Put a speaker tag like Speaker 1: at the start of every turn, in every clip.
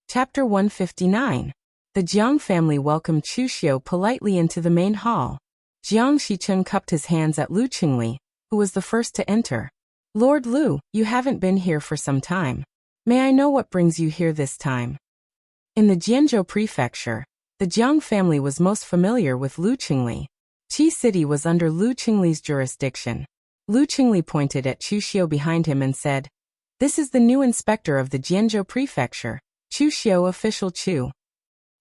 Speaker 1: Chapter 159. The Jiang family welcomed Chu Xiu politely into the main hall. Jiang Shichun cupped his hands at Lu Qingli, who was the first to enter. Lord Lu, you haven't been here for some time. May I know what brings you here this time? In the Jianzhou prefecture, the Jiang family was most familiar with Lu Qingli. Qi City was under Lu Qingli's jurisdiction. Lu Qingli pointed at Chu Xiu behind him and said, "This is the new inspector of the Jianzhou prefecture, Chu Xiu official Chu."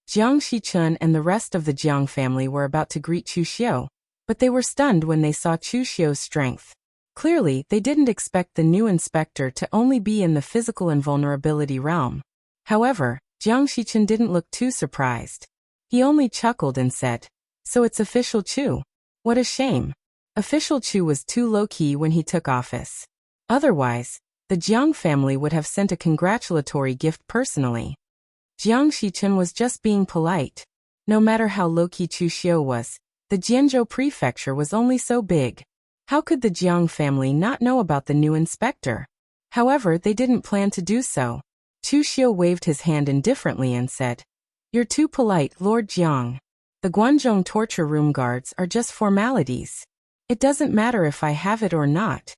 Speaker 1: Jiang Shichun and the rest of the Jiang family were about to greet Chu Xiu, but they were stunned when they saw Chu Xiu's strength. Clearly, they didn't expect the new inspector to only be in the physical invulnerability realm. However, Jiang Shichun didn't look too surprised. He only chuckled and said, "So it's official Chu. What a shame." Official Chu was too low-key when he took office. Otherwise, the Jiang family would have sent a congratulatory gift personally. Jiang Shichun was just being polite. No matter how low-key Chu Xiu was, the Jianzhou prefecture was only so big. How could the Jiang family not know about the new inspector? However, they didn't plan to do so. Chu Xiu waved his hand indifferently and said, "You're too polite, Lord Jiang. The Guanzhong torture room guards are just formalities. It doesn't matter if I have it or not."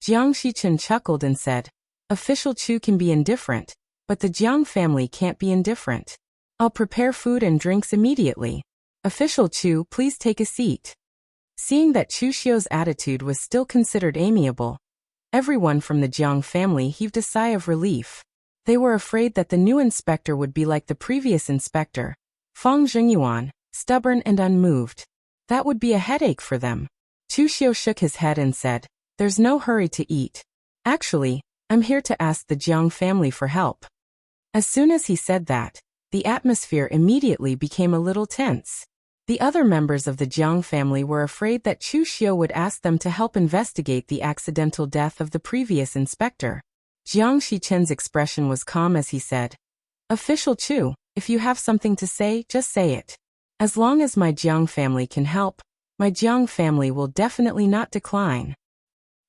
Speaker 1: Jiang Shichun chuckled and said, "Official Chu can be indifferent, but the Jiang family can't be indifferent. I'll prepare food and drinks immediately. Official Chu, please take a seat." Seeing that Chu Xiu's attitude was still considered amiable, everyone from the Jiang family heaved a sigh of relief. They were afraid that the new inspector would be like the previous inspector, Fang Zhengyuan, stubborn and unmoved. That would be a headache for them. Chu Xiu shook his head and said, "There's no hurry to eat. Actually, I'm here to ask the Jiang family for help." As soon as he said that, the atmosphere immediately became a little tense. The other members of the Jiang family were afraid that Chu Xiu would ask them to help investigate the accidental death of the previous inspector. Jiang Shichun's expression was calm as he said, "Official Chu, if you have something to say, just say it. As long as my Jiang family can help, my Jiang family will definitely not decline."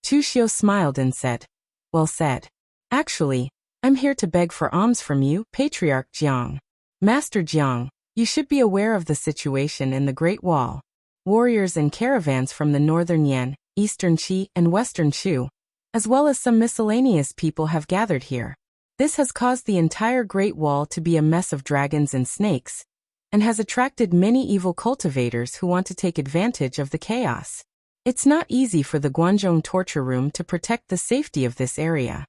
Speaker 1: Chu Xiu smiled and said, "Well said. Actually, I'm here to beg for alms from you, Patriarch Jiang. Master Jiang, you should be aware of the situation in the Great Wall. Warriors and caravans from the northern Yan, eastern Qi, and western Shu, as well as some miscellaneous people have gathered here. This has caused the entire Great Wall to be a mess of dragons and snakes, and has attracted many evil cultivators who want to take advantage of the chaos. It's not easy for the Guanzhong torture room to protect the safety of this area.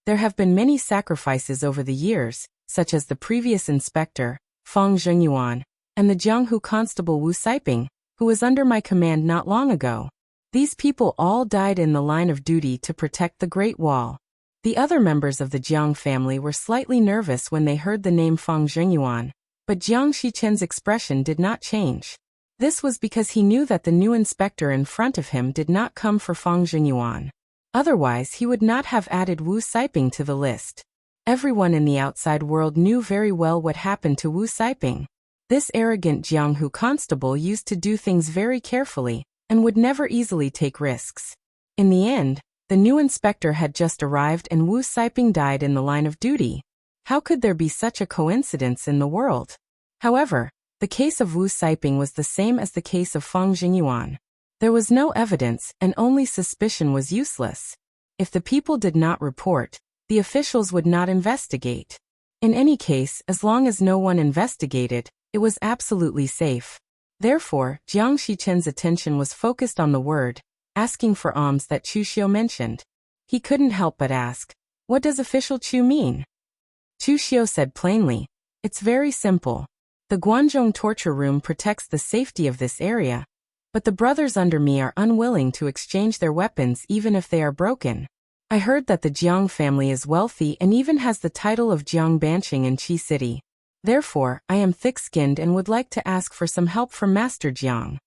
Speaker 1: There have been many sacrifices over the years, such as the previous inspector, Fang Zhengyuan, and the Jianghu constable Wu Saiping, who was under my command not long ago. These people all died in the line of duty to protect the Great Wall. The other members of the Jiang family were slightly nervous when they heard the name Fang Zhengyuan, but Jiang Shichun's expression did not change. This was because he knew that the new inspector in front of him did not come for Fang Zhengyuan. Otherwise, he would not have added Wu Saiping to the list. Everyone in the outside world knew very well what happened to Wu Saiping. This arrogant Jianghu constable used to do things very carefully, and would never easily take risks. In the end, the new inspector had just arrived and Wu Saiping died in the line of duty. How could there be such a coincidence in the world? However, the case of Wu Saiping was the same as the case of Fang Zhengyuan. There was no evidence and only suspicion was useless. If the people did not report, the officials would not investigate. In any case, as long as no one investigated, it was absolutely safe. Therefore, Jiang Shichun's attention was focused on the word, asking for alms that Chu Xiu mentioned. He couldn't help but ask, "What does official Chu mean?" Chu Xiu said plainly, "It's very simple. The Guanzhong torture room protects the safety of this area, but the brothers under me are unwilling to exchange their weapons even if they are broken. I heard that the Jiang family is wealthy and even has the title of Jiang Banqing in Qi City. Therefore, I am thick-skinned and would like to ask for some help from Master Jiang."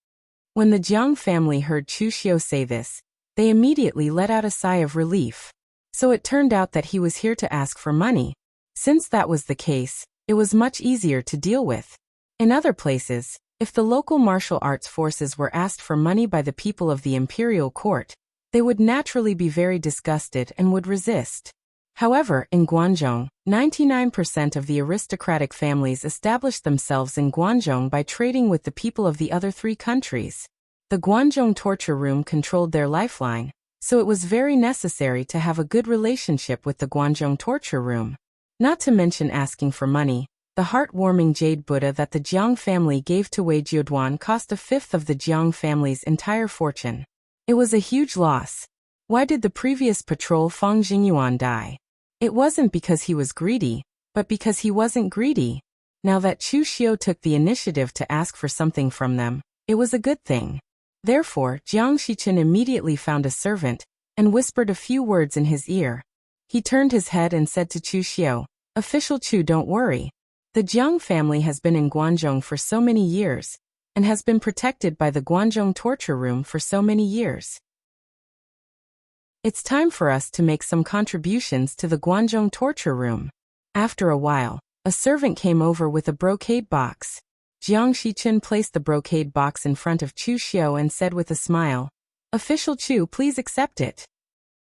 Speaker 1: When the Jiang family heard Chu Xiu say this, they immediately let out a sigh of relief. So it turned out that he was here to ask for money. Since that was the case, it was much easier to deal with. In other places, if the local martial arts forces were asked for money by the people of the imperial court, they would naturally be very disgusted and would resist. However, in Guangzhou, 99% of the aristocratic families established themselves in Guangzhou by trading with the people of the other 3 countries. The Guangzhou torture room controlled their lifeline, so it was very necessary to have a good relationship with the Guangzhou torture room. Not to mention asking for money. The heartwarming jade Buddha that the Jiang family gave to Wei Jieduan cost a fifth of the Jiang family's entire fortune. It was a huge loss. Why did the previous patrol Fang Jingyuan die? It wasn't because he was greedy, but because he wasn't greedy. Now that Chu Xiu took the initiative to ask for something from them, it was a good thing. Therefore, Jiang Shichen immediately found a servant and whispered a few words in his ear. He turned his head and said to Chu Xiu, "Official Chu, don't worry. The Jiang family has been in Guangzhou for so many years, and has been protected by the Guangzhou torture room for so many years. It's time for us to make some contributions to the Guangzhou torture room." After a while, a servant came over with a brocade box. Jiang Shichen placed the brocade box in front of Chu Xiu and said with a smile, "Official Chu, please accept it."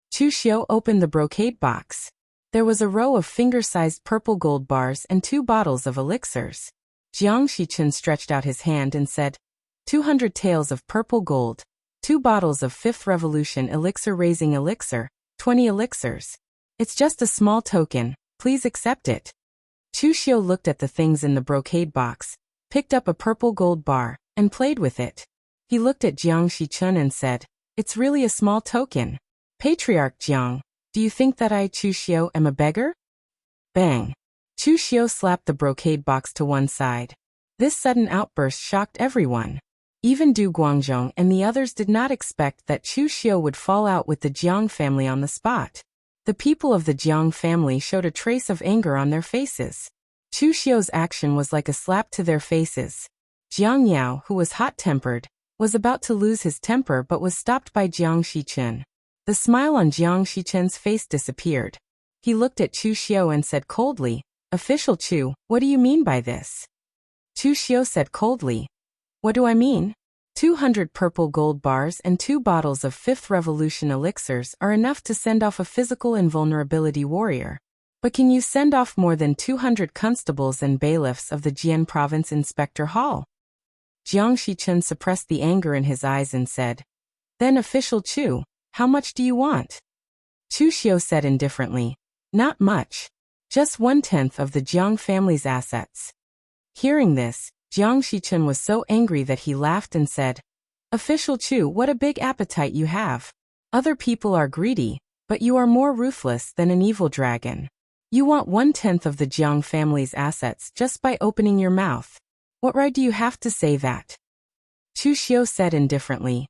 Speaker 1: Chu Xiu opened the brocade box. There was a row of finger-sized purple gold bars and 2 bottles of elixirs. Jiang Shichen stretched out his hand and said, 200 taels of purple gold, 2 bottles of 5th Revolution elixir-raising elixir, 20 elixirs. It's just a small token, please accept it. Chu Xiu looked at the things in the brocade box, picked up a purple gold bar, and played with it. He looked at Jiang Shichen and said, "It's really a small token. Patriarch Jiang, do you think that I, Chu Xiu, am a beggar?" Bang! Chu Xiu slapped the brocade box to one side. This sudden outburst shocked everyone. Even Du Guangzhong and the others did not expect that Chu Xiu would fall out with the Jiang family on the spot. The people of the Jiang family showed a trace of anger on their faces. Chu Xiu's action was like a slap to their faces. Jiang Yao, who was hot-tempered, was about to lose his temper but was stopped by Jiang Shichen. The smile on Jiang Shichen's face disappeared. He looked at Chu Xiu and said coldly, "Official Chu, what do you mean by this?" Chu Xiu said coldly, "What do I mean? 200 purple gold bars and 2 bottles of 5th Revolution elixirs are enough to send off a physical invulnerability warrior. But can you send off more than 200 constables and bailiffs of the Jian Province Inspector Hall?" Jiang Shichen suppressed the anger in his eyes and said, "Then Official Chu, how much do you want?" Chu Xiu said indifferently, "Not much. Just 1/10 of the Jiang family's assets." Hearing this, Jiang Shichen was so angry that he laughed and said, "Official Chu, what a big appetite you have. Other people are greedy, but you are more ruthless than an evil dragon. You want 1/10 of the Jiang family's assets just by opening your mouth. What right do you have to say that?" Chu Xiu said indifferently,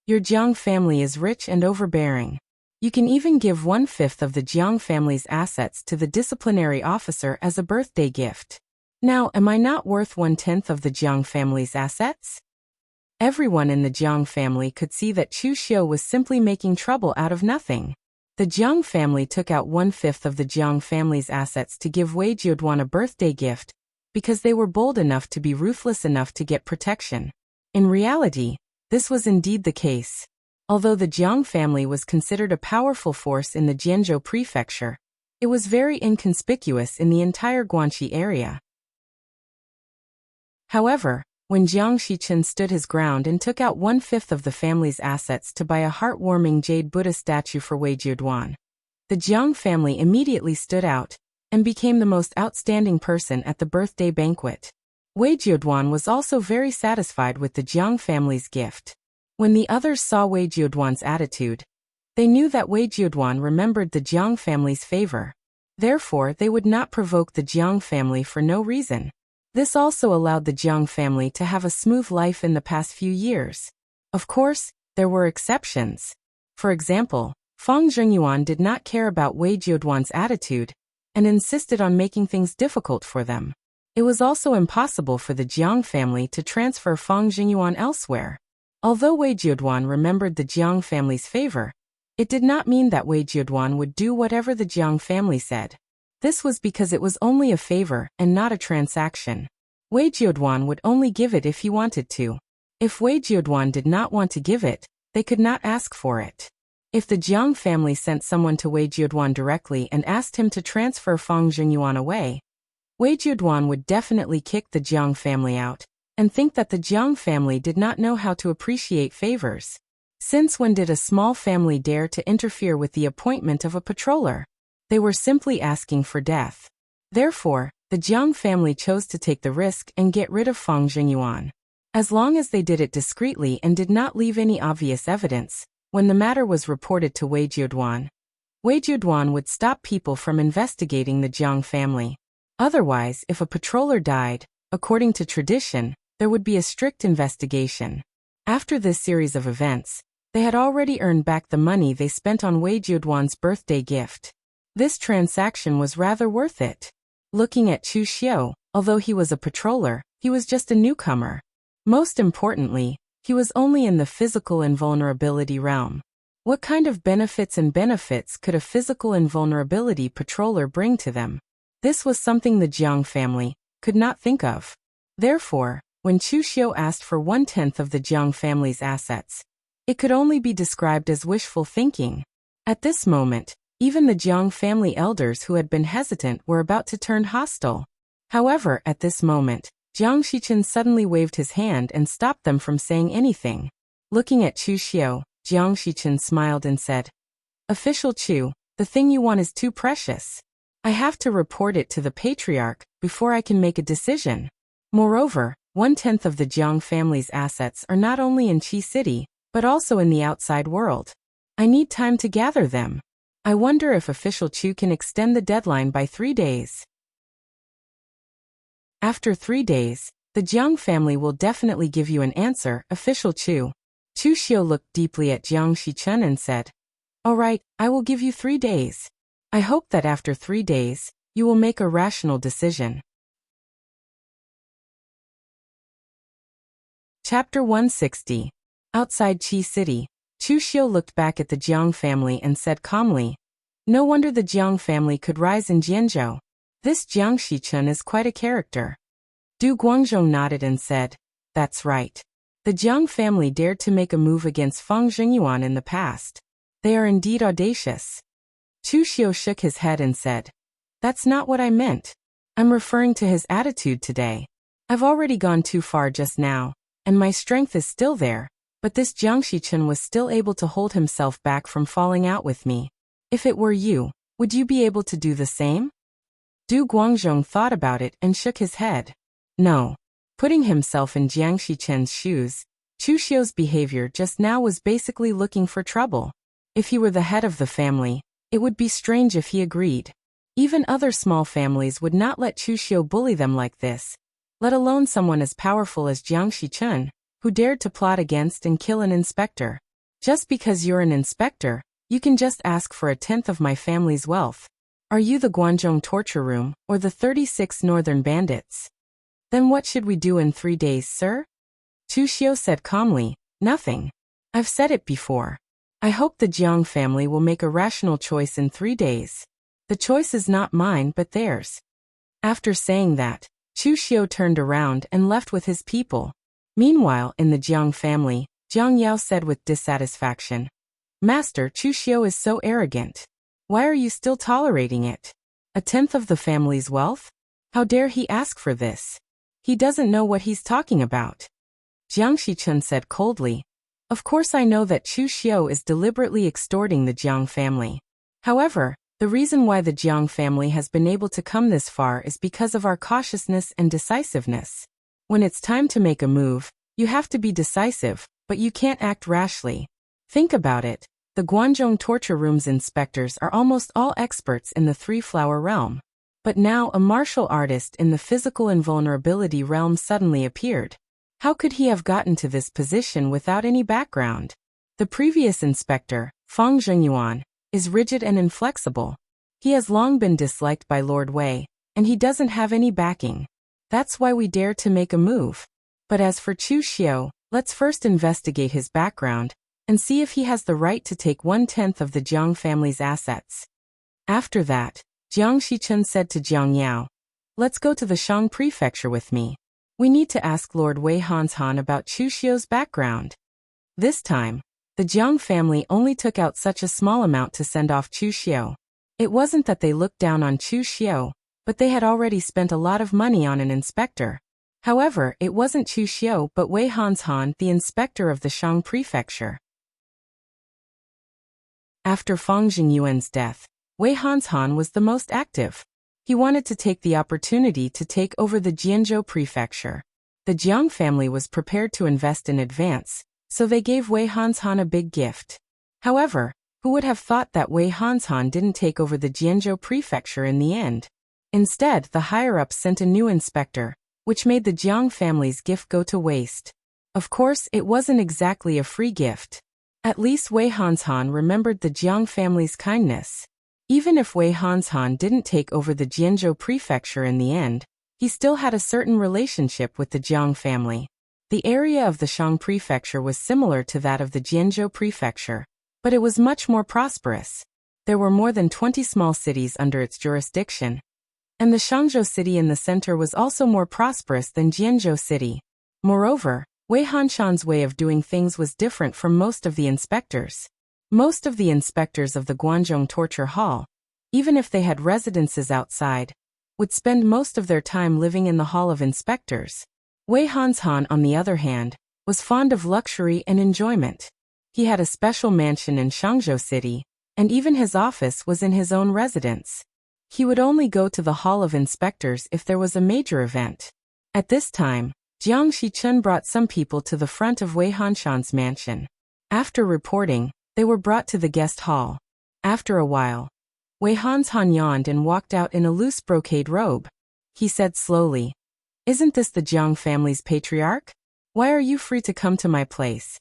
Speaker 1: "Your Jiang family is rich and overbearing. You can even give 1/5 of the Jiang family's assets to the disciplinary officer as a birthday gift. Now, am I not worth 1/10 of the Jiang family's assets?" Everyone in the Jiang family could see that Chu Xiu was simply making trouble out of nothing. The Jiang family took out 1/5 of the Jiang family's assets to give Wei Jieduan a birthday gift, because they were bold enough to be ruthless enough to get protection. In reality, this was indeed the case. Although the Jiang family was considered a powerful force in the Jianzhou prefecture, it was very inconspicuous in the entire Guanxi area. However, when Jiang Shichen stood his ground and took out 1/5 of the family's assets to buy a heartwarming jade Buddha statue for Wei Jieduan, the Jiang family immediately stood out and became the most outstanding person at the birthday banquet. Wei Jieduan was also very satisfied with the Jiang family's gift. When the others saw Wei Jieduan's attitude, they knew that Wei Jieduan remembered the Jiang family's favor. Therefore, they would not provoke the Jiang family for no reason. This also allowed the Jiang family to have a smooth life in the past few years. Of course, there were exceptions. For example, Fang Zhengyuan did not care about Wei Jieduan's attitude and insisted on making things difficult for them. It was also impossible for the Jiang family to transfer Fang Zhengyuan elsewhere. Although Wei Jieduan remembered the Jiang family's favor, it did not mean that Wei Jieduan would do whatever the Jiang family said. This was because it was only a favor and not a transaction. Wei Jieduan would only give it if he wanted to. If Wei Jieduan did not want to give it, they could not ask for it. If the Jiang family sent someone to Wei Jiuduan directly and asked him to transfer Feng Xingyuan away, Wei Jiuduan would definitely kick the Jiang family out and think that the Jiang family did not know how to appreciate favors. Since when did a small family dare to interfere with the appointment of a patroller? They were simply asking for death. Therefore, the Jiang family chose to take the risk and get rid of Feng Xingyuan. As long as they did it discreetly and did not leave any obvious evidence, when the matter was reported to Wei Jiuduan would stop people from investigating the Jiang family. Otherwise, if a patroller died, according to tradition, there would be a strict investigation. After this series of events, they had already earned back the money they spent on Wei Jiuduan's birthday gift. This transaction was rather worth it. Looking at Chu Xiu, although he was a patroller, he was just a newcomer. Most importantly, he was only in the physical invulnerability realm. What kind of benefits could a physical invulnerability patroller bring to them? This was something the Jiang family could not think of. Therefore, when Chu Xiu asked for 1/10 of the Jiang family's assets, it could only be described as wishful thinking. At this moment, even the Jiang family elders who had been hesitant were about to turn hostile. However, at this moment, Jiang Shichen suddenly waved his hand and stopped them from saying anything. Looking at Chu Xiu, Jiang Shichen smiled and said, "Official Chu, the thing you want is too precious. I have to report it to the patriarch before I can make a decision. Moreover, 1/10 of the Jiang family's assets are not only in Qi City, but also in the outside world. I need time to gather them. I wonder if official Chu can extend the deadline by 3 days. After 3 days, the Jiang family will definitely give you an answer, official Chu." Chu Xiu looked deeply at Jiang Shichen and said, "All right, I will give you 3 days. I hope that after 3 days, you will make a rational decision." Chapter 160. Outside Qi City, Chu Xiu looked back at the Jiang family and said calmly, "No wonder the Jiang family could rise in Jianzhou. This Jiang Shichen is quite a character." Du Guangzhong nodded and said, "That's right. The Jiang family dared to make a move against Feng Xingyuan in the past. They are indeed audacious." Chu Xiu shook his head and said, "That's not what I meant. I'm referring to his attitude today. I've already gone too far just now, and my strength is still there, but this Jiang Shichen was still able to hold himself back from falling out with me. If it were you, would you be able to do the same?" Du Guangzhong thought about it and shook his head. No. Putting himself in Jiang Shichen's shoes, Chu Xiu's behavior just now was basically looking for trouble. If he were the head of the family, it would be strange if he agreed. Even other small families would not let Chu Xiu bully them like this, let alone someone as powerful as Jiang Shichen, who dared to plot against and kill an inspector. Just because you're an inspector, you can just ask for 1/10 of my family's wealth. Are you the Guangzhong torture room, or the 36 northern bandits? Then what should we do in 3 days, sir? Chu Xiu said calmly, "Nothing. I've said it before. I hope the Jiang family will make a rational choice in 3 days. The choice is not mine but theirs." After saying that, Chu Xiu turned around and left with his people. Meanwhile, in the Jiang family, Jiang Yao said with dissatisfaction, "Master, Chu Xiu is so arrogant. Why are you still tolerating it? 1/10 of the family's wealth? How dare he ask for this? He doesn't know what he's talking about." Jiang Shichen said coldly, "Of course I know that Chu Xiu is deliberately extorting the Jiang family. However, the reason why the Jiang family has been able to come this far is because of our cautiousness and decisiveness. When it's time to make a move, you have to be decisive, but you can't act rashly. Think about it. The Guangzhong torture room's inspectors are almost all experts in the three-flower realm. But now a martial artist in the physical invulnerability realm suddenly appeared. How could he have gotten to this position without any background? The previous inspector, Feng Xingyuan, is rigid and inflexible. He has long been disliked by Lord Wei, and he doesn't have any backing. That's why we dare to make a move. But as for Chu Xiu, let's first investigate his background and see if he has the right to take 1/10 of the Jiang family's assets." After that, Jiang Shichen said to Jiang Yao, "Let's go to the Shang prefecture with me. We need to ask Lord Wei Hanshan about Chu Xiu's background." This time, The Jiang family only took out such a small amount to send off Chu Xiu. It wasn't that they looked down on Chu Xiu, but they had already spent a lot of money on an inspector. However, it wasn't Chu Xiu but Wei Hanshan, the inspector of the Shang prefecture. After Fang Jingyuan's death, Wei Hanshan was the most active. He wanted to take the opportunity to take over the Jianzhou prefecture. The Jiang family was prepared to invest in advance, so they gave Wei Hanshan a big gift. However, who would have thought that Wei Hanshan didn't take over the Jianzhou prefecture in the end? Instead, the higher-ups sent a new inspector, which made the Jiang family's gift go to waste. Of course, it wasn't exactly a free gift. At least Wei Hanshan remembered the Jiang family's kindness. Even if Wei Hanshan didn't take over the Jianzhou prefecture in the end, he still had a certain relationship with the Jiang family. The area of the Shang prefecture was similar to that of the Jianzhou prefecture, but it was much more prosperous. There were more than 20 small cities under its jurisdiction, and the Shangzhou city in the center was also more prosperous than Jianzhou city. Moreover, Wei Hanshan's way of doing things was different from most of the inspectors. Most of the inspectors of the Guanzhong torture hall, even if they had residences outside, would spend most of their time living in the hall of inspectors. Wei Hanshan, on the other hand, was fond of luxury and enjoyment. He had a special mansion in Shangzhou city, and even his office was in his own residence. He would only go to the hall of inspectors if there was a major event. At this time, Jiang Shichun brought some people to the front of Wei Hanshan's mansion. After reporting, they were brought to the guest hall. After a while, Wei Hanshan yawned and walked out in a loose brocade robe. He said slowly, "Isn't this the Jiang family's patriarch? Why are you free to come to my place?"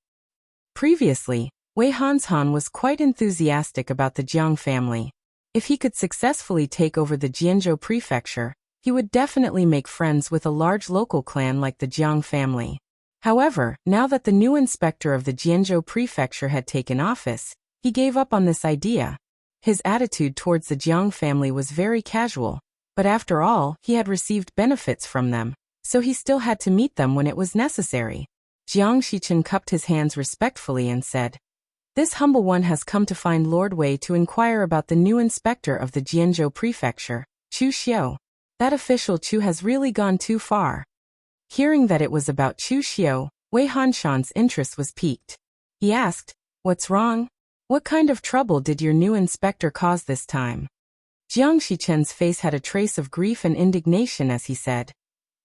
Speaker 1: Previously, Wei Hanshan was quite enthusiastic about the Jiang family. If he could successfully take over the Jianzhou prefecture, he would definitely make friends with a large local clan like the Jiang family. However, now that the new inspector of the Jianzhou prefecture had taken office, he gave up on this idea. His attitude towards the Jiang family was very casual, but after all, he had received benefits from them, so he still had to meet them when it was necessary. Jiang Shichun cupped his hands respectfully and said, "This humble one has come to find Lord Wei to inquire about the new inspector of the Jianzhou prefecture, Chu Xiu. That official Chu has really gone too far." Hearing that it was about Chu Xiu, Wei Hanshan's interest was piqued. He asked, "What's wrong? What kind of trouble did your new inspector cause this time?" Jiang Shichun's face had a trace of grief and indignation as he said,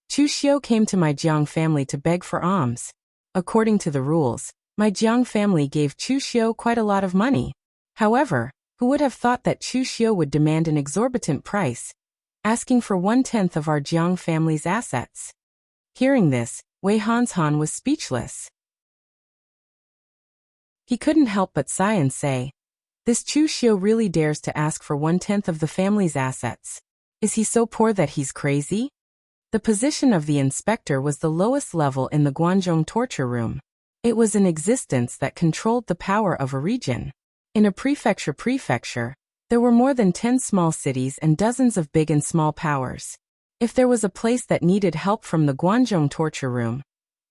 Speaker 1: "Chu Xiu came to my Jiang family to beg for alms. According to the rules, my Jiang family gave Chu Xiu quite a lot of money. However, who would have thought that Chu Xiu would demand an exorbitant price, asking for 1/10 of our Jiang family's assets?" Hearing this, Wei Hanshan was speechless. He couldn't help but sigh and say, "This Chu Xiu really dares to ask for 1/10 of the family's assets. Is he so poor that he's crazy?" The position of the inspector was the lowest level in the Guanzhong torture room. It was an existence that controlled the power of a region. In a prefecture, there were more than 10 small cities and dozens of big and small powers. If there was a place that needed help from the Guanzhong torture room,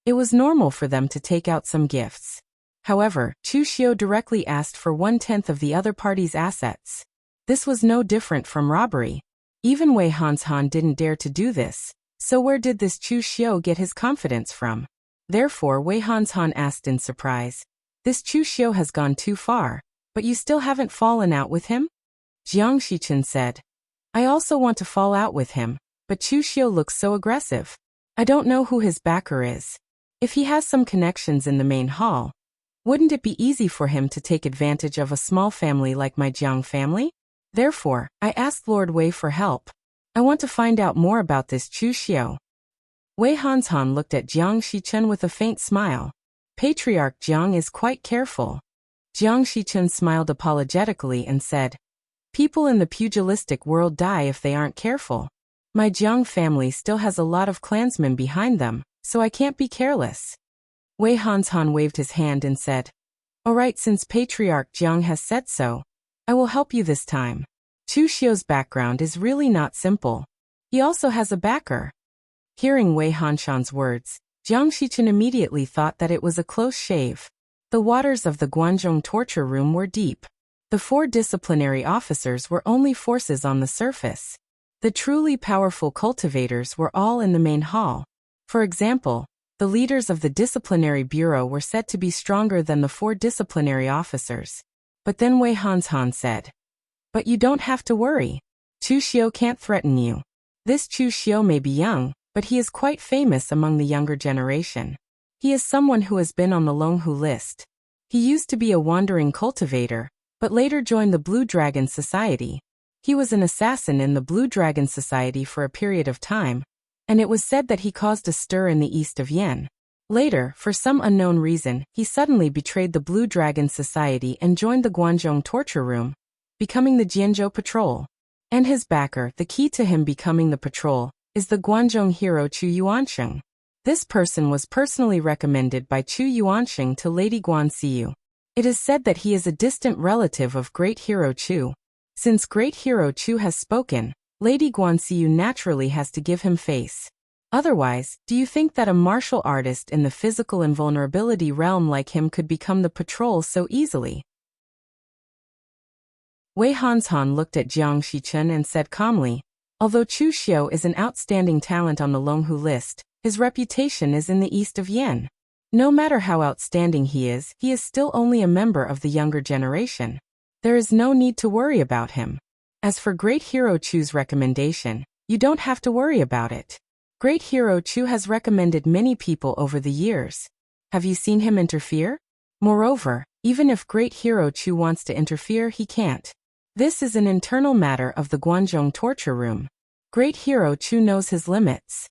Speaker 1: it was normal for them to take out some gifts. However, Chu Xiu directly asked for 1/10 of the other party's assets. This was no different from robbery. Even Wei Hanshan didn't dare to do this, so where did this Chu Xiu get his confidence from? Therefore, Wei Hanshan asked in surprise, "This Chu Xiu has gone too far, but you still haven't fallen out with him?" Jiang Shichun said, "I also want to fall out with him, but Chu Xiu looks so aggressive. I don't know who his backer is. If he has some connections in the main hall, wouldn't it be easy for him to take advantage of a small family like my Jiang family? Therefore, I asked Lord Wei for help. I want to find out more about this Chu Xiu." Wei Hanshan looked at Jiang Shichun with a faint smile. "Patriarch Jiang is quite careful." Jiang Shichun smiled apologetically and said, "People in the pugilistic world die if they aren't careful. My Jiang family still has a lot of clansmen behind them, so I can't be careless." Wei Hanshan waved his hand and said, "All right, since Patriarch Jiang has said so, I will help you this time. Chu Xiu's background is really not simple. He also has a backer." Hearing Wei Hanshan's words, Jiang Shichun immediately thought that it was a close shave. The waters of the Guanzhong torture room were deep. The 4 disciplinary officers were only forces on the surface. The truly powerful cultivators were all in the main hall. For example, the leaders of the disciplinary bureau were said to be stronger than the 4 disciplinary officers. But then Wei Hanshan said, "But you don't have to worry. Chu Xiu can't threaten you. This Chu Xiu may be young, but he is quite famous among the younger generation. He is someone who has been on the Longhu list. He used to be a wandering cultivator, but later joined the Blue Dragon Society. He was an assassin in the Blue Dragon Society for a period of time, and it was said that he caused a stir in the east of Yen. Later, for some unknown reason, he suddenly betrayed the Blue Dragon Society and joined the Guanzhong torture room, becoming the Jianzhou Patrol. And his backer, the key to him becoming the patrol, is the Guanzhong hero Chu Yuansheng. This person was personally recommended by Chu Yuansheng to Lady Guanxiu. It is said that he is a distant relative of Great Hero Chu. Since Great Hero Chu has spoken, Lady Guanxiu naturally has to give him face. Otherwise, do you think that a martial artist in the physical invulnerability realm like him could become the patrol so easily? Wei Hanshan looked at Jiang Shichun and said calmly, "Although Chu Xiu is an outstanding talent on the Longhu list, his reputation is in the east of Yen. No matter how outstanding he is still only a member of the younger generation. There is no need to worry about him. As for Great Hero Chu's recommendation, you don't have to worry about it. Great Hero Chu has recommended many people over the years. Have you seen him interfere? Moreover, even if Great Hero Chu wants to interfere, he can't. This is an internal matter of the Guanzhong torture room. Great Hero Chu knows his limits."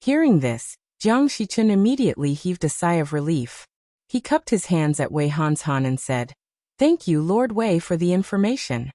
Speaker 1: Hearing this, Jiang Shichun immediately heaved a sigh of relief. He cupped his hands at Wei Hanshan and said, "Thank you, Lord Wei, for the information."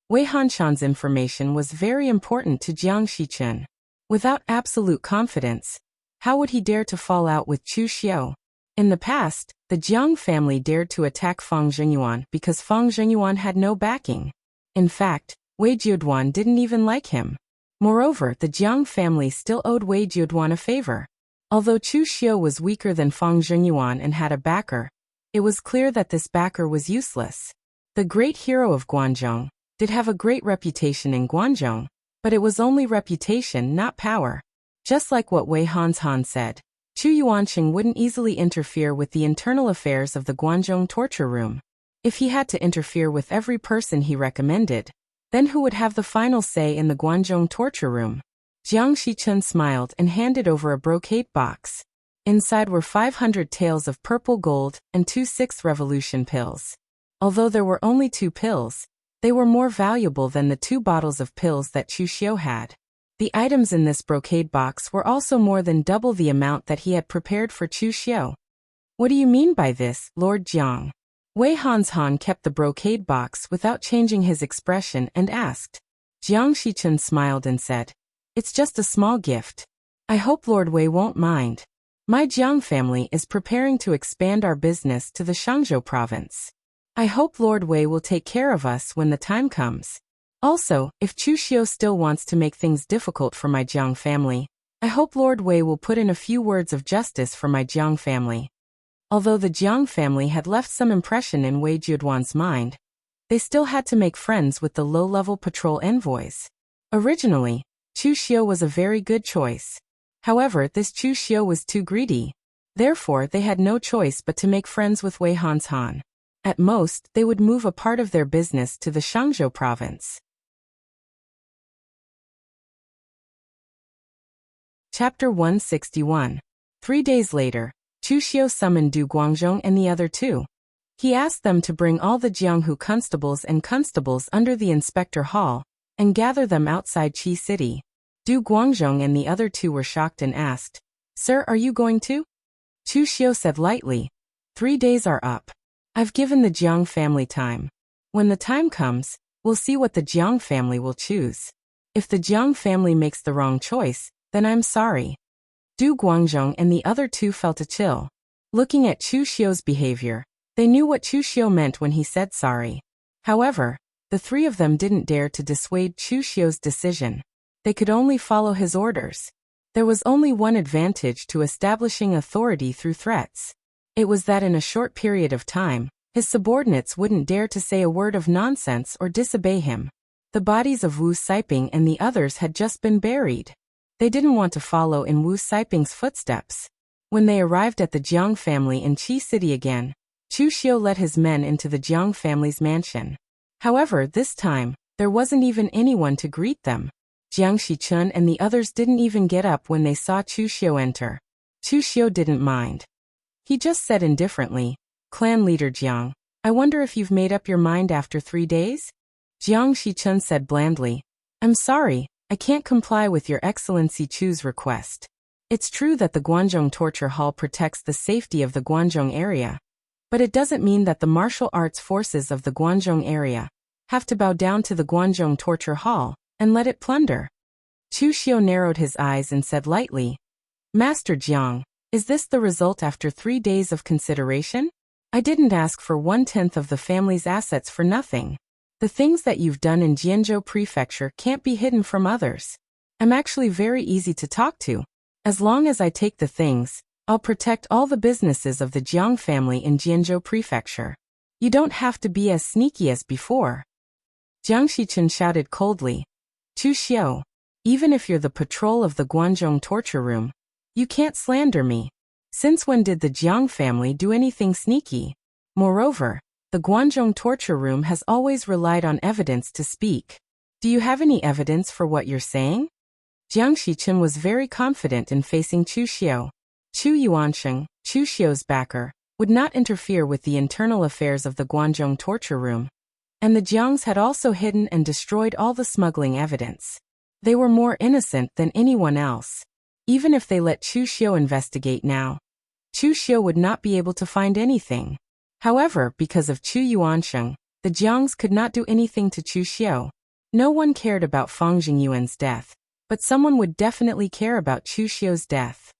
Speaker 1: Wei Hanshan's information was very important to Jiang Shichun. Without absolute confidence, how would he dare to fall out with Chu Xiu? In the past, the Jiang family dared to attack Fang Zhenyuan because Fang Zhenyuan had no backing. In fact, Wei Jiuduan didn't even like him. Moreover, the Jiang family still owed Wei Jiuduan a favor. Although Chu Xiu was weaker than Fang Zhenyuan and had a backer, it was clear that this backer was useless. The great hero of Guanzhong did have a great reputation in Guanzhong, but it was only reputation, not power. Just like what Wei Hanshan said, Chu Yuanqing wouldn't easily interfere with the internal affairs of the Guanzhong torture room. If he had to interfere with every person he recommended, then who would have the final say in the Guanzhong torture room? Jiang Shichun smiled and handed over a brocade box. Inside were 500 taels of purple gold and 2 6th revolution pills. Although there were only 2 pills, they were more valuable than the 2 bottles of pills that Chu Xiu had. The items in this brocade box were also more than double the amount that he had prepared for Chu Xiu. What do you mean by this, Lord Jiang? Wei Hanshan kept the brocade box without changing his expression and asked. Jiang Shichun smiled and said, "It's just a small gift. I hope Lord Wei won't mind. My Jiang family is preparing to expand our business to the Shangzhou province. I hope Lord Wei will take care of us when the time comes. Also, if Chu Xiu still wants to make things difficult for my Jiang family, I hope Lord Wei will put in a few words of justice for my Jiang family." Although the Jiang family had left some impression in Wei Jiuduan's mind, they still had to make friends with the low-level patrol envoys. Originally, Chu Xiu was a very good choice. However, this Chu Xiu was too greedy. Therefore, they had no choice but to make friends with Wei Hanshan. At most, they would move a part of their business to the Shangzhou province. Chapter 161. 3 days later, Chu Xiu summoned Du Guangzhong and the other 2. He asked them to bring all the Jianghu constables and constables under the inspector hall and gather them outside Qi City. Du Guangzhong and the other 2 were shocked and asked, "Sir, are you going to?" Chu Xiu said lightly, 3 days are up. I've given the Jiang family time. When the time comes, we'll see what the Jiang family will choose. If the Jiang family makes the wrong choice, then I'm sorry. Du Guangzhong and the other 2 felt a chill. Looking at Chu Xiu's behavior, they knew what Chu Xiu meant when he said sorry. However, the 3 of them didn't dare to dissuade Chu Xiu's decision. They could only follow his orders. There was only one advantage to establishing authority through threats. It was that in a short period of time, his subordinates wouldn't dare to say a word of nonsense or disobey him. The bodies of Wu Siping and the others had just been buried. They didn't want to follow in Wu Siping's footsteps. When they arrived at the Jiang family in Qi City again, Chu Xiu led his men into the Jiang family's mansion. However, this time, there wasn't even anyone to greet them. Jiang Shichun and the others didn't even get up when they saw Chu Xiu enter. Chu Xiu didn't mind. He just said indifferently, "Clan leader Jiang, I wonder if you've made up your mind after 3 days?" Jiang Shichun said blandly, "I'm sorry, I can't comply with your Excellency Chu's request. It's true that the Guanzhong Torture Hall protects the safety of the Guanzhong area, but it doesn't mean that the martial arts forces of the Guanzhong area have to bow down to the Guanzhong Torture Hall and let it plunder." Chu Xiu narrowed his eyes and said lightly, "Master Jiang, is this the result after 3 days of consideration? I didn't ask for 1/10 of the family's assets for nothing. The things that you've done in Jianzhou Prefecture can't be hidden from others. I'm actually very easy to talk to. As long as I take the things, I'll protect all the businesses of the Jiang family in Jianzhou Prefecture. You don't have to be as sneaky as before." Jiang Shichun shouted coldly, "Chu Xiu, even if you're the patrol of the Guanzhong torture room, you can't slander me. Since when did the Jiang family do anything sneaky? Moreover, the Guanzhong torture room has always relied on evidence to speak. Do you have any evidence for what you're saying?" Jiang Shichun was very confident in facing Chu Xiu. Chu Yuansheng, Chu Xiu's backer, would not interfere with the internal affairs of the Guanzhong torture room, and the Jiangs had also hidden and destroyed all the smuggling evidence. They were more innocent than anyone else. Even if they let Chu Xiu investigate now, Chu Xiu would not be able to find anything. However, because of Chu Yuansheng, the Jiangs could not do anything to Chu Xiu. No one cared about Fang Jingyuan's death, but someone would definitely care about Chu Xiu's death.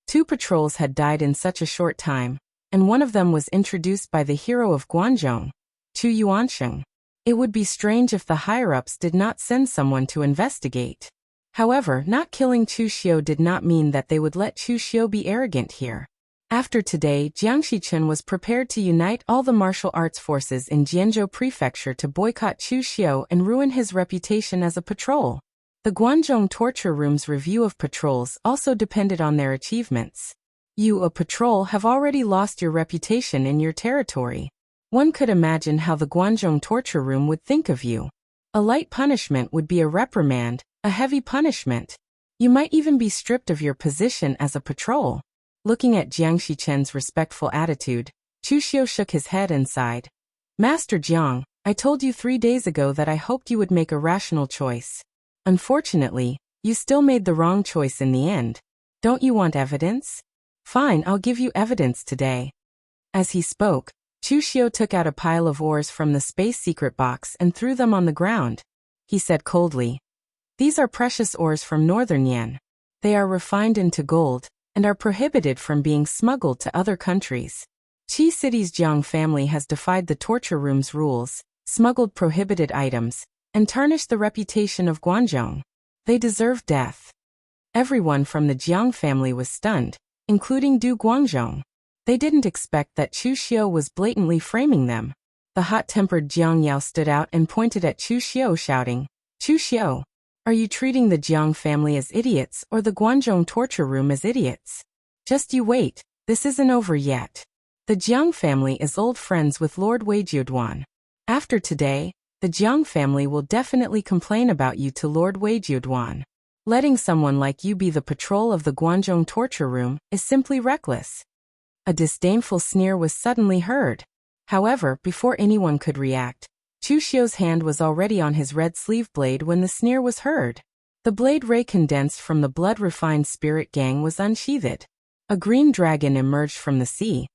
Speaker 1: 2 patrols had died in such a short time, and one of them was introduced by the hero of Guanzhong, Chu Yuansheng. It would be strange if the higher-ups did not send someone to investigate. However, not killing Chu Xiu did not mean that they would let Chu Xiu be arrogant here. After today, Jiang Shichun was prepared to unite all the martial arts forces in Jianzhou Prefecture to boycott Chu Xiu and ruin his reputation as a patrol. The Guanzhong torture room's review of patrols also depended on their achievements. You, a patrol, have already lost your reputation in your territory. One could imagine how the Guanzhong torture room would think of you. A light punishment would be a reprimand, a heavy punishment. You might even be stripped of your position as a patrol. Looking at Jiang Shichun's respectful attitude, Chu Xiu shook his head and sighed. "Master Jiang, I told you 3 days ago that I hoped you would make a rational choice. Unfortunately, you still made the wrong choice in the end. Don't you want evidence? Fine, I'll give you evidence today." As he spoke, Chu Xiu took out a pile of ores from the space secret box and threw them on the ground. He said coldly, "These are precious ores from Northern Yan. They are refined into gold and are prohibited from being smuggled to other countries. Qi City's Jiang family has defied the torture room's rules, smuggled prohibited items, and tarnished the reputation of Guanzhong. They deserve death." Everyone from the Jiang family was stunned, including Du Guangzhong. They didn't expect that Chu Xiu was blatantly framing them. The hot-tempered Jiang Yao stood out and pointed at Chu Xiu, shouting, "Chu Xiu, are you treating the Jiang family as idiots or the Guanzhong torture room as idiots? Just you wait, this isn't over yet. The Jiang family is old friends with Lord Wei Jiuduan. After today, the Jiang family will definitely complain about you to Lord Wei Jiuduan. Letting someone like you be the patrol of the Guanzhong torture room is simply reckless." A disdainful sneer was suddenly heard. However, before anyone could react, Chu Xiu's hand was already on his red sleeve blade when the sneer was heard. The blade ray condensed from the blood-refined spirit gang was unsheathed. A green dragon emerged from the sea,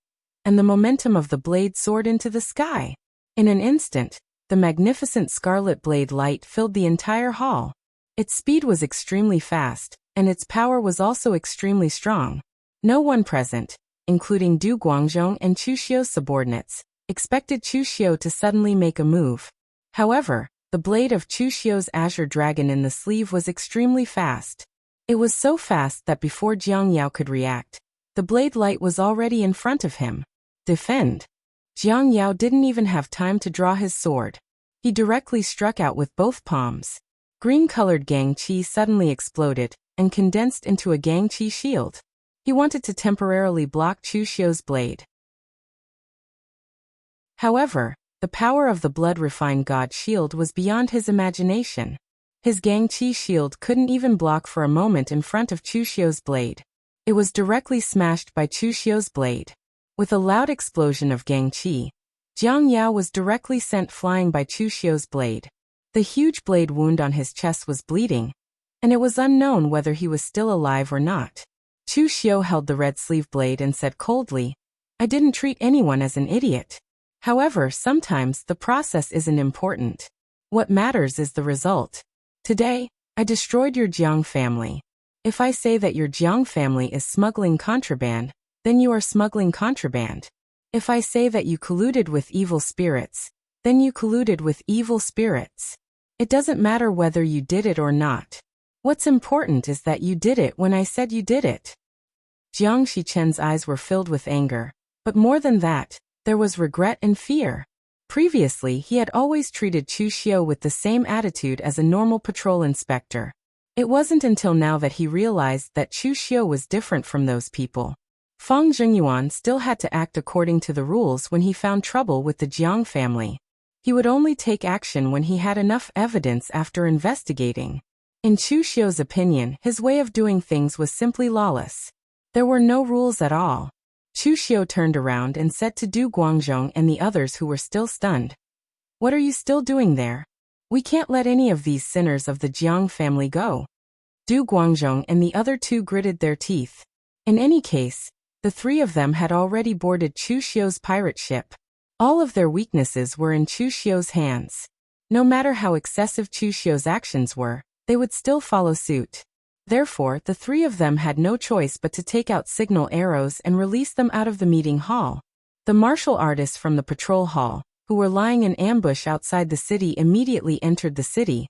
Speaker 1: and the momentum of the blade soared into the sky. In an instant, the magnificent scarlet blade light filled the entire hall. Its speed was extremely fast, and its power was also extremely strong. No one present, including Du Guangzhong and Chu Xiu's subordinates, expected Chu Xiu to suddenly make a move. However, the blade of Chu Xiu's azure dragon in the sleeve was extremely fast. It was so fast that before Jiang Yao could react, The blade light was already in front of him. Defend. Jiang Yao didn't even have time to draw his sword. He directly struck out with both palms. Green-colored Gang Qi suddenly exploded and condensed into a Gang Qi shield. He wanted to temporarily block Chu Xiu's blade. However, the power of the blood-refined God shield was beyond his imagination. His Gang Qi shield couldn't even block for a moment in front of Chu Xiu's blade. It was directly smashed by Chu Xiu's blade. With a loud explosion of Gang Qi, Jiang Yao was directly sent flying by Chu Xiu's blade. The huge blade wound on his chest was bleeding, and it was unknown whether he was still alive or not. Chu Xiu held the red sleeve blade and said coldly, "I didn't treat anyone as an idiot. However, sometimes the process isn't important. What matters is the result. Today, I destroyed your Jiang family. If I say that your Jiang family is smuggling contraband, then you are smuggling contraband. If I say that you colluded with evil spirits, then you colluded with evil spirits. It doesn't matter whether you did it or not. What's important is that you did it when I said you did it." Jiang Shichen's eyes were filled with anger, but more than that, there was regret and fear. Previously, he had always treated Chu Xiu with the same attitude as a normal patrol inspector. It wasn't until now that he realized that Chu Xiu was different from those people. Fang Zhengyuan still had to act according to the rules when he found trouble with the Jiang family. He would only take action when he had enough evidence after investigating. In Chu Xiu's opinion, his way of doing things was simply lawless. There were no rules at all. Chu Xiu turned around and said to Du Guangzhong and the others who were still stunned, "What are you still doing there? We can't let any of these sinners of the Jiang family go." Du Guangzhong and the other two gritted their teeth. In any case, the three of them had already boarded Chu Xiu's pirate ship. All of their weaknesses were in Chu Xiu's hands. No matter how excessive Chu Xiu's actions were, they would still follow suit. Therefore, the three of them had no choice but to take out signal arrows and release them out of the meeting hall. The martial artists from the patrol hall, who were lying in ambush outside the city, immediately entered the city,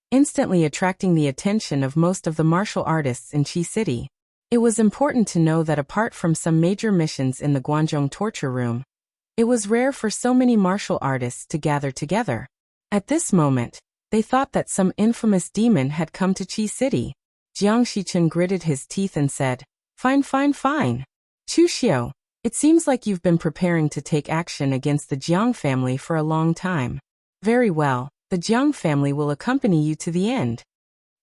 Speaker 1: instantly attracting the attention of most of the martial artists in Qi City. It was important to know that apart from some major missions in the Guangzhong torture room, it was rare for so many martial artists to gather together. At this moment, they thought that some infamous demon had come to Qi City. Jiang Shichen gritted his teeth and said, "Fine, fine, fine. Chu Xiu, it seems like you've been preparing to take action against the Jiang family for a long time. Very well, the Jiang family will accompany you to the end."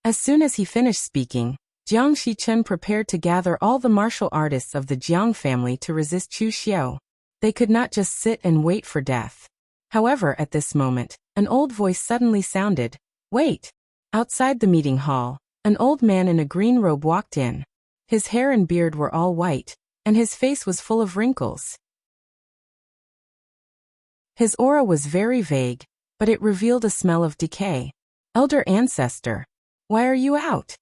Speaker 1: As soon as he finished speaking, Jiang Shichen prepared to gather all the martial artists of the Jiang family to resist Chu Xiu. They could not just sit and wait for death. However, at this moment, an old voice suddenly sounded, "Wait!" Outside the meeting hall, an old man in a green robe walked in. His hair and beard were all white, and his face was full of wrinkles. His aura was very vague, but it revealed a smell of decay. "Elder ancestor, why are you out?"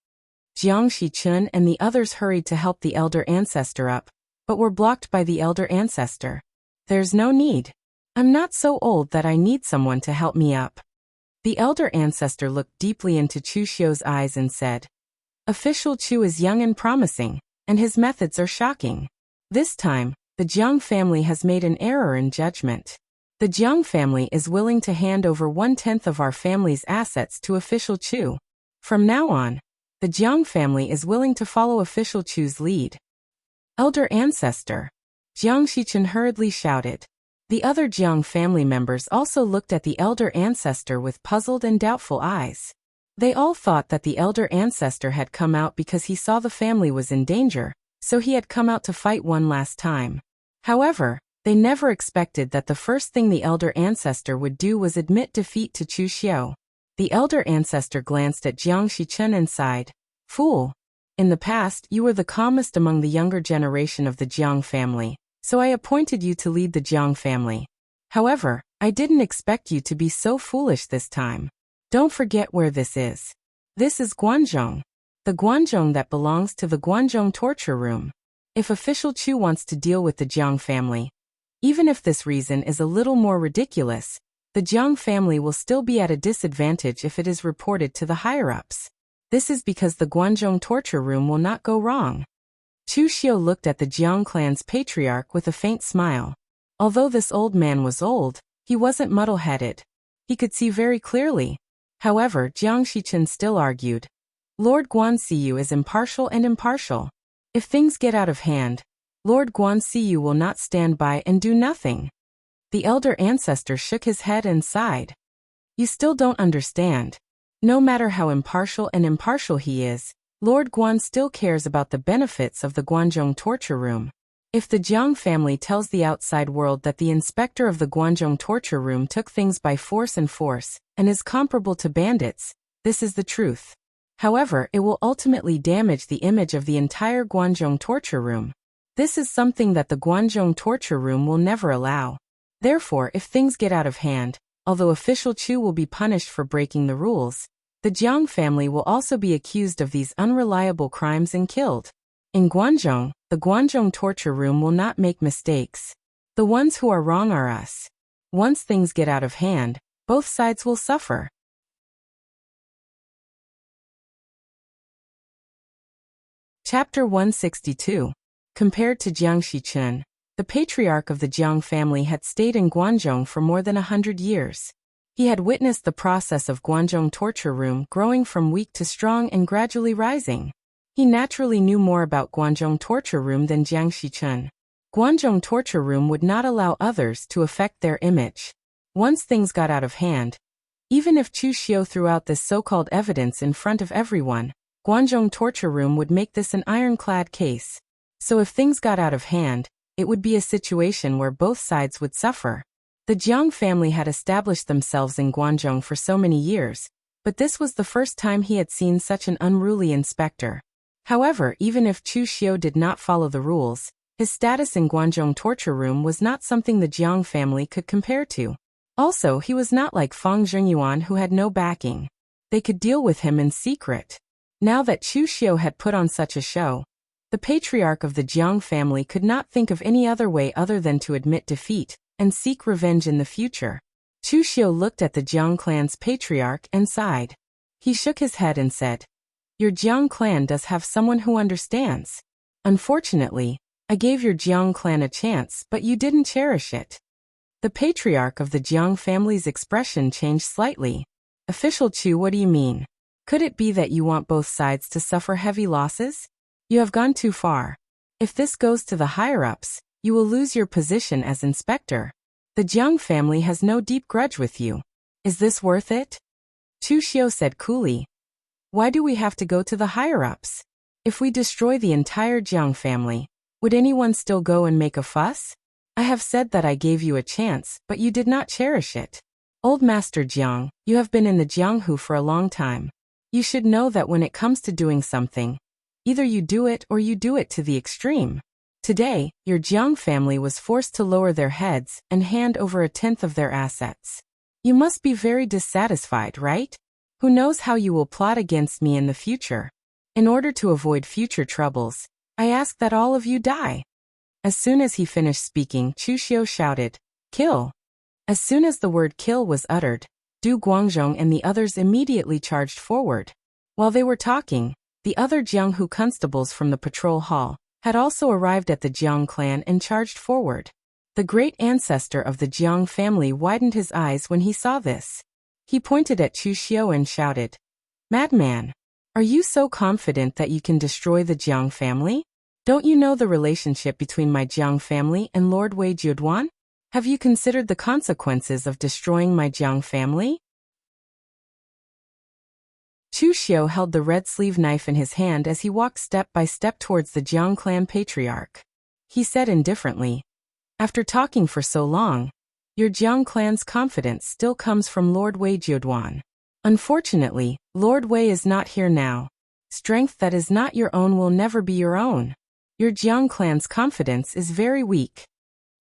Speaker 1: Jiang Shichun and the others hurried to help the elder ancestor up, but were blocked by the elder ancestor. "There's no need. I'm not so old that I need someone to help me up." The elder ancestor looked deeply into Chu Xiu's eyes and said, "Official Chu is young and promising, and his methods are shocking. This time, the Jiang family has made an error in judgment. The Jiang family is willing to hand over 1/10 of our family's assets to official Chu. From now on, the Jiang family is willing to follow official Chu's lead." "Elder ancestor," Jiang Shichen hurriedly shouted. The other Jiang family members also looked at the elder ancestor with puzzled and doubtful eyes. They all thought that the elder ancestor had come out because he saw the family was in danger, so he had come out to fight one last time. However, they never expected that the first thing the elder ancestor would do was admit defeat to Chu Xiu. The elder ancestor glanced at Jiang Shichen and sighed, "Fool! In the past, you were the calmest among the younger generation of the Jiang family, so I appointed you to lead the Jiang family. However, I didn't expect you to be so foolish this time. Don't forget where this is. This is Guangzhong, the Guangzhong that belongs to the Guangzhong torture room. If official Chu wants to deal with the Jiang family, even if this reason is a little more ridiculous, the Jiang family will still be at a disadvantage if it is reported to the higher-ups. This is because the Guangzhong torture room will not go wrong." Chu Xiu looked at the Jiang clan's patriarch with a faint smile. Although this old man was old, he wasn't muddle-headed. He could see very clearly. However, Jiang Shichen still argued. Lord Guanxiyu is impartial and impartial. If things get out of hand, Lord Guanxiyu will not stand by and do nothing. The elder ancestor shook his head and sighed. You still don't understand. No matter how impartial he is, Lord Guan still cares about the benefits of the Guanzhong torture room. If the Jiang family tells the outside world that the inspector of the Guanzhong torture room took things by force and is comparable to bandits, this is the truth. However, it will ultimately damage the image of the entire Guanzhong torture room. This is something that the Guanzhong torture room will never allow. Therefore, if things get out of hand, although official Chu will be punished for breaking the rules, the Jiang family will also be accused of these unreliable crimes and killed. In Guanzhong, the Guanzhong torture room will not make mistakes. The ones who are wrong are us. Once things get out of hand, both sides will suffer. Chapter 162. Compared to Jiang Shichen, the patriarch of the Jiang family had stayed in Guanzhong for more than 100 years. He had witnessed the process of Guanzhong torture room growing from weak to strong and gradually rising. He naturally knew more about Guanzhong torture room than Jiang Shichen. Guanzhong torture room would not allow others to affect their image. Once things got out of hand, even if Chu Xiu threw out this so-called evidence in front of everyone, Guanzhong torture room would make this an ironclad case. So if things got out of hand, it would be a situation where both sides would suffer. The Jiang family had established themselves in Guanzhong for so many years, but this was the first time he had seen such an unruly inspector. However, even if Chu Xiu did not follow the rules, his status in Guanzhong torture room was not something the Jiang family could compare to. Also, he was not like Fang Zhengyuan who had no backing. They could deal with him in secret. Now that Chu Xiu had put on such a show, the patriarch of the Jiang family could not think of any other way other than to admit defeat and seek revenge in the future. Chu Xiu looked at the Jiang clan's patriarch and sighed. He shook his head and said, Your Jiang clan does have someone who understands. Unfortunately, I gave your Jiang clan a chance, but you didn't cherish it. The patriarch of the Jiang family's expression changed slightly. Official Chu, what do you mean? Could it be that you want both sides to suffer heavy losses? You have gone too far. If this goes to the higher-ups, you will lose your position as inspector. The Jiang family has no deep grudge with you. Is this worth it? Chu Xiu said coolly. Why do we have to go to the higher-ups? If we destroy the entire Jiang family, would anyone still go and make a fuss? I have said that I gave you a chance, but you did not cherish it. Old Master Jiang, you have been in the Jianghu for a long time. You should know that when it comes to doing something, either you do it or you do it to the extreme. Today, your Jiang family was forced to lower their heads and hand over 1/10 of their assets. You must be very dissatisfied, right? Who knows how you will plot against me in the future? In order to avoid future troubles, I ask that all of you die. As soon as he finished speaking, Chu Xiu shouted, Kill! As soon as the word kill was uttered, Du Guangzhong and the others immediately charged forward. While they were talking, the other Jianghu constables from the patrol hall had also arrived at the Jiang clan and charged forward. The great ancestor of the Jiang family widened his eyes when he saw this. He pointed at Chu Xiu and shouted, Madman! Are you so confident that you can destroy the Jiang family? Don't you know the relationship between my Jiang family and Lord Wei Jiuduan? Have you considered the consequences of destroying my Jiang family? Chu Xiu held the red sleeve knife in his hand as he walked step by step towards the Jiang clan patriarch. He said indifferently, After talking for so long, your Jiang clan's confidence still comes from Lord Wei Jiuduan. Unfortunately, Lord Wei is not here now. Strength that is not your own will never be your own. Your Jiang clan's confidence is very weak.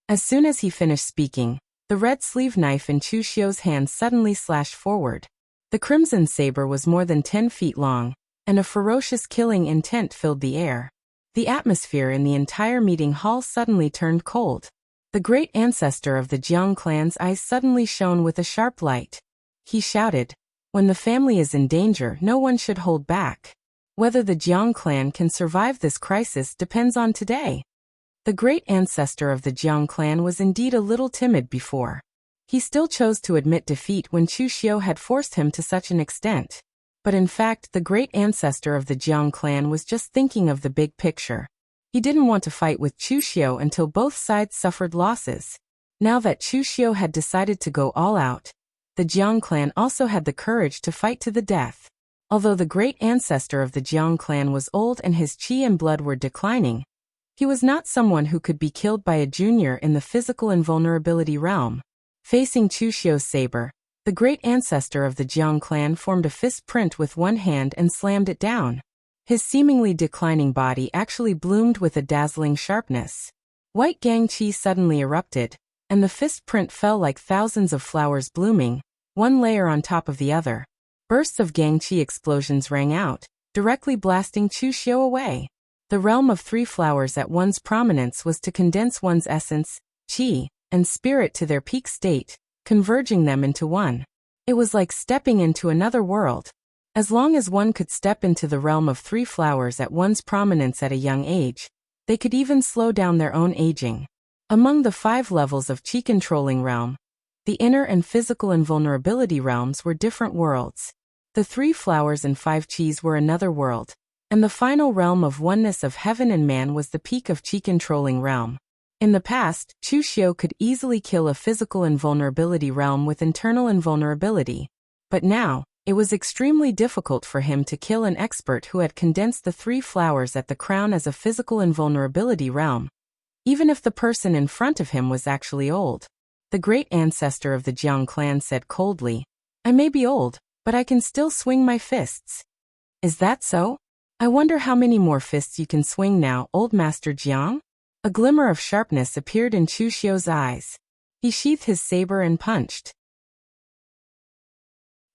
Speaker 1: As soon as he finished speaking, the red sleeve knife in Chu Xiu's hand suddenly slashed forward. The crimson saber was more than 10 feet long, and a ferocious killing intent filled the air. The atmosphere in the entire meeting hall suddenly turned cold. The great ancestor of the Jiang clan's eyes suddenly shone with a sharp light. He shouted, When the family is in danger, no one should hold back. Whether the Jiang clan can survive this crisis depends on today. The great ancestor of the Jiang clan was indeed a little timid before. He still chose to admit defeat when Chu Xiu had forced him to such an extent. But in fact, the great ancestor of the Jiang clan was just thinking of the big picture. He didn't want to fight with Chu Xiu until both sides suffered losses. Now that Chu Xiu had decided to go all out, the Jiang clan also had the courage to fight to the death. Although the great ancestor of the Jiang clan was old and his qi and blood were declining, he was not someone who could be killed by a junior in the physical invulnerability realm. Facing Chu Xiu's saber, the great ancestor of the Jiang clan formed a fist print with one hand and slammed it down. His seemingly declining body actually bloomed with a dazzling sharpness. White gang qi suddenly erupted, and the fist print fell like thousands of flowers blooming, one layer on top of the other. Bursts of gang qi explosions rang out, directly blasting Chu Xiu away. The realm of three flowers at one's prominence was to condense one's essence, qi, and spirit to their peak state, converging them into one. It was like stepping into another world. As long as one could step into the realm of three flowers at one's prominence at a young age, they could even slow down their own aging. Among the 5 levels of qi-controlling realm, the inner and physical invulnerability realms were different worlds. The 3 flowers and 5 qis were another world, and the final realm of oneness of heaven and man was the peak of qi-controlling realm. In the past, Chu Xiu could easily kill a physical invulnerability realm with internal invulnerability. But now, it was extremely difficult for him to kill an expert who had condensed the 3 flowers at the crown as a physical invulnerability realm, even if the person in front of him was actually old. The great ancestor of the Jiang clan said coldly, "I may be old, but I can still swing my fists." "Is that so? I wonder how many more fists you can swing now, old Master Jiang?" A glimmer of sharpness appeared in Chu Xiu's eyes. He sheathed his saber and punched.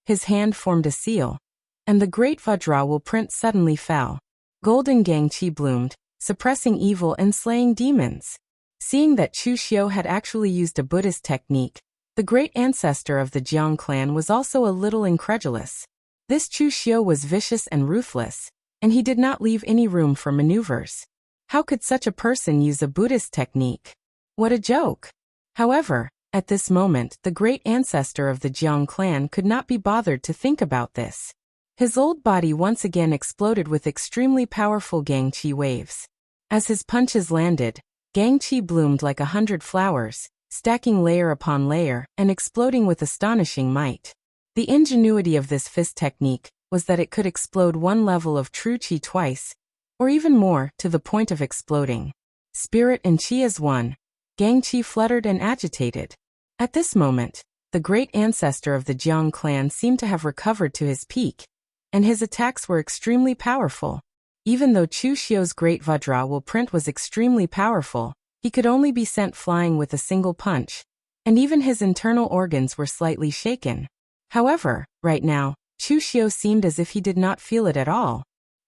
Speaker 1: His hand formed a seal, and the great Vajrawool print suddenly fell. Golden gang qi bloomed, suppressing evil and slaying demons. Seeing that Chu Xiu had actually used a Buddhist technique, the great ancestor of the Jiang clan was also a little incredulous. This Chu Xiu was vicious and ruthless, and he did not leave any room for maneuvers. How could such a person use a Buddhist technique? What a joke! However, at this moment, the great ancestor of the Jiang clan could not be bothered to think about this. His old body once again exploded with extremely powerful gang qi waves. As his punches landed, gang qi bloomed like 100 flowers, stacking layer upon layer and exploding with astonishing might. The ingenuity of this fist technique was that it could explode one level of true qi twice, or even more, to the point of exploding. Spirit and qi as one, gang qi fluttered and agitated. At this moment, the great ancestor of the Jiang clan seemed to have recovered to his peak, and his attacks were extremely powerful. Even though Chu Xiu's great Vajrawool print was extremely powerful, he could only be sent flying with a single punch, and even his internal organs were slightly shaken. However, right now, Chu Xiu seemed as if he did not feel it at all.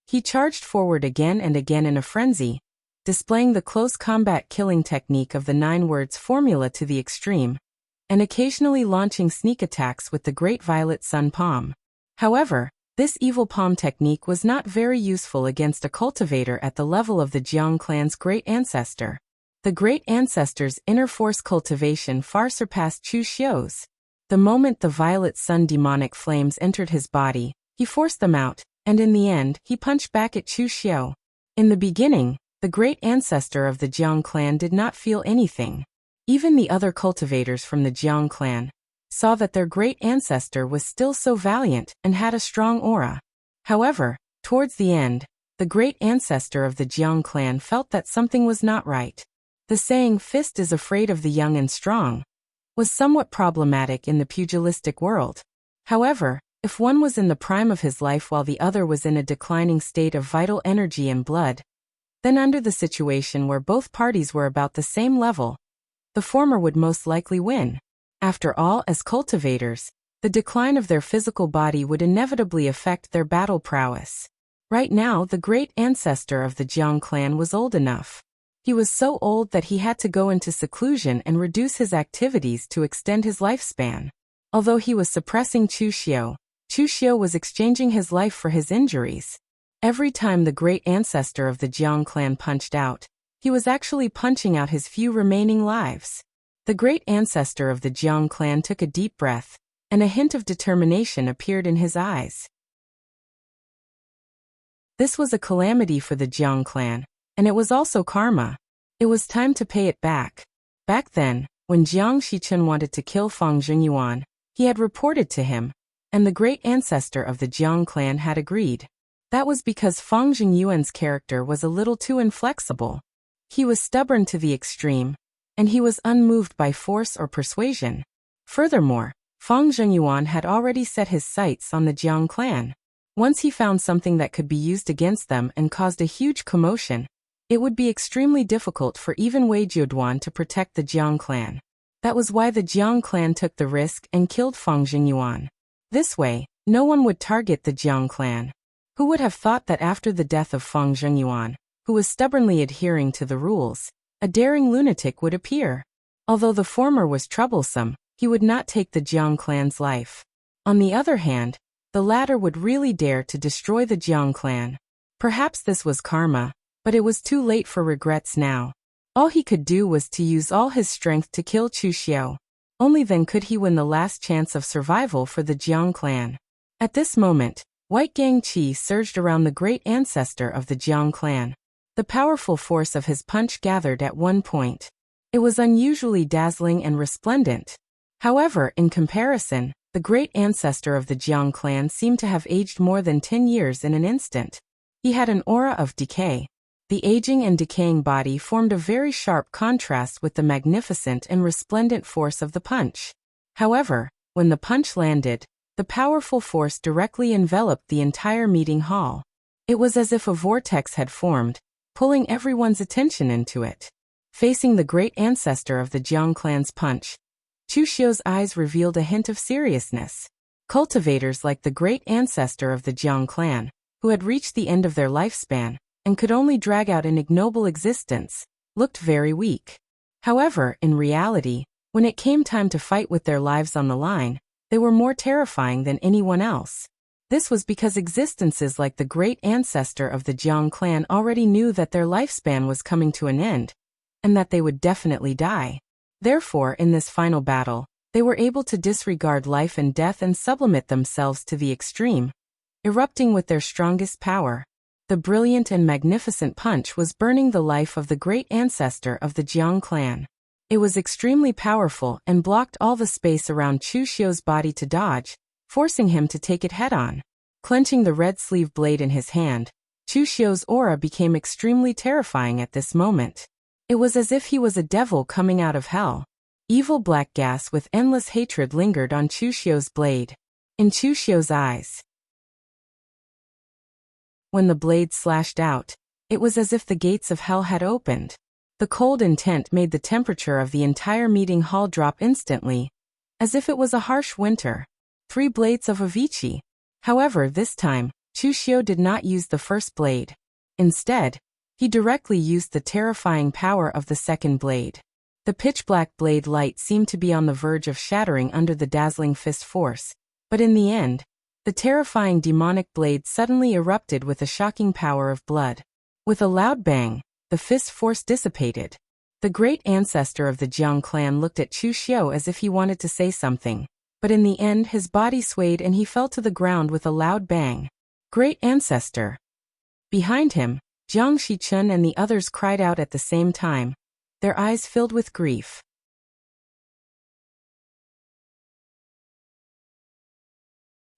Speaker 1: He charged forward again and again in a frenzy, displaying the close combat killing technique of the 9 words formula to the extreme, and occasionally launching sneak attacks with the great violet sun palm. However, this evil palm technique was not very useful against a cultivator at the level of the Jiang clan's great ancestor. The great ancestor's inner force cultivation far surpassed Chu Xiu's. The moment the violet sun demonic flames entered his body, he forced them out, and in the end, he punched back at Chu Xiu. In the beginning, the great ancestor of the Jiang clan did not feel anything. Even the other cultivators from the Jiang clan saw that their great ancestor was still so valiant and had a strong aura. However, towards the end, the great ancestor of the Jiang clan felt that something was not right. The saying "fist is afraid of the young and strong" was somewhat problematic in the pugilistic world. However, if one was in the prime of his life while the other was in a declining state of vital energy and blood, then under the situation where both parties were about the same level, the former would most likely win. After all, as cultivators, the decline of their physical body would inevitably affect their battle prowess. Right now, the great ancestor of the Jiang clan was old enough. He was so old that he had to go into seclusion and reduce his activities to extend his lifespan. Although he was suppressing Chu Xiu was exchanging his life for his injuries. Every time the great ancestor of the Jiang clan punched out, he was actually punching out his few remaining lives. The great ancestor of the Jiang clan took a deep breath, and a hint of determination appeared in his eyes. This was a calamity for the Jiang clan, and it was also karma. It was time to pay it back. Back then, when Jiang Shichun wanted to kill Fang Zhengyuan, he had reported to him, and the great ancestor of the Jiang clan had agreed. That was because Fang Zhengyuan's character was a little too inflexible. He was stubborn to the extreme, and he was unmoved by force or persuasion. Furthermore, Fang Zhengyuan had already set his sights on the Jiang clan. Once he found something that could be used against them and caused a huge commotion, it would be extremely difficult for even Wei Jiuduan to protect the Jiang clan. That was why the Jiang clan took the risk and killed Fang Zhengyuan. This way, no one would target the Jiang clan. Who would have thought that after the death of Fang Zhengyuan, who was stubbornly adhering to the rules, a daring lunatic would appear? Although the former was troublesome, he would not take the Jiang clan's life. On the other hand, the latter would really dare to destroy the Jiang clan. Perhaps this was karma, but it was too late for regrets now. All he could do was to use all his strength to kill Chu Xiu. Only then could he win the last chance of survival for the Jiang clan. At this moment, white gang qi surged around the great ancestor of the Jiang clan. The powerful force of his punch gathered at one point. It was unusually dazzling and resplendent. However, in comparison, the great ancestor of the Jiang clan seemed to have aged more than 10 years in an instant. He had an aura of decay. The aging and decaying body formed a very sharp contrast with the magnificent and resplendent force of the punch. However, when the punch landed, the powerful force directly enveloped the entire meeting hall. It was as if a vortex had formed, pulling everyone's attention into it. Facing the great ancestor of the Jiang clan's punch, Chu Xiu's eyes revealed a hint of seriousness. Cultivators like the great ancestor of the Jiang clan, who had reached the end of their lifespan, and could only drag out an ignoble existence, looked very weak. However, in reality, when it came time to fight with their lives on the line, they were more terrifying than anyone else. This was because existences like the great ancestor of the Jiang clan already knew that their lifespan was coming to an end, and that they would definitely die. Therefore, in this final battle, they were able to disregard life and death and sublimate themselves to the extreme, erupting with their strongest power. The brilliant and magnificent punch was burning the life of the great ancestor of the Jiang clan. It was extremely powerful and blocked all the space around Chu Xiu's body to dodge, forcing him to take it head-on. Clenching the red sleeve blade in his hand, Chu Xiu's aura became extremely terrifying at this moment. It was as if he was a devil coming out of hell. Evil black gas with endless hatred lingered on Chu Xiu's blade. In Chu Xiu's eyes, when the blade slashed out, it was as if the gates of hell had opened. The cold intent made the temperature of the entire meeting hall drop instantly, as if it was a harsh winter. 3 blades of Avicii. However, this time, Chu Xiu did not use the first blade. Instead, he directly used the terrifying power of the second blade. The pitch-black blade light seemed to be on the verge of shattering under the dazzling fist force, but in the end, the terrifying demonic blade suddenly erupted with a shocking power of blood. With a loud bang, the fist force dissipated. The great ancestor of the Jiang clan looked at Chu Xiu as if he wanted to say something, but in the end his body swayed and he fell to the ground with a loud bang. Great ancestor! Behind him, Jiang Shichun and the others cried out at the same time, their eyes filled with grief.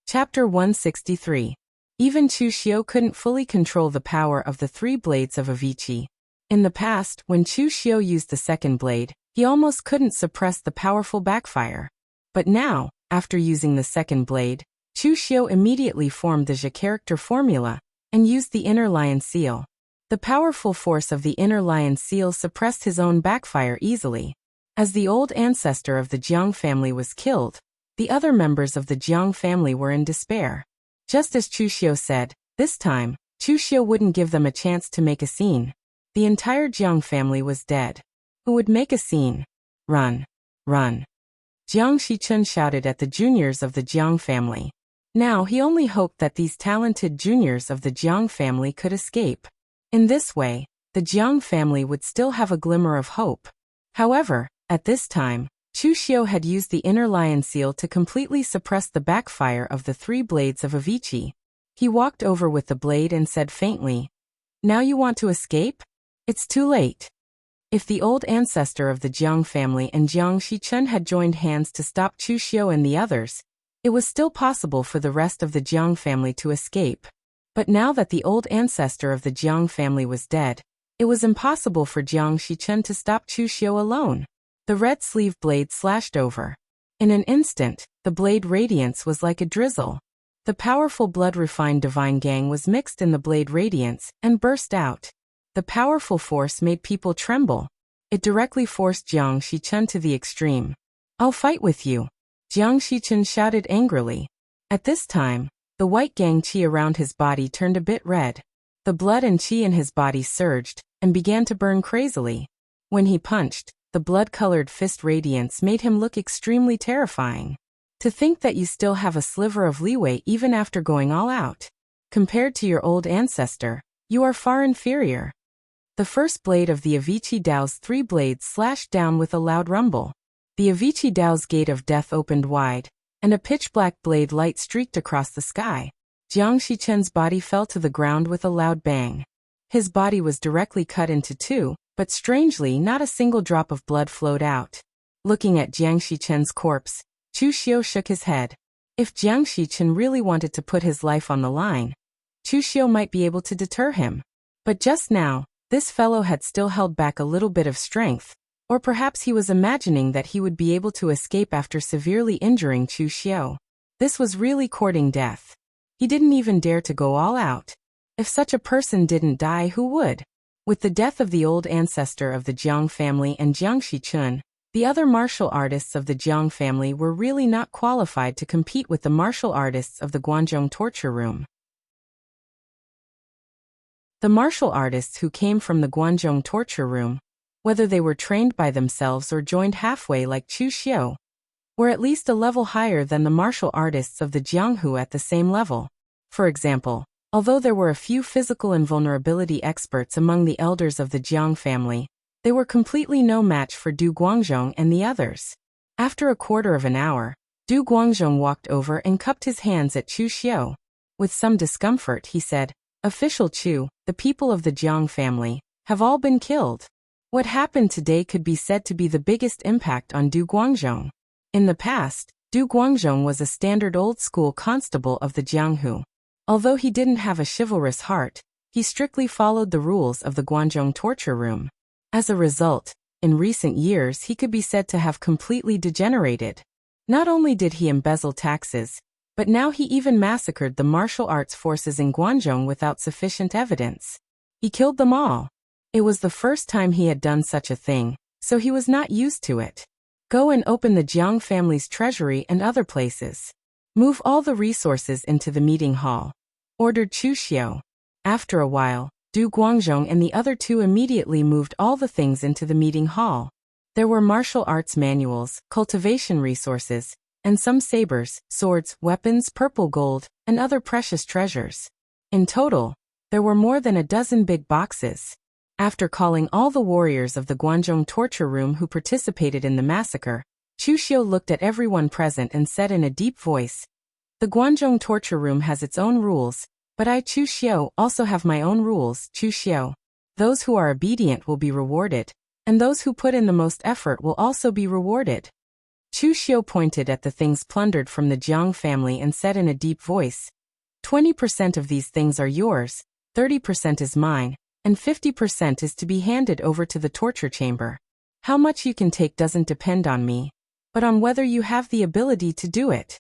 Speaker 1: Chapter 163. Even Chu Xiu couldn't fully control the power of the 3 blades of Avicii. In the past, when Chu Xiu used the second blade, he almost couldn't suppress the powerful backfire. But now, after using the second blade, Chu Xiu immediately formed the Zhe character formula and used the inner lion seal. The powerful force of the inner lion seal suppressed his own backfire easily. As the old ancestor of the Jiang family was killed, the other members of the Jiang family were in despair. Just as Chu Xiu said, this time, Chu Xiu wouldn't give them a chance to make a scene. The entire Jiang family was dead. Who would make a scene? Run! Run! Jiang Shichun shouted at the juniors of the Jiang family. Now he only hoped that these talented juniors of the Jiang family could escape. In this way, the Jiang family would still have a glimmer of hope. However, at this time, Chu Xiu had used the inner lion seal to completely suppress the backfire of the 3 blades of Avicii. He walked over with the blade and said faintly, "Now you want to escape? It's too late." If the old ancestor of the Jiang family and Jiang Shichun had joined hands to stop Chu Xiu and the others, it was still possible for the rest of the Jiang family to escape. But now that the old ancestor of the Jiang family was dead, it was impossible for Jiang Shichun to stop Chu Xiu alone. The red sleeve blade slashed over. In an instant, the blade radiance was like a drizzle. The powerful blood-refined divine gang was mixed in the blade radiance and burst out. The powerful force made people tremble. It directly forced Jiang Shichun to the extreme. "I'll fight with you," Jiang Shichun shouted angrily. At this time, the white gang qi around his body turned a bit red. The blood and qi in his body surged and began to burn crazily. When he punched, the blood-colored fist radiance made him look extremely terrifying. To think that you still have a sliver of leeway even after going all out. Compared to your old ancestor, you are far inferior. The first blade of the Avicii Dao's 3 blades slashed down with a loud rumble. The Avicii Dao's gate of death opened wide, and a pitch-black blade light streaked across the sky. Jiang Shichun's body fell to the ground with a loud bang. His body was directly cut into 2, but strangely not a single drop of blood flowed out. Looking at Jiang Shichun's corpse, Chu Xiu shook his head. If Jiang Shichun really wanted to put his life on the line, Chu Xiu might be able to deter him. But just now, this fellow had still held back a little bit of strength, or perhaps he was imagining that he would be able to escape after severely injuring Chu Xiu. This was really courting death. He didn't even dare to go all out. If such a person didn't die, who would? With the death of the old ancestor of the Jiang family and Jiang Shichun, the other martial artists of the Jiang family were really not qualified to compete with the martial artists of the Guanzhong torture room. The martial artists who came from the Guanzhong torture room, whether they were trained by themselves or joined halfway like Chu Xiu, were at least a level higher than the martial artists of the Jianghu at the same level. For example, although there were a few physical invulnerability experts among the elders of the Jiang family, they were completely no match for Du Guangzhong and the others. After a quarter of an hour, Du Guangzhong walked over and cupped his hands at Chu Xiu. With some discomfort, he said, "Official Chu, the people of the Jiang family have all been killed." What happened today could be said to be the biggest impact on Du Guangzhong. In the past, Du Guangzhong was a standard old-school constable of the Jianghu. Although he didn't have a chivalrous heart, he strictly followed the rules of the Guanzhong torture room. As a result, in recent years he could be said to have completely degenerated. Not only did he embezzle taxes, but now he even massacred the martial arts forces in Guanzhong without sufficient evidence. He killed them all. It was the first time he had done such a thing, so he was not used to it. "Go and open the Jiang family's treasury and other places. Move all the resources into the meeting hall," ordered Chu Xiu. After a while, Du Guangzhong and the other 2 immediately moved all the things into the meeting hall. There were martial arts manuals, cultivation resources, and some sabers, swords, weapons, purple gold, and other precious treasures. In total, there were more than a dozen big boxes. After calling all the warriors of the Guanzhong torture room who participated in the massacre, Chu Xiu looked at everyone present and said in a deep voice, "The Guanzhong torture room has its own rules, but I, Chu Xiu, also have my own rules, Chu Xiu. Those who are obedient will be rewarded, and those who put in the most effort will also be rewarded." Chu Xiu pointed at the things plundered from the Jiang family and said in a deep voice, 20% of these things are yours, 30% is mine, and 50% is to be handed over to the torture chamber. How much you can take doesn't depend on me, but on whether you have the ability to do it."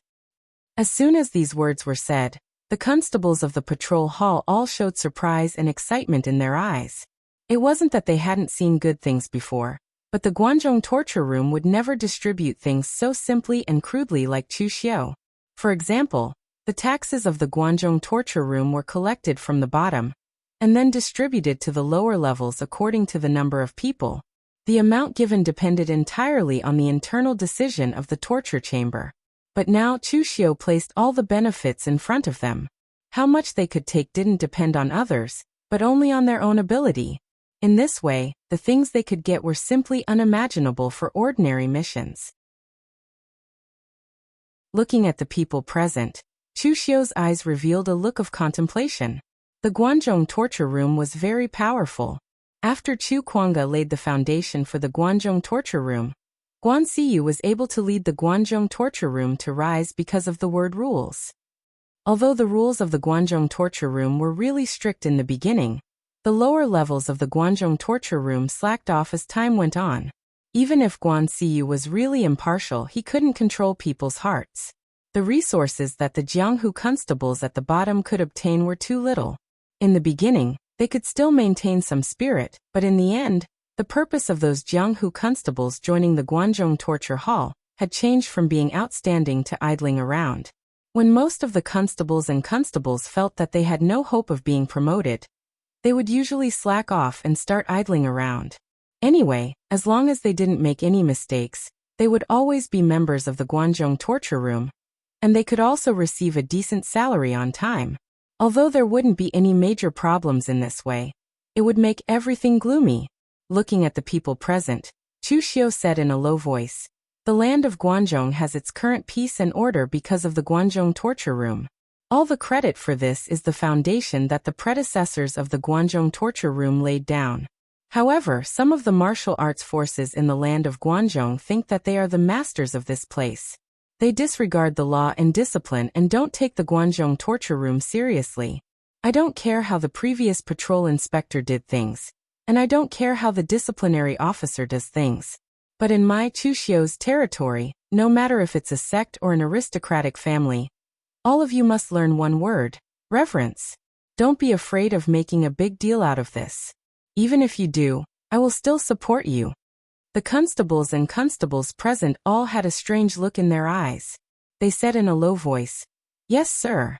Speaker 1: As soon as these words were said, the constables of the patrol hall all showed surprise and excitement in their eyes. It wasn't that they hadn't seen good things before, but the Guanzhong torture room would never distribute things so simply and crudely like Chu Xiu. For example, the taxes of the Guanzhong torture room were collected from the bottom, and then distributed to the lower levels according to the number of people. The amount given depended entirely on the internal decision of the torture chamber. But now Chu Xiu placed all the benefits in front of them. How much they could take didn't depend on others, but only on their own ability. In this way, the things they could get were simply unimaginable for ordinary missions. Looking at the people present, Chu Xiu's eyes revealed a look of contemplation. The Guanzhong torture room was very powerful. After Chu Kuanga laid the foundation for the Guanzhong torture room, Guan Siyu was able to lead the Guanzhong torture room to rise because of the word rules. Although the rules of the Guanzhong torture room were really strict in the beginning, the lower levels of the Guanzhong torture room slacked off as time went on. Even if Guan Siyu was really impartial, he couldn't control people's hearts. The resources that the Jianghu constables at the bottom could obtain were too little. In the beginning, they could still maintain some spirit, but in the end, the purpose of those Jianghu constables joining the Guanzhong torture hall had changed from being outstanding to idling around. When most of the constables felt that they had no hope of being promoted, they would usually slack off and start idling around. Anyway, as long as they didn't make any mistakes, they would always be members of the Guanzhong torture room, and they could also receive a decent salary on time. Although there wouldn't be any major problems in this way, it would make everything gloomy. Looking at the people present, Chu Xiu said in a low voice, "The land of Guanzhong has its current peace and order because of the Guanzhong torture room. All the credit for this is the foundation that the predecessors of the Guanzhong torture room laid down. However, some of the martial arts forces in the land of Guanzhong think that they are the masters of this place. They disregard the law and discipline and don't take the Guanzhong torture room seriously. I don't care how the previous patrol inspector did things, and I don't care how the disciplinary officer does things. But in my Chu Xiu's territory, no matter if it's a sect or an aristocratic family, all of you must learn one word: reverence. Don't be afraid of making a big deal out of this. Even if you do, I will still support you." The constables present all had a strange look in their eyes. They said in a low voice, "Yes, sir."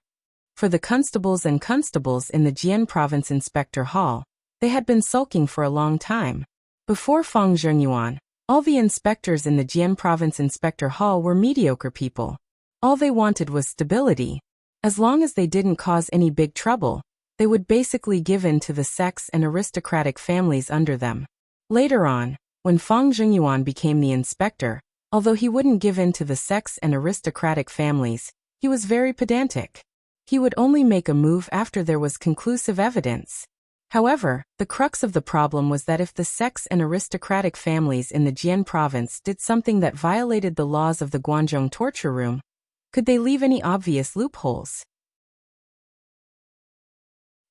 Speaker 1: For the constables in the Jian Province Inspector Hall, they had been sulking for a long time. Before Fang Zhengyuan, all the inspectors in the Jian Province Inspector Hall were mediocre people. All they wanted was stability. As long as they didn't cause any big trouble, they would basically give in to the sects and aristocratic families under them. Later on, when Fang Zhengyuan became the inspector, although he wouldn't give in to the sects and aristocratic families, he was very pedantic. He would only make a move after there was conclusive evidence. However, the crux of the problem was that if the sects and aristocratic families in the Jian province did something that violated the laws of the Guanzhong torture room, could they leave any obvious loopholes?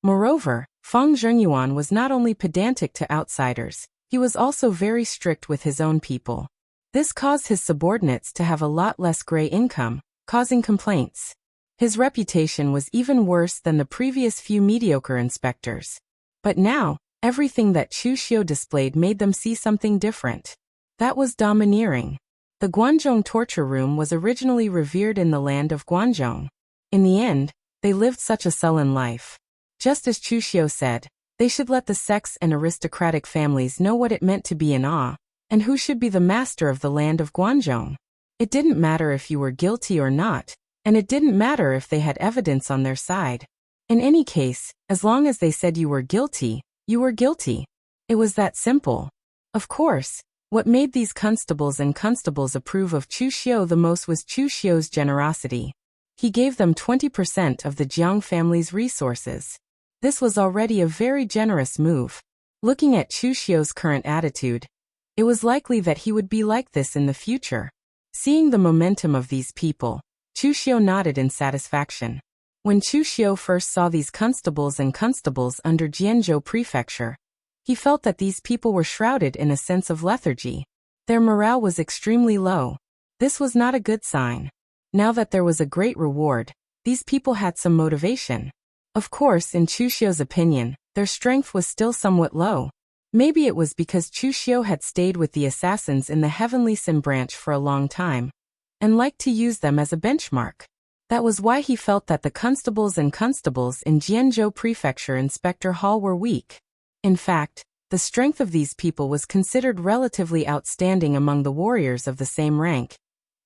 Speaker 1: Moreover, Fang Zhengyuan was not only pedantic to outsiders, he was also very strict with his own people. This caused his subordinates to have a lot less gray income, causing complaints. His reputation was even worse than the previous few mediocre inspectors. But now, everything that Chu Xiu displayed made them see something different. That was domineering. The Guanzhong torture room was originally revered in the land of Guanzhong. In the end, they lived such a sullen life. Just as Chu Xiu said, they should let the sects and aristocratic families know what it meant to be in awe, and who should be the master of the land of Guanzhong. It didn't matter if you were guilty or not, and it didn't matter if they had evidence on their side. In any case, as long as they said you were guilty, you were guilty. It was that simple. Of course, what made these constables approve of Chu Xiu the most was Chu Xiu's generosity. He gave them 20% of the Jiang family's resources. This was already a very generous move. Looking at Chu Xiu's current attitude, it was likely that he would be like this in the future. Seeing the momentum of these people, Chu Xiu nodded in satisfaction. When Chu Xiu first saw these constables under Jianzhou Prefecture, he felt that these people were shrouded in a sense of lethargy. Their morale was extremely low. This was not a good sign. Now that there was a great reward, these people had some motivation. Of course, in Chu Xiu's opinion, their strength was still somewhat low. Maybe it was because Chu Xiu had stayed with the assassins in the Heavenly Sim branch for a long time, and liked to use them as a benchmark. That was why he felt that the constables in Jianzhou Prefecture Inspector Hall were weak. In fact, the strength of these people was considered relatively outstanding among the warriors of the same rank.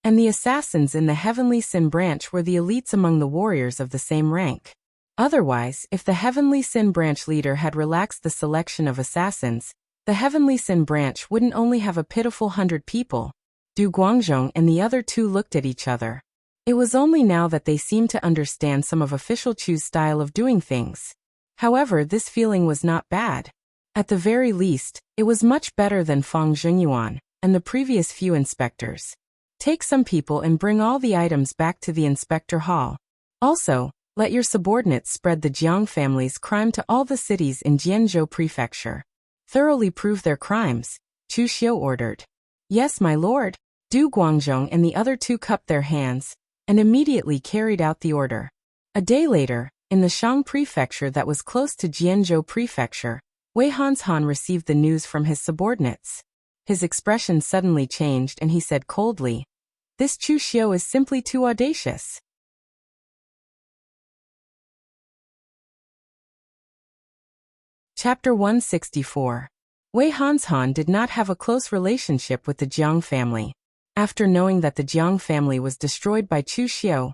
Speaker 1: And the assassins in the Heavenly Sin branch were the elites among the warriors of the same rank. Otherwise, if the Heavenly Sin branch leader had relaxed the selection of assassins, the Heavenly Sin branch wouldn't only have a pitiful 100 people. Du Guangzhong and the other two looked at each other. It was only now that they seemed to understand some of official Chu's style of doing things. However, this feeling was not bad. At the very least, it was much better than Fang Zhengyuan and the previous few inspectors. Take some people and bring all the items back to the inspector hall. Also, let your subordinates spread the Jiang family's crime to all the cities in Jianzhou Prefecture. Thoroughly prove their crimes, Chu Xiu ordered. Yes, my lord. Du Guangzhong and the other two cupped their hands and immediately carried out the order. A day later, in the Shang Prefecture that was close to Jianzhou Prefecture, Wei Hanshan received the news from his subordinates. His expression suddenly changed and he said coldly, "This Chu Xiu is simply too audacious." Chapter 164. Wei Hanshan did not have a close relationship with the Jiang family. After knowing that the Jiang family was destroyed by Chu Xiu,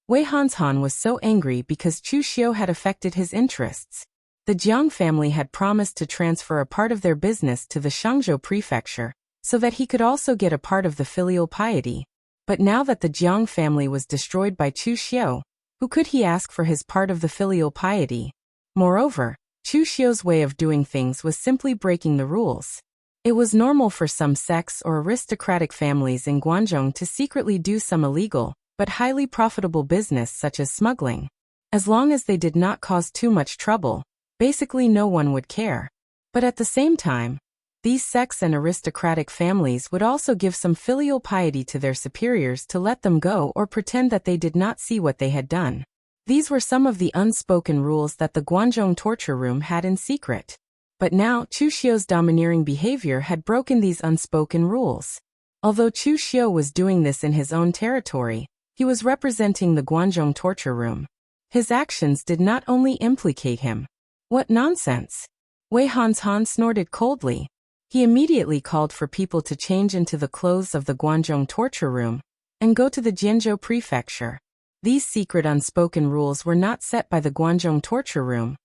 Speaker 1: Wei Hanshan was so angry because Chu Xiu had affected his interests. The Jiang family had promised to transfer a part of their business to the Shangzhou Prefecture, so that he could also get a part of the filial piety. But now that the Jiang family was destroyed by Chu Xiu, who could he ask for his part of the filial piety? Moreover, Chu Xiu's way of doing things was simply breaking the rules. It was normal for some sects or aristocratic families in Guangzhou to secretly do some illegal, but highly profitable business such as smuggling. As long as they did not cause too much trouble, basically no one would care. But at the same time, these sects and aristocratic families would also give some filial piety to their superiors to let them go or pretend that they did not see what they had done. These were some of the unspoken rules that the Guangzhou torture room had in secret. But now, Chu Xiu's domineering behavior had broken these unspoken rules. Although Chu Xiu was doing this in his own territory, he was representing the Guangzhou torture room. His actions did not only implicate him. What nonsense! Wei Hanshan snorted coldly. He immediately called for people to change into the clothes of the Guangzhou torture room and go to the Jianzhou Prefecture. These secret unspoken rules were not set by the Guangzhou torture room,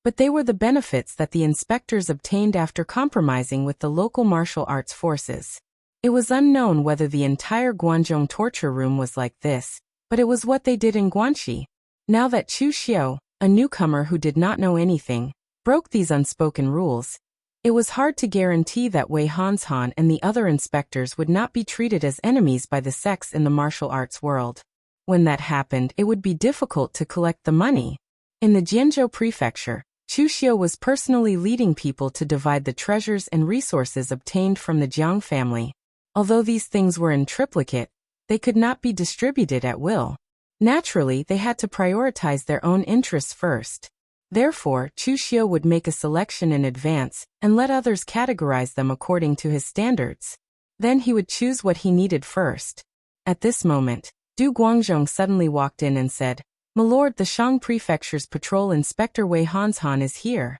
Speaker 1: but they were the benefits that the inspectors obtained after compromising with the local martial arts forces. It was unknown whether the entire Guangzhou torture room was like this, but it was what they did in Guanxi. Now that Chu Xiu, a newcomer who did not know anything, broke these unspoken rules, it was hard to guarantee that Wei Hanshan and the other inspectors would not be treated as enemies by the sects in the martial arts world. When that happened, it would be difficult to collect the money. In the Jianzhou Prefecture, Chu Xiu was personally leading people to divide the treasures and resources obtained from the Jiang family. Although these things were in triplicate, they could not be distributed at will. Naturally, they had to prioritize their own interests first. Therefore, Chu Xiu would make a selection in advance and let others categorize them according to his standards. Then he would choose what he needed first. At this moment, Du Guangzhong suddenly walked in and said, "My lord, the Shang Prefecture's patrol inspector Wei Hanshan is here."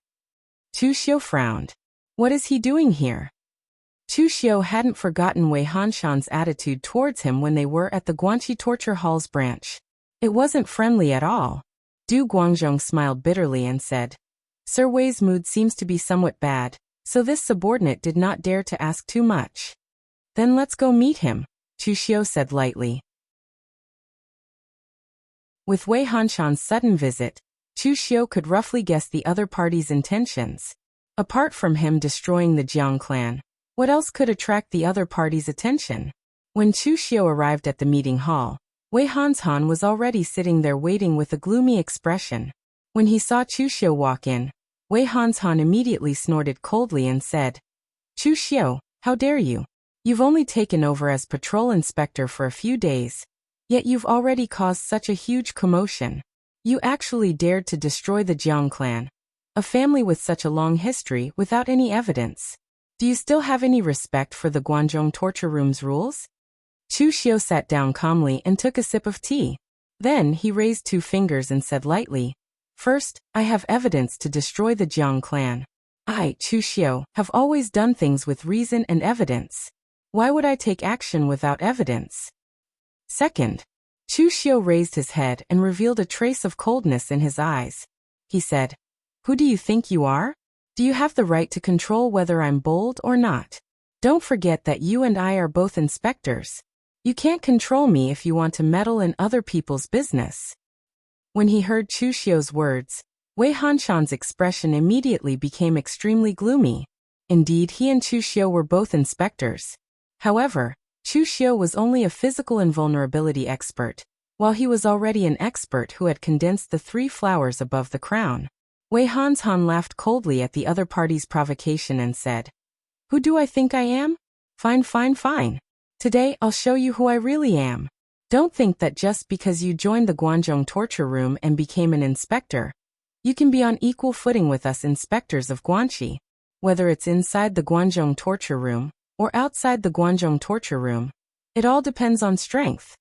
Speaker 1: Chu Xiu frowned. What is he doing here? Chu Xiu hadn't forgotten Wei Hanshan's attitude towards him when they were at the Guanxi Torture Hall's branch. It wasn't friendly at all. Du Guangzhong smiled bitterly and said, "Sir Wei's mood seems to be somewhat bad, so this subordinate did not dare to ask too much." "Then let's go meet him," Chu Xiu said lightly. With Wei Hanshan's sudden visit, Chu Xiu could roughly guess the other party's intentions. Apart from him destroying the Jiang clan, what else could attract the other party's attention? When Chu Xiu arrived at the meeting hall, Wei Hanshan was already sitting there waiting with a gloomy expression. When he saw Chu Xiu walk in, Wei Hanshan immediately snorted coldly and said, "Chu Xiu, how dare you? You've only taken over as patrol inspector for a few days, yet you've already caused such a huge commotion. You actually dared to destroy the Jiang clan, a family with such a long history, without any evidence. Do you still have any respect for the Guangzhou torture room's rules?" Chu Xiu sat down calmly and took a sip of tea. Then he raised two fingers and said lightly, "First, I have evidence to destroy the Jiang clan. I, Chu Xiu, have always done things with reason and evidence. Why would I take action without evidence?" Second, Chu Xiu raised his head and revealed a trace of coldness in his eyes. He said, "Who do you think you are? Do you have the right to control whether I'm bold or not? Don't forget that you and I are both inspectors. You can't control me if you want to meddle in other people's business." When he heard Chu Xiu's words, Wei Hanshan's expression immediately became extremely gloomy. Indeed, he and Chu Xiu were both inspectors. However, Chu Xiu was only a physical invulnerability expert, while he was already an expert who had condensed the 3 flowers above the crown. Wei Hanshan laughed coldly at the other party's provocation and said, "Who do I think I am? Fine, fine, fine. Today I'll show you who I really am. Don't think that just because you joined the Guanzhong torture room and became an inspector, you can be on equal footing with us inspectors of Guanxi. Whether it's inside the Guanzhong torture room or outside the Guanzhong torture room, it all depends on strength."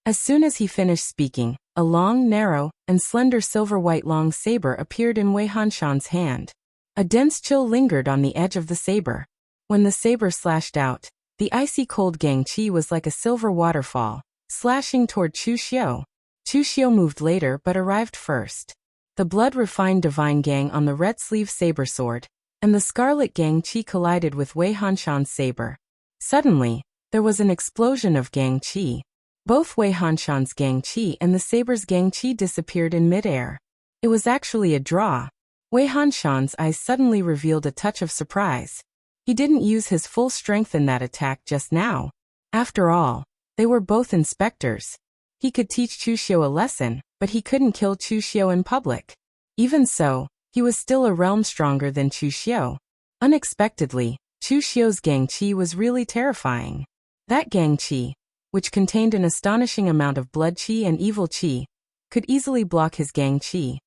Speaker 1: As soon as he finished speaking, a long, narrow, and slender silver-white long saber appeared in Wei Hanshan's hand. A dense chill lingered on the edge of the saber. When the saber slashed out, the icy cold Gang Qi was like a silver waterfall, slashing toward Chu Xiu. Chu Xiu moved later but arrived first. The blood-refined divine Gang on the red-sleeve saber sword and the scarlet Gang Qi collided with Wei Hanshan's saber. Suddenly, there was an explosion of Gang Qi. Both Wei Hanshan's Gang Qi and the saber's Gang Qi disappeared in midair. It was actually a draw. Wei Hanshan's eyes suddenly revealed a touch of surprise. He didn't use his full strength in that attack just now. After all, they were both inspectors. He could teach Chu Xiu a lesson, but he couldn't kill Chu Xiu in public. Even so, he was still a realm stronger than Chu Xiu. Unexpectedly, Chu Xiu's Gang Qi was really terrifying. That Gang Qi, which contained an astonishing amount of blood Qi and evil Qi, could easily block his Gang Qi.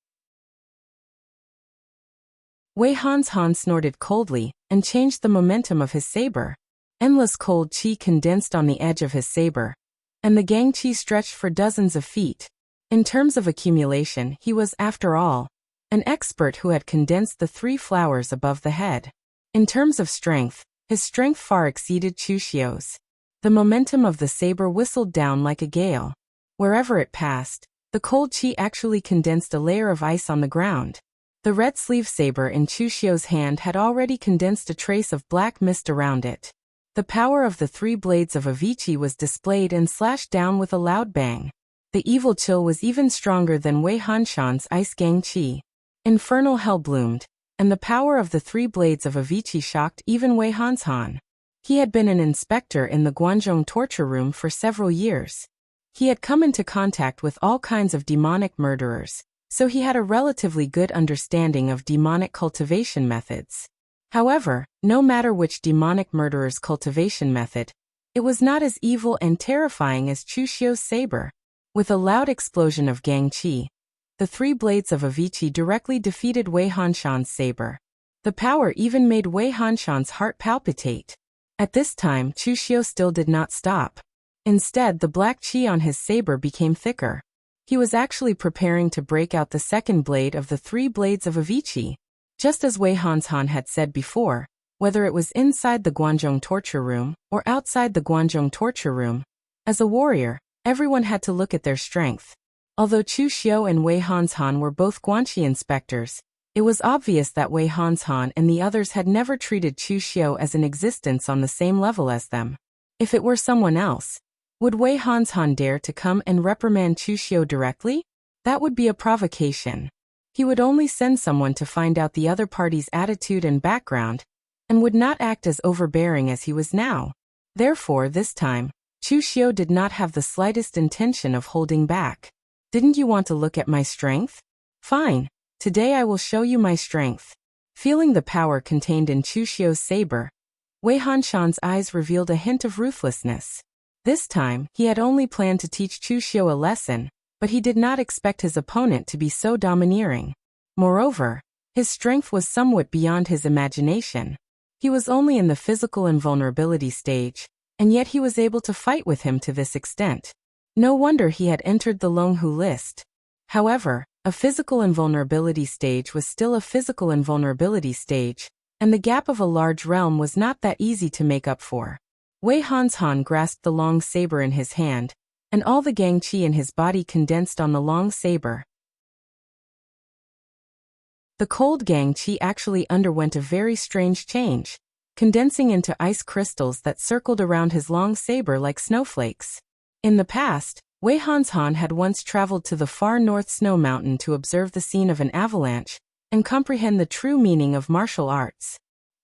Speaker 1: Wei Hanshan snorted coldly and changed the momentum of his saber. Endless cold Qi condensed on the edge of his saber, and the Gang Qi stretched for dozens of feet. In terms of accumulation, he was, after all, an expert who had condensed the 3 flowers above the head. In terms of strength, his strength far exceeded Chu Xiu's. The momentum of the saber whistled down like a gale. Wherever it passed, the cold Qi actually condensed a layer of ice on the ground. The red sleeve saber in Chu Xiu's hand had already condensed a trace of black mist around it. The power of the 3 blades of Avicii was displayed and slashed down with a loud bang. The evil chill was even stronger than Wei Hanshan's ice Gang Qi. Infernal hell bloomed, and the power of the 3 blades of Avicii shocked even Wei Hanshan. He had been an inspector in the Guanzhong torture room for several years. He had come into contact with all kinds of demonic murderers, so he had a relatively good understanding of demonic cultivation methods. However, no matter which demonic murderer's cultivation method, it was not as evil and terrifying as Chu Xiu's saber. With a loud explosion of Gang Qi, the 3 blades of Avicii directly defeated Wei Hanshan's saber. The power even made Wei Hanshan's heart palpitate. At this time, Chu Xiu still did not stop. Instead, the black Qi on his saber became thicker. He was actually preparing to break out the 2nd blade of the 3 blades of Avicii. Just as Wei Hanshan had said before, whether it was inside the Guanzhong torture room or outside the Guanzhong torture room, as a warrior, everyone had to look at their strength. Although Chu Xiu and Wei Hanshan were both Guanxi inspectors, it was obvious that Wei Hanshan and the others had never treated Chu Xiu as an existence on the same level as them. If it were someone else, would Wei Hanshan dare to come and reprimand Chu Xiu directly? That would be a provocation. He would only send someone to find out the other party's attitude and background, and would not act as overbearing as he was now. Therefore, this time, Chu Xiu did not have the slightest intention of holding back. Didn't you want to look at my strength? Fine, today I will show you my strength. Feeling the power contained in Chu Xiu's saber, Wei Hanshan's eyes revealed a hint of ruthlessness. This time, he had only planned to teach Chu Xiu a lesson, but he did not expect his opponent to be so domineering. Moreover, his strength was somewhat beyond his imagination. He was only in the physical invulnerability stage, and yet he was able to fight with him to this extent. No wonder he had entered the Longhu list. However, a physical invulnerability stage was still a physical invulnerability stage, and the gap of a large realm was not that easy to make up for. Wei Hanshan grasped the long saber in his hand, and all the gang qi in his body condensed on the long saber. The cold gang qi actually underwent a very strange change, condensing into ice crystals that circled around his long saber like snowflakes. In the past, Wei Hanshan had once traveled to the far north snow mountain to observe the scene of an avalanche and comprehend the true meaning of martial arts.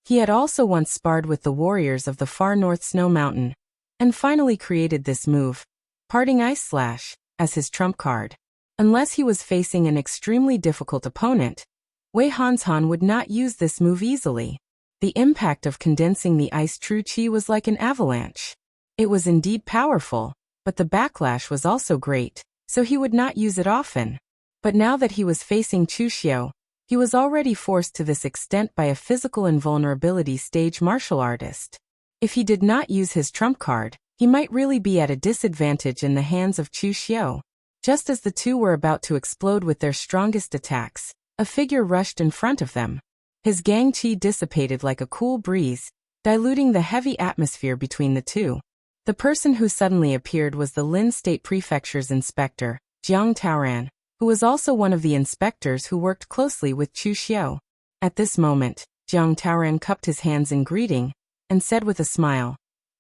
Speaker 1: He had also once sparred with the warriors of the far north snow mountain, and finally created this move, Parting Ice Slash, as his trump card. Unless he was facing an extremely difficult opponent, Wei Hanshan would not use this move easily. The impact of condensing the ice true qi was like an avalanche. It was indeed powerful, but the backlash was also great, so he would not use it often. But now that he was facing Chu Xiao, he was already forced to this extent by a physical invulnerability stage martial artist. If he did not use his trump card, he might really be at a disadvantage in the hands of Chu Xiao. Just as the two were about to explode with their strongest attacks, a figure rushed in front of them. His gang qi dissipated like a cool breeze, diluting the heavy atmosphere between the two. The person who suddenly appeared was the Lin State Prefecture's inspector, Jiang Taoran, who was also one of the inspectors who worked closely with Chu Xiao. At this moment, Jiang Taoran cupped his hands in greeting, and said with a smile,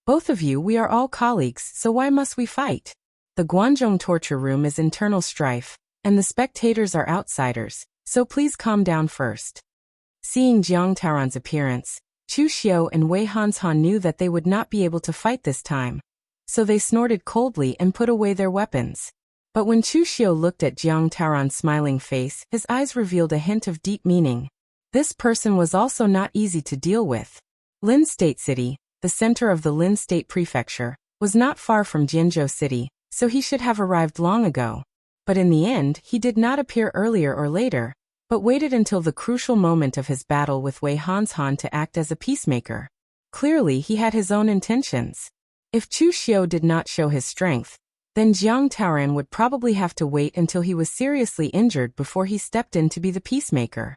Speaker 1: "Both of you, we are all colleagues, so why must we fight? The Guanzhong torture room is internal strife, and the spectators are outsiders, so please calm down first." Seeing Jiang Taoran's appearance, Chu Xiao and Wei Hanshan knew that they would not be able to fight this time, so they snorted coldly and put away their weapons. But when Chu Xiao looked at Jiang Taoran's smiling face, his eyes revealed a hint of deep meaning. This person was also not easy to deal with. Lin State City, the center of the Lin State Prefecture, was not far from Jianzhou City, so he should have arrived long ago. But in the end, he did not appear earlier or later, but waited until the crucial moment of his battle with Wei Hanshan to act as a peacemaker. Clearly, he had his own intentions. If Chu Xiao did not show his strength, then Jiang Taoran would probably have to wait until he was seriously injured before he stepped in to be the peacemaker.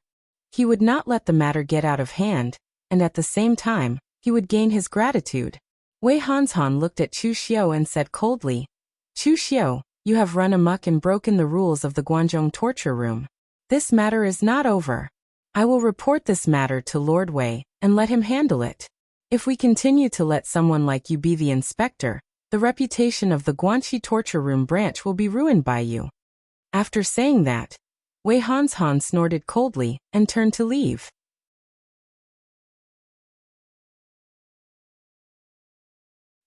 Speaker 1: He would not let the matter get out of hand, and at the same time, he would gain his gratitude. Wei Hanshan looked at Chu Xiao and said coldly, "Chu Xiao, you have run amok and broken the rules of the Guanzhong torture room. This matter is not over. I will report this matter to Lord Wei and let him handle it. If we continue to let someone like you be the inspector, the reputation of the Guanxi torture room branch will be ruined by you." After saying that, Wei Hanshan snorted coldly and turned to leave.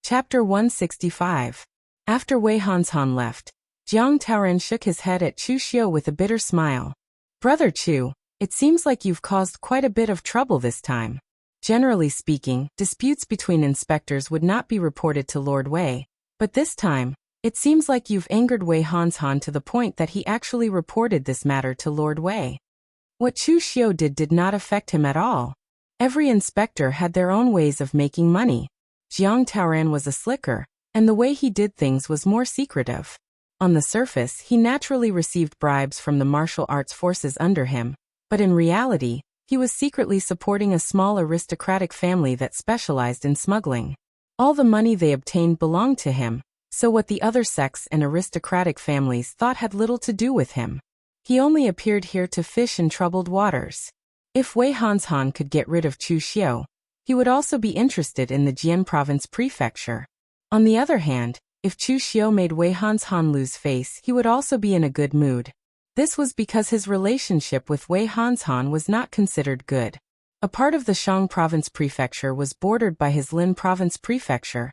Speaker 1: Chapter 165. After Wei Hanshan left, Jiang Taoran shook his head at Chu Xiao with a bitter smile. "Brother Chu, it seems like you've caused quite a bit of trouble this time. Generally speaking, disputes between inspectors would not be reported to Lord Wei, but this time, it seems like you've angered Wei Hanshan to the point that he actually reported this matter to Lord Wei." What Chu Xiao did not affect him at all. Every inspector had their own ways of making money. Jiang Taoran was a slicker, and the way he did things was more secretive. On the surface, he naturally received bribes from the martial arts forces under him, but in reality, he was secretly supporting a small aristocratic family that specialized in smuggling. All the money they obtained belonged to him, so what the other sects and aristocratic families thought had little to do with him. He only appeared here to fish in troubled waters. If Wei Hanshan could get rid of Chu Xiao, he would also be interested in the Jian province prefecture. On the other hand, if Chu Xiao made Wei Hanshan lose face, he would also be in a good mood. This was because his relationship with Wei Hanshan was not considered good. A part of the Shang province prefecture was bordered by his Lin province prefecture,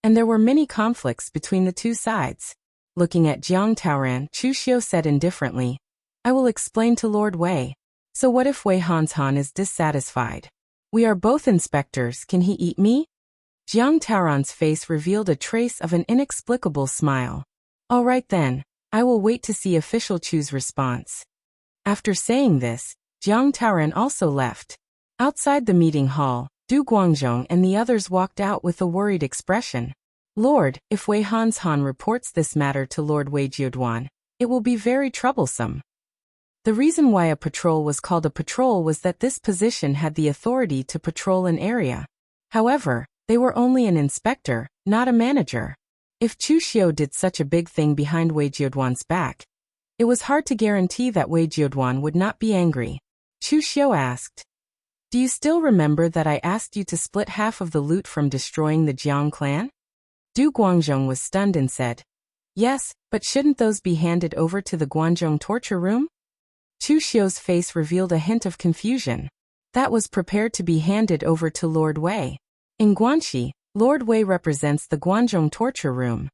Speaker 1: and there were many conflicts between the two sides. Looking at Jiang Taoran, Chu Xiao said indifferently, "I will explain to Lord Wei. So what if Wei Hanshan is dissatisfied? We are both inspectors, can he eat me?" Jiang Taoran's face revealed a trace of an inexplicable smile. "All right then, I will wait to see official Chu's response." After saying this, Jiang Taoran also left. Outside the meeting hall, Du Guangzhong and the others walked out with a worried expression. "Lord, if Wei Hanshan reports this matter to Lord Wei Jiuduan, it will be very troublesome." The reason why a patrol was called a patrol was that this position had the authority to patrol an area. However, they were only an inspector, not a manager. If Chu Xiu did such a big thing behind Wei Jiuduan's back, it was hard to guarantee that Wei Jiuduan would not be angry. Chu Xiu asked, "Do you still remember that I asked you to split half of the loot from destroying the Jiang clan?" Du Guangzhong was stunned and said, "Yes, but shouldn't those be handed over to the Guangzhong torture room?" Chu Xiu's face revealed a hint of confusion. That was prepared to be handed over to Lord Wei. In Guanxi, Lord Wei represents the Guangzhong torture room.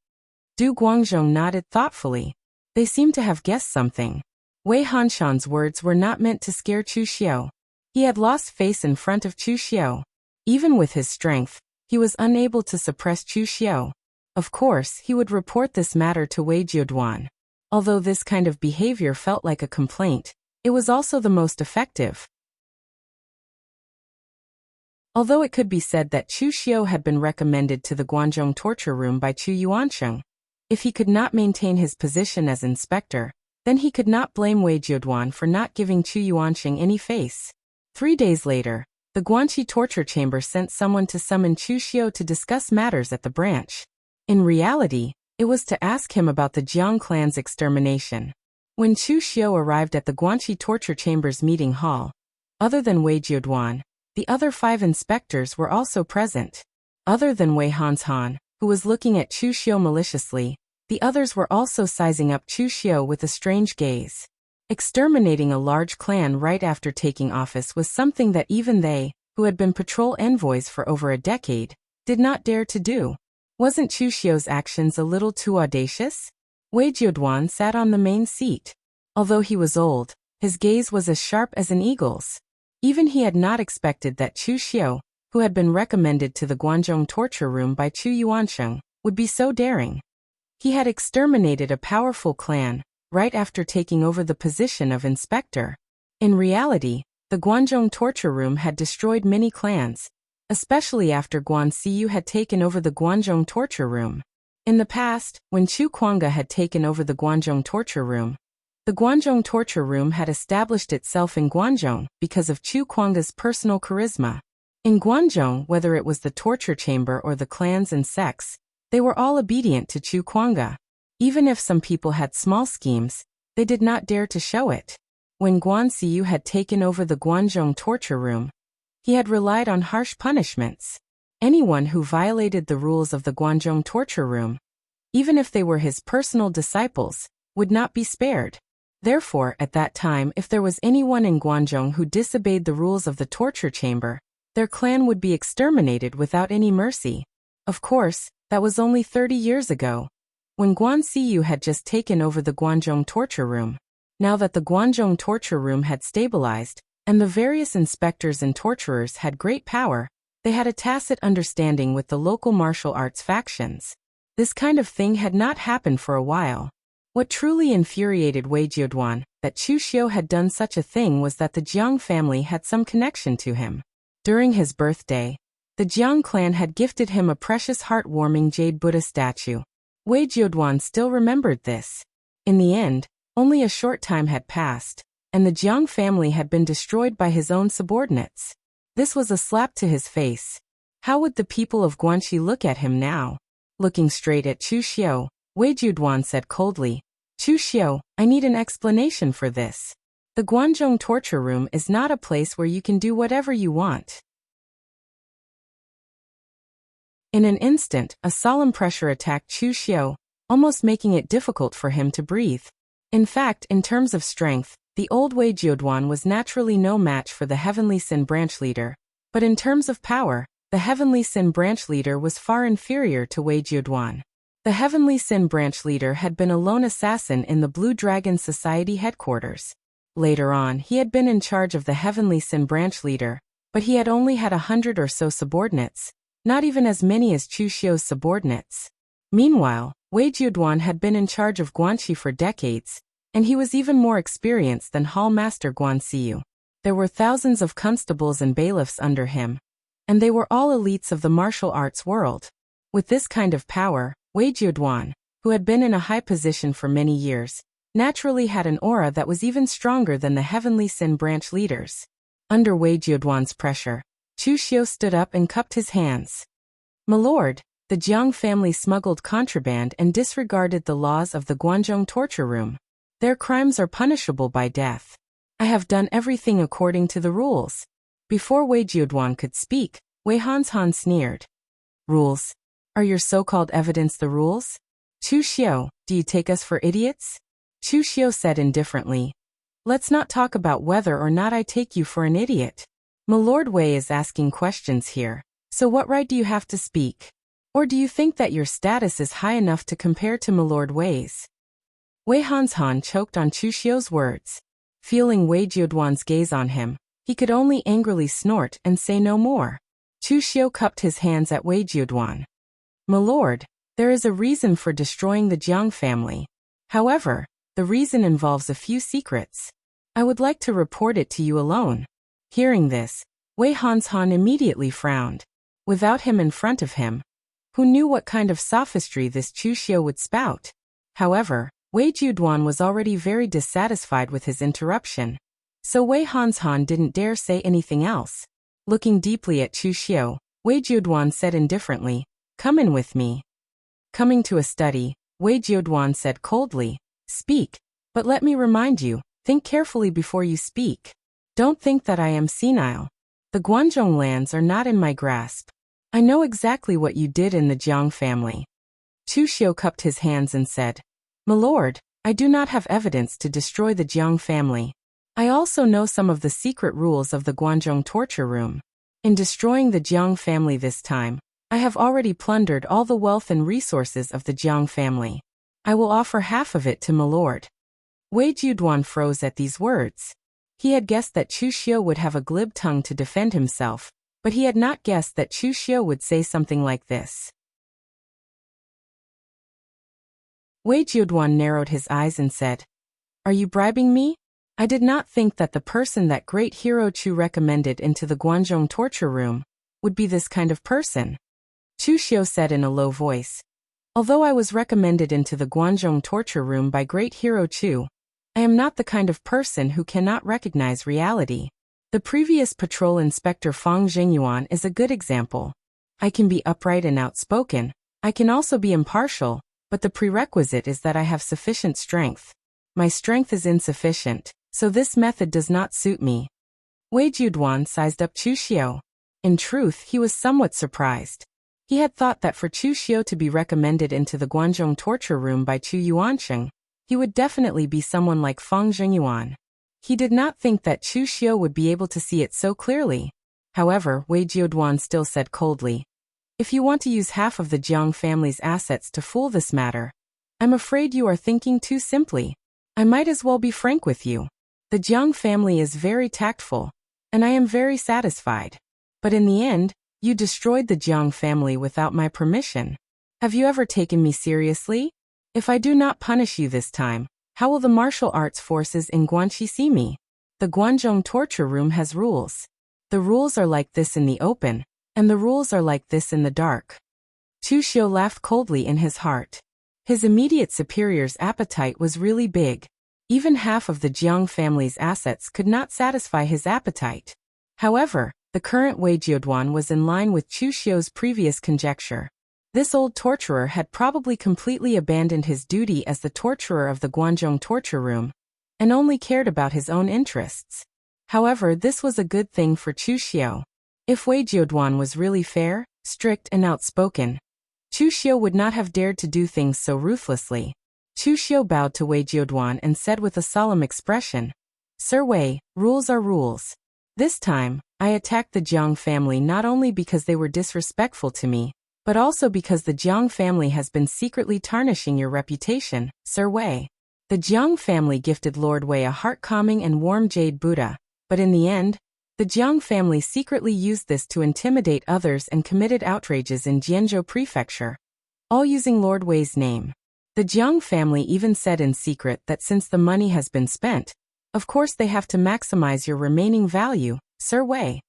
Speaker 1: Du Guangzhong nodded thoughtfully. They seemed to have guessed something. Wei Hanshan's words were not meant to scare Chu Xiu. He had lost face in front of Chu Xiu. Even with his strength, he was unable to suppress Chu Xiu. Of course, he would report this matter to Wei Jiuduan. Although this kind of behavior felt like a complaint, it was also the most effective. Although it could be said that Chu Xiu had been recommended to the Guangzhong torture room by Chu Yuansheng, if he could not maintain his position as inspector, then he could not blame Wei Jiuduan for not giving Chu Yuansheng any face. 3 days later, the Guanxi torture chamber sent someone to summon Chu Xiu to discuss matters at the branch. In reality, it was to ask him about the Jiang clan's extermination. When Chu Xiu arrived at the Guanxi torture chamber's meeting hall, other than Wei Jiuduan, the other 5 inspectors were also present. Other than Wei Hanshan, who was looking at Chu Xiu maliciously, the others were also sizing up Chu Xiu with a strange gaze. Exterminating a large clan right after taking office was something that even they, who had been patrol envoys for over a decade, did not dare to do. Wasn't Chu Xiu's actions a little too audacious? Wei Jiuduan sat on the main seat. Although he was old, his gaze was as sharp as an eagle's. Even he had not expected that Chu Xiu, who had been recommended to the Guangzhong torture room by Chu Yuansheng, would be so daring. He had exterminated a powerful clan, right after taking over the position of inspector. In reality, the Guangzhong torture room had destroyed many clans, especially after Guan Siyu had taken over the Guangzhong torture room. In the past, when Chu Kuanga had taken over the Guangzhong torture room, the Guangzhong torture room had established itself in Guangzhong because of Chu Kuanga's personal charisma. In Guangzhong, whether it was the torture chamber or the clans and sects, they were all obedient to Chu Kuanga. Even if some people had small schemes, they did not dare to show it. When Guan Siyu had taken over the Guangzhong torture room, he had relied on harsh punishments. Anyone who violated the rules of the Guangzhong torture room, even if they were his personal disciples, would not be spared. Therefore, at that time, if there was anyone in Guangzhong who disobeyed the rules of the torture chamber, their clan would be exterminated without any mercy. Of course, that was only 30 years ago, when Guan Siyu had just taken over the Guangzhong torture room. Now that the Guangzhong torture room had stabilized, and the various inspectors and torturers had great power, they had a tacit understanding with the local martial arts factions. This kind of thing had not happened for a while. What truly infuriated Wei Jiuduan, that Chu Xiu had done such a thing, was that the Jiang family had some connection to him. During his birthday, the Jiang clan had gifted him a precious heartwarming jade Buddha statue. Wei Jiuduan still remembered this. In the end, only a short time had passed, and the Jiang family had been destroyed by his own subordinates. This was a slap to his face. How would the people of Guanxi look at him now? Looking straight at Chu Xiu, Wei Jiuduan said coldly, "Chu Xiu, I need an explanation for this. The Guangzhong torture room is not a place where you can do whatever you want." In an instant, a solemn pressure attacked Chu Xiu, almost making it difficult for him to breathe. In fact, in terms of strength, the old Wei Jiuduan was naturally no match for the Heavenly Sin branch leader, but in terms of power, the Heavenly Sin branch leader was far inferior to Wei Jiuduan. The Heavenly Sin branch leader had been a lone assassin in the Blue Dragon Society headquarters. Later on, he had been in charge of the Heavenly Sin branch leader, but he had only had 100 or so subordinates, not even as many as Chu Xiu's subordinates. Meanwhile, Wei Jiuduan had been in charge of Guanxi for decades, and he was even more experienced than Hall Master Guan Siyu. There were thousands of constables and bailiffs under him, and they were all elites of the martial arts world. With this kind of power, Wei Jiuduan, who had been in a high position for many years, naturally had an aura that was even stronger than the Heavenly Sin branch leaders. Under Wei Jiuduan's pressure, Chu Xiu stood up and cupped his hands. "My lord, The Jiang family smuggled contraband and disregarded the laws of the Guangzhou torture room. Their crimes are punishable by death. I have done everything according to the rules. Before Wei Jiuduan could speak, Wei Hanshan sneered. Rules? Are your so-called evidence the rules? Chu Xiu, do you take us for idiots? Chu Xiu said indifferently. Let's not talk about whether or not I take you for an idiot. Milord Wei is asking questions here, so what right do you have to speak? Or do you think that your status is high enough to compare to Milord Wei's? Wei Hanshan choked on Chu Xiu's words. Feeling Wei Jiuduan's gaze on him, he could only angrily snort and say no more. Chu Xiu cupped his hands at Wei Jiuduan. Milord, there is a reason for destroying the Jiang family. However, the reason involves a few secrets. I would like to report it to you alone. Hearing this, Wei Hanshan immediately frowned. Without him in front of him, who knew what kind of sophistry this Chu Xiu would spout? However, Wei Jiuduan was already very dissatisfied with his interruption, so Wei Hanshan didn't dare say anything else. Looking deeply at Chu Xiu, Wei Jiuduan said indifferently, "Come in with me." Coming to a study, Wei Jiuduan said coldly, "Speak, but let me remind you, think carefully before you speak. Don't think that I am senile. The Guangzhou lands are not in my grasp. I know exactly what you did in the Jiang family." Chu Xiu cupped his hands and said, "Milord, I do not have evidence to destroy the Jiang family. I also know some of the secret rules of the Guangzhou torture room. In destroying the Jiang family this time, I have already plundered all the wealth and resources of the Jiang family. I will offer half of it to Milord." Wei Jiuduan froze at these words. He had guessed that Chu Xiu would have a glib tongue to defend himself, but he had not guessed that Chu Xiu would say something like this. Wei Jiuduan narrowed his eyes and said, "Are you bribing me? I did not think that the person that great hero Chu recommended into the Guangzhou torture room would be this kind of person." Chu Xiu said in a low voice, "Although I was recommended into the Guangzhou torture room by great hero Chu, I am not the kind of person who cannot recognize reality. The previous patrol inspector Fang Zhengyuan is a good example. I can be upright and outspoken. I can also be impartial, but the prerequisite is that I have sufficient strength. My strength is insufficient, so this method does not suit me." Wei Jiuduan sized up Chu Xiu. In truth, he was somewhat surprised. He had thought that for Chu Xiu to be recommended into the Guangzhou torture room by Chu Yuansheng, he would definitely be someone like Fang Zhengyuan. He did not think that Chu Xiu would be able to see it so clearly. However, Wei Jiuduan still said coldly, "If you want to use half of the Jiang family's assets to fool this matter, I'm afraid you are thinking too simply. I might as well be frank with you. The Jiang family is very tactful, and I am very satisfied. But in the end, you destroyed the Jiang family without my permission. Have you ever taken me seriously? If I do not punish you this time, how will the martial arts forces in Guanxi see me? The Guangzhou torture room has rules. The rules are like this in the open, and the rules are like this in the dark." Chu Xiu laughed coldly in his heart. His immediate superior's appetite was really big. Even half of the Jiang family's assets could not satisfy his appetite. However, the current Wei Jiuduan was in line with Chu Xiu's previous conjecture. This old torturer had probably completely abandoned his duty as the torturer of the Guangzhou torture room, and only cared about his own interests. However, this was a good thing for Chu Xiu. If Wei Jiuduan was really fair, strict and outspoken, Chu Xiu would not have dared to do things so ruthlessly. Chu Xiu bowed to Wei Jiuduan and said with a solemn expression, "Sir Wei, rules are rules. This time, I attacked the Jiang family not only because they were disrespectful to me, but also because the Jiang family has been secretly tarnishing your reputation, Sir Wei. The Jiang family gifted Lord Wei a heart-calming and warm jade Buddha, but in the end, the Jiang family secretly used this to intimidate others and committed outrages in Jianzhou Prefecture, all using Lord Wei's name. The Jiang family even said in secret that since the money has been spent, of course they have to maximize your remaining value, Sir Wei."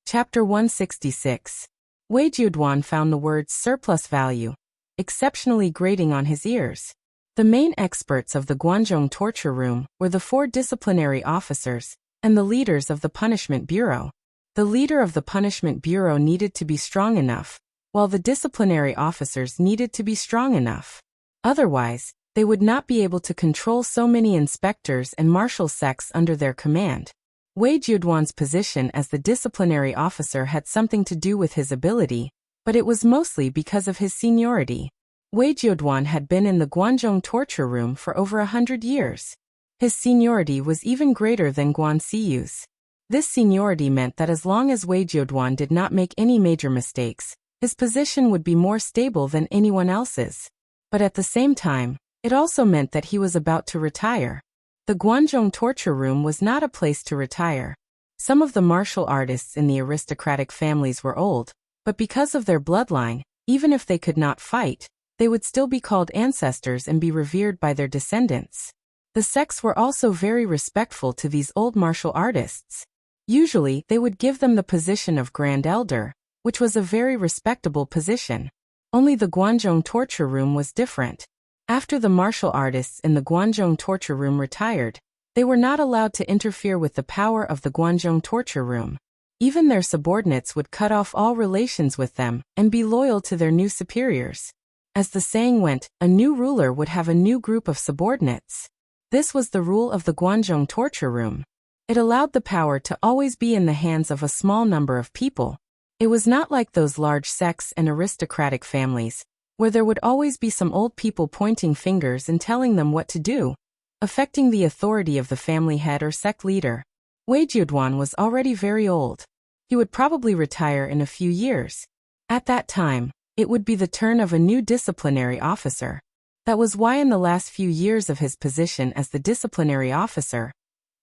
Speaker 1: Chapter 166. Wei Jiuduan found the words surplus value exceptionally grating on his ears. The main experts of the Guangzhou torture room were the 4 disciplinary officers, and the leaders of the Punishment Bureau. The leader of the Punishment Bureau needed to be strong enough, while the disciplinary officers needed to be strong enough. Otherwise, they would not be able to control so many inspectors and marshal sects under their command. Wei Jiuduan's position as the disciplinary officer had something to do with his ability, but it was mostly because of his seniority. Wei Jiuduan had been in the Guanzhong torture room for over 100 years. His seniority was even greater than Guan Siyu's. This seniority meant that as long as Wei Jiuduan did not make any major mistakes, his position would be more stable than anyone else's. But at the same time, it also meant that he was about to retire. The Guanzhong torture room was not a place to retire. Some of the martial artists in the aristocratic families were old, but because of their bloodline, even if they could not fight, they would still be called ancestors and be revered by their descendants. The sects were also very respectful to these old martial artists. Usually, they would give them the position of Grand Elder, which was a very respectable position. Only the Guanzhong torture room was different. After the martial artists in the Guanzhong torture room retired, they were not allowed to interfere with the power of the Guanzhong torture room. Even their subordinates would cut off all relations with them and be loyal to their new superiors. As the saying went, a new ruler would have a new group of subordinates. This was the rule of the Guanzhong torture room. It allowed the power to always be in the hands of a small number of people. It was not like those large sects and aristocratic families, where there would always be some old people pointing fingers and telling them what to do, affecting the authority of the family head or sect leader. Wei Jiuduan was already very old. He would probably retire in a few years. At that time, it would be the turn of a new disciplinary officer. That was why in the last few years of his position as the disciplinary officer,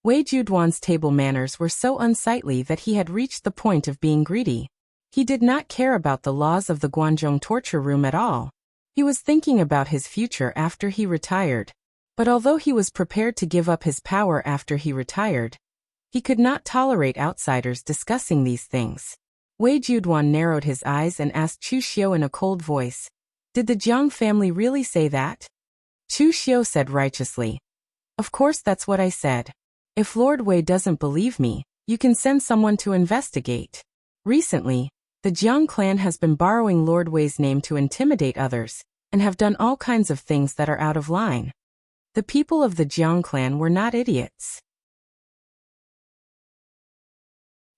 Speaker 1: Wei Jiuduan's table manners were so unsightly that he had reached the point of being greedy. He did not care about the laws of the Guanzhong torture room at all. He was thinking about his future after he retired. But although he was prepared to give up his power after he retired, he could not tolerate outsiders discussing these things. Wei Jiuduan narrowed his eyes and asked Chu Xiu in a cold voice, "Did the Jiang family really say that?" Chu Xiu said righteously, "Of course that's what I said. If Lord Wei doesn't believe me, you can send someone to investigate." Recently, the Jiang clan has been borrowing Lord Wei's name to intimidate others, and have done all kinds of things that are out of line. The people of the Jiang clan were not idiots.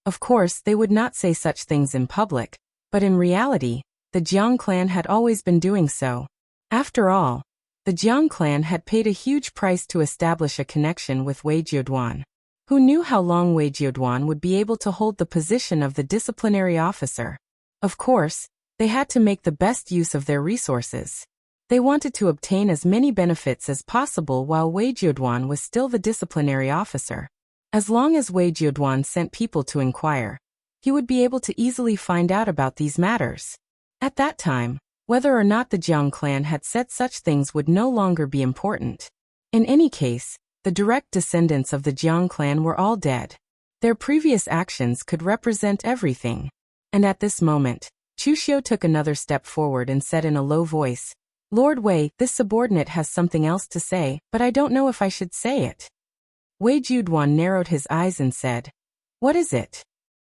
Speaker 1: Of course, they would not say such things in public, but in reality, the Jiang clan had always been doing so. After all, the Jiang clan had paid a huge price to establish a connection with Wei Jiuduan. Who knew how long Wei Jiuduan would be able to hold the position of the disciplinary officer? Of course, they had to make the best use of their resources. They wanted to obtain as many benefits as possible while Wei Jiuduan was still the disciplinary officer. As long as Wei Jiuduan sent people to inquire, he would be able to easily find out about these matters. At that time, whether or not the Jiang clan had said such things would no longer be important. In any case, the direct descendants of the Jiang clan were all dead. Their previous actions could represent everything. And at this moment, Chu Xiu took another step forward and said in a low voice, "Lord Wei, this subordinate has something else to say, but I don't know if I should say it." Wei Jiuduan narrowed his eyes and said, "What is it?"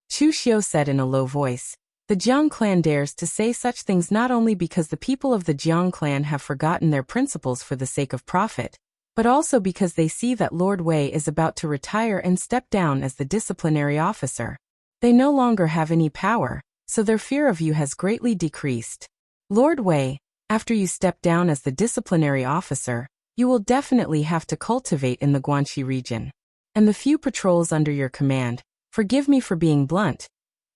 Speaker 1: Chu Xiu said in a low voice, "The Jiang clan dares to say such things not only because the people of the Jiang clan have forgotten their principles for the sake of profit, but also because they see that Lord Wei is about to retire and step down as the disciplinary officer. They no longer have any power, so their fear of you has greatly decreased. Lord Wei, after you step down as the disciplinary officer, you will definitely have to cultivate in the Guanxi region. And the few patrols under your command, forgive me for being blunt,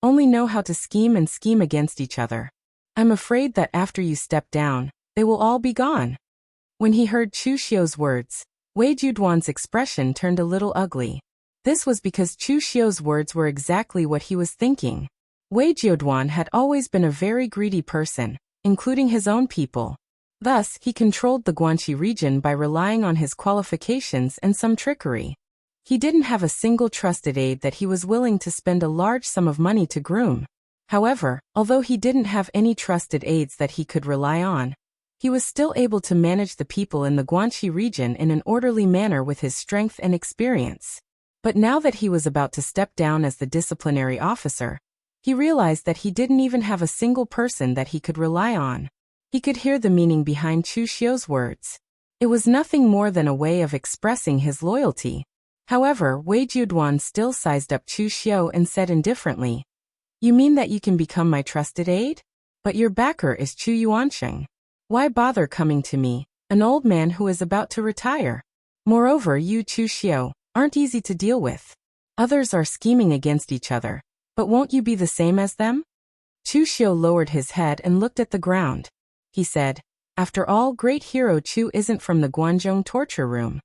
Speaker 1: only know how to scheme and scheme against each other. I'm afraid that after you step down, they will all be gone." When he heard Chu Xiu's words, Wei Jiuduan's expression turned a little ugly. This was because Chu Xiu's words were exactly what he was thinking. Wei Jiuduan had always been a very greedy person, including his own people. Thus, he controlled the Guanxi region by relying on his qualifications and some trickery. He didn't have a single trusted aide that he was willing to spend a large sum of money to groom. However, although he didn't have any trusted aides that he could rely on, he was still able to manage the people in the Guanxi region in an orderly manner with his strength and experience. But now that he was about to step down as the disciplinary officer, he realized that he didn't even have a single person that he could rely on. He could hear the meaning behind Chu Xiu's words. It was nothing more than a way of expressing his loyalty. However, Wei Jiuduan still sized up Chu Xiu and said indifferently, "You mean that you can become my trusted aide? But your backer is Chu Yuansheng. Why bother coming to me, an old man who is about to retire? Moreover, you Chu Xiu aren't easy to deal with. Others are scheming against each other, but won't you be the same as them?" Chu Xiu lowered his head and looked at the ground. He said, "After all, great hero Chu isn't from the Guanzhong torture room.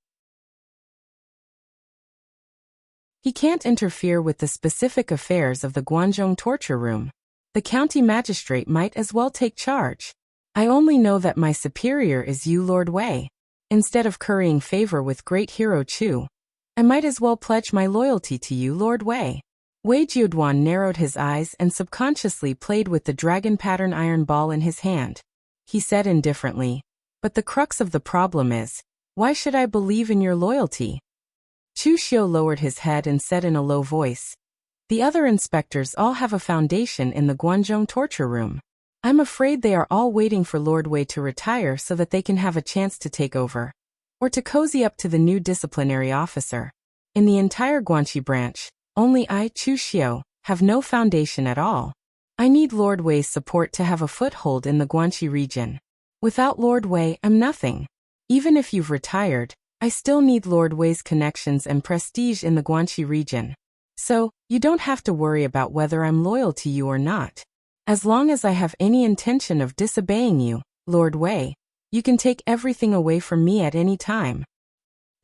Speaker 1: He can't interfere with the specific affairs of the Guanzhong torture room. The county magistrate might as well take charge. I only know that my superior is you, Lord Wei. Instead of currying favor with great hero Chu, I might as well pledge my loyalty to you, Lord Wei." Wei Jiuduan narrowed his eyes and subconsciously played with the dragon pattern iron ball in his hand. He said indifferently, "But the crux of the problem is, why should I believe in your loyalty?" Chu Xiu lowered his head and said in a low voice, "The other inspectors all have a foundation in the Guanzhong torture room. I'm afraid they are all waiting for Lord Wei to retire so that they can have a chance to take over, or to cozy up to the new disciplinary officer. In the entire Guanxi branch, only I, Chu Xiu, have no foundation at all. I need Lord Wei's support to have a foothold in the Guanxi region. Without Lord Wei, I'm nothing. Even if you've retired, I still need Lord Wei's connections and prestige in the Guanxi region. So, you don't have to worry about whether I'm loyal to you or not. As long as I have any intention of disobeying you, Lord Wei, you can take everything away from me at any time."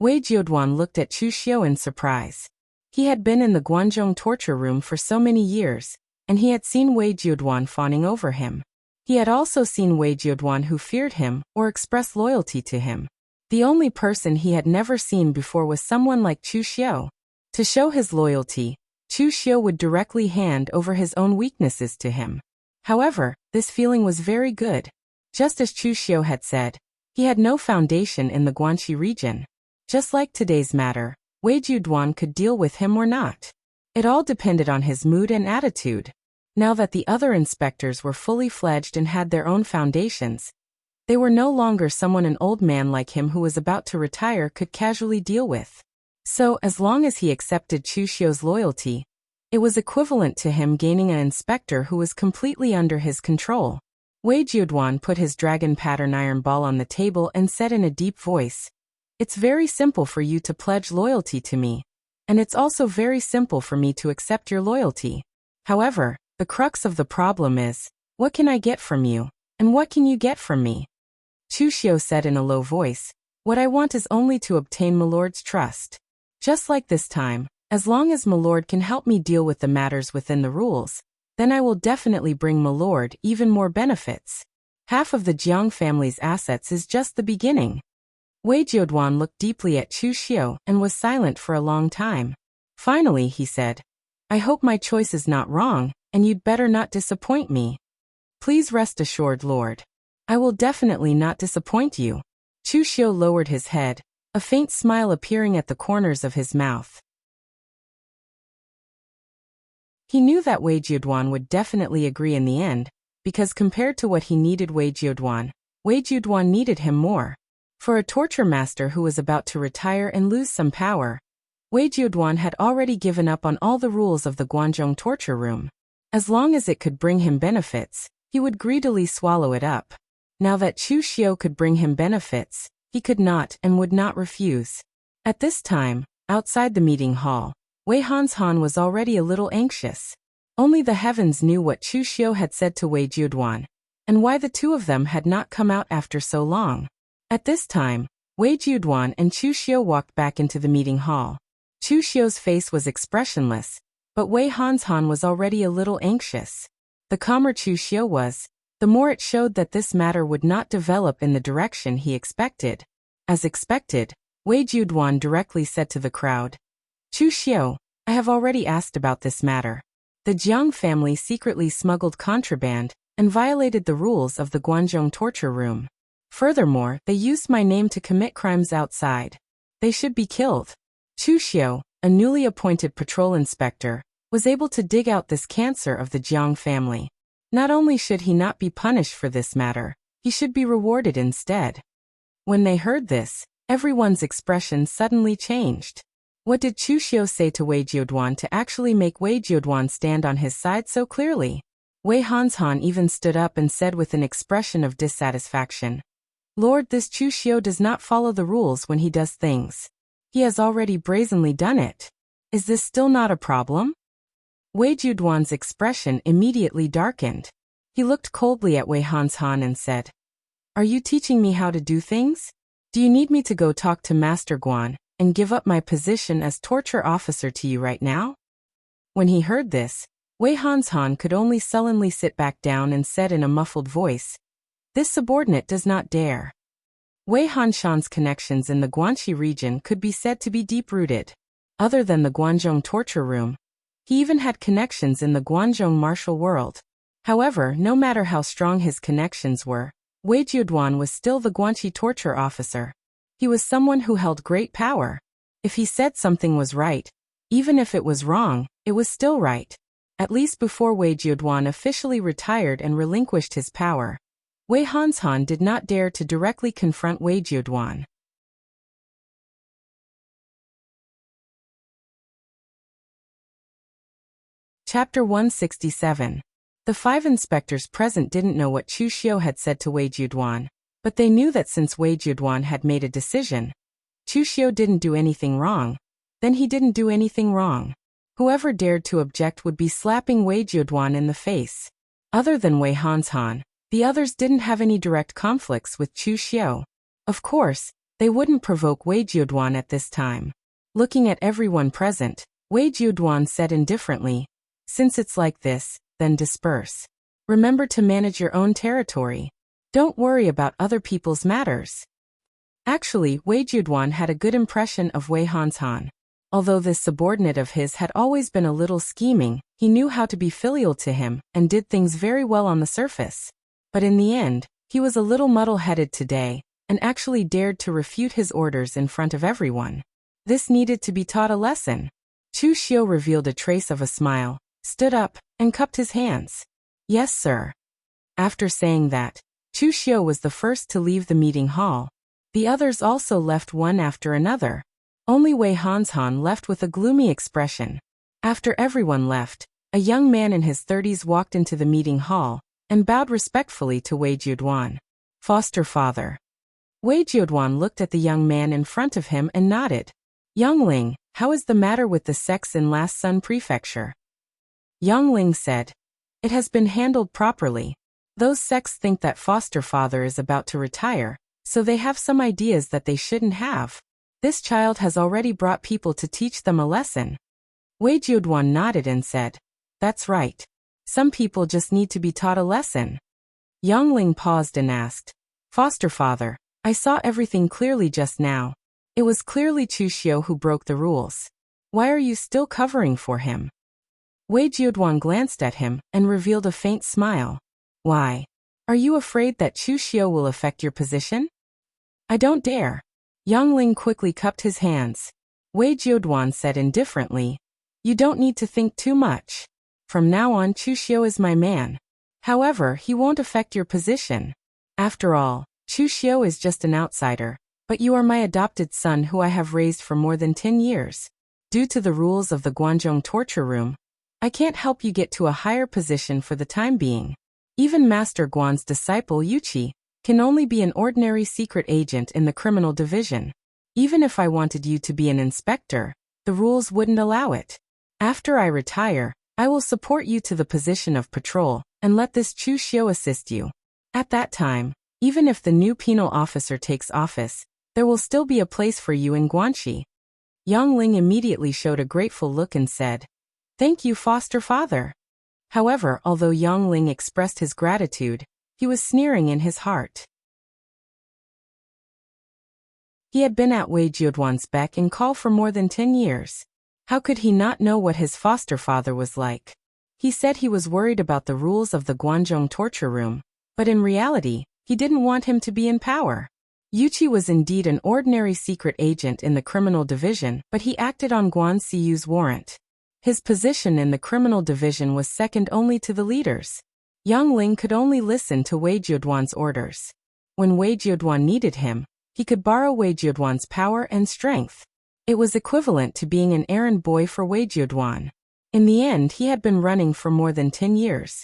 Speaker 1: Wei Jiuduan looked at Chu Xiu in surprise. He had been in the Guanzhong torture room for so many years, and he had seen Wei Jiuduan fawning over him. He had also seen Wei Jiuduan who feared him or expressed loyalty to him. The only person he had never seen before was someone like Chu Xiu. To show his loyalty, Chu Xiu would directly hand over his own weaknesses to him. However, this feeling was very good. Just as Chu Xiu had said, he had no foundation in the Guanxi region. Just like today's matter, Wei Jiuduan could deal with him or not. It all depended on his mood and attitude. Now that the other inspectors were fully fledged and had their own foundations, they were no longer someone an old man like him who was about to retire could casually deal with. So, as long as he accepted Chu Xiu's loyalty, it was equivalent to him gaining an inspector who was completely under his control. Wei Jiuduan put his dragon pattern iron ball on the table and said in a deep voice, "It's very simple for you to pledge loyalty to me, and it's also very simple for me to accept your loyalty. However, the crux of the problem is, what can I get from you, and what can you get from me?" Chu Xiu said in a low voice, "What I want is only to obtain Milord's trust. Just like this time, as long as Milord can help me deal with the matters within the rules, then I will definitely bring Milord even more benefits. Half of the Jiang family's assets is just the beginning." Wei Jiuduan looked deeply at Chu Xiu and was silent for a long time. Finally, he said, "I hope my choice is not wrong, and you'd better not disappoint me." "Please rest assured, Lord. I will definitely not disappoint you." Chu Xiu lowered his head, a faint smile appearing at the corners of his mouth. He knew that Wei Jiuduan would definitely agree in the end, because compared to what he needed Wei Jiuduan needed him more. For a torture master who was about to retire and lose some power, Wei Jiuduan had already given up on all the rules of the Guanzhong torture room. As long as it could bring him benefits, he would greedily swallow it up. Now that Chu Xiu could bring him benefits, he could not and would not refuse. At this time, outside the meeting hall, Wei Hanshan was already a little anxious. Only the heavens knew what Chu Xiu had said to Wei Jiuduan, and why the two of them had not come out after so long. At this time, Wei Jiuduan and Chu Xiu walked back into the meeting hall. Chu Xiu's face was expressionless, but Wei Hanshan was already a little anxious. The calmer Chu Xiu was, the more it showed that this matter would not develop in the direction he expected. As expected, Wei Jiuduan directly said to the crowd, "Chu Xiu, I have already asked about this matter. The Jiang family secretly smuggled contraband and violated the rules of the Guanzhong torture room. Furthermore, they used my name to commit crimes outside. They should be killed." "Chu Xiu, a newly appointed patrol inspector, was able to dig out this cancer of the Jiang family. Not only should he not be punished for this matter, he should be rewarded instead. When they heard this, everyone's expression suddenly changed. What did Chu Xiu say to Wei Jiuduan to actually make Wei Jiuduan stand on his side so clearly? Wei Hanshan even stood up and said with an expression of dissatisfaction, "Lord, this Chu Xiu does not follow the rules when he does things. He has already brazenly done it. Is this still not a problem?" Wei Jiuduan's expression immediately darkened. He looked coldly at Wei Hanshan and said, "Are you teaching me how to do things? Do you need me to go talk to Master Guan and give up my position as torture officer to you right now?" When he heard this, Wei Hanshan could only sullenly sit back down and said in a muffled voice, "This subordinate does not dare." Wei Hanshan's connections in the Guanxi region could be said to be deep-rooted. Other than the Guanzhong torture room, he even had connections in the Guanzhong martial world. However, no matter how strong his connections were, Wei Jiuduan was still the Guanxi torture officer. He was someone who held great power. If he said something was right, even if it was wrong, it was still right. At least before Wei Jiuduan officially retired and relinquished his power, Wei Hanshan did not dare to directly confront Wei Jiuduan. Chapter 167. The 5 inspectors present didn't know what Chu Xiu had said to Wei Jiuduan, but they knew that since Wei Jiuduan had made a decision, Chu Xiu didn't do anything wrong, then he didn't do anything wrong. Whoever dared to object would be slapping Wei Jiuduan in the face. Other than Wei Hanshan, the others didn't have any direct conflicts with Chu Xiu. Of course, they wouldn't provoke Wei Jiuduan at this time. Looking at everyone present, Wei Jiuduan said indifferently, "Since it's like this, then disperse. Remember to manage your own territory. Don't worry about other people's matters." Actually, Wei Jiuduan had a good impression of Wei Hanshan. Although this subordinate of his had always been a little scheming, he knew how to be filial to him and did things very well on the surface. But in the end, he was a little muddle-headed today and actually dared to refute his orders in front of everyone. This needed to be taught a lesson. Chu Xiu revealed a trace of a smile, stood up, and cupped his hands. "Yes, sir." After saying that, Chu Xiu was the first to leave the meeting hall. The others also left one after another. Only Wei Hanshan left with a gloomy expression. After everyone left, a young man in his 30s walked into the meeting hall and bowed respectfully to Wei Jiuduan. "Foster father." Wei Jiuduan looked at the young man in front of him and nodded. "Youngling, how is the matter with the sects in Last Sun Prefecture?" Youngling said, "It has been handled properly. Those sects think that foster father is about to retire, so they have some ideas that they shouldn't have. This child has already brought people to teach them a lesson." Wei Jiuduan nodded and said, "That's right. Some people just need to be taught a lesson." Youngling paused and asked, "Foster father, I saw everything clearly just now. It was clearly Chu Xiu who broke the rules. Why are you still covering for him?" Wei Jiuduan glanced at him and revealed a faint smile. "Why? Are you afraid that Chu Xiu will affect your position?" "I don't dare." Youngling quickly cupped his hands. Wei Jiuduan said indifferently, "You don't need to think too much. From now on Chu Xiu is my man. However, he won't affect your position. After all, Chu Xiu is just an outsider, but you are my adopted son who I have raised for more than 10 years. Due to the rules of the Guanzhong torture room, I can't help you get to a higher position for the time being. Even Master Guan's disciple Yuqi can only be an ordinary secret agent in the criminal division. Even if I wanted you to be an inspector, the rules wouldn't allow it. After I retire, I will support you to the position of patrol and let this Chu Xiu assist you. At that time, even if the new penal officer takes office, there will still be a place for you in Guanxi." Youngling immediately showed a grateful look and said, "Thank you, foster father." However, although Youngling expressed his gratitude, he was sneering in his heart. He had been at Wei Jiuduan's beck and call for more than 10 years. How could he not know what his foster father was like? He said he was worried about the rules of the Guanzhong torture room, but in reality, he didn't want him to be in power. Yuchi was indeed an ordinary secret agent in the criminal division, but he acted on Guan Xiyu's warrant. His position in the criminal division was second only to the leaders. Yang Ling could only listen to Wei Jiuduan's orders. When Wei Jiuduan needed him, he could borrow Wei Jiuduan's power and strength. It was equivalent to being an errand boy for Wei Jiuduan. In the end, he had been running for more than 10 years.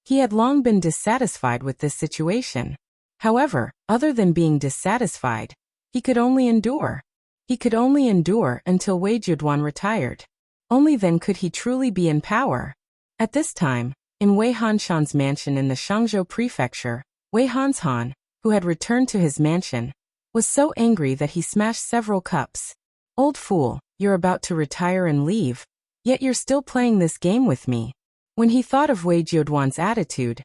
Speaker 1: He had long been dissatisfied with this situation. However, other than being dissatisfied, he could only endure. He could only endure until Wei Jiuduan retired. Only then could he truly be in power. At this time, in Wei Hanshan's mansion in the Shangzhou prefecture, Wei Hanshan, who had returned to his mansion, was so angry that he smashed several cups. "Old fool, you're about to retire and leave, yet you're still playing this game with me." When he thought of Wei Jiuduan's attitude,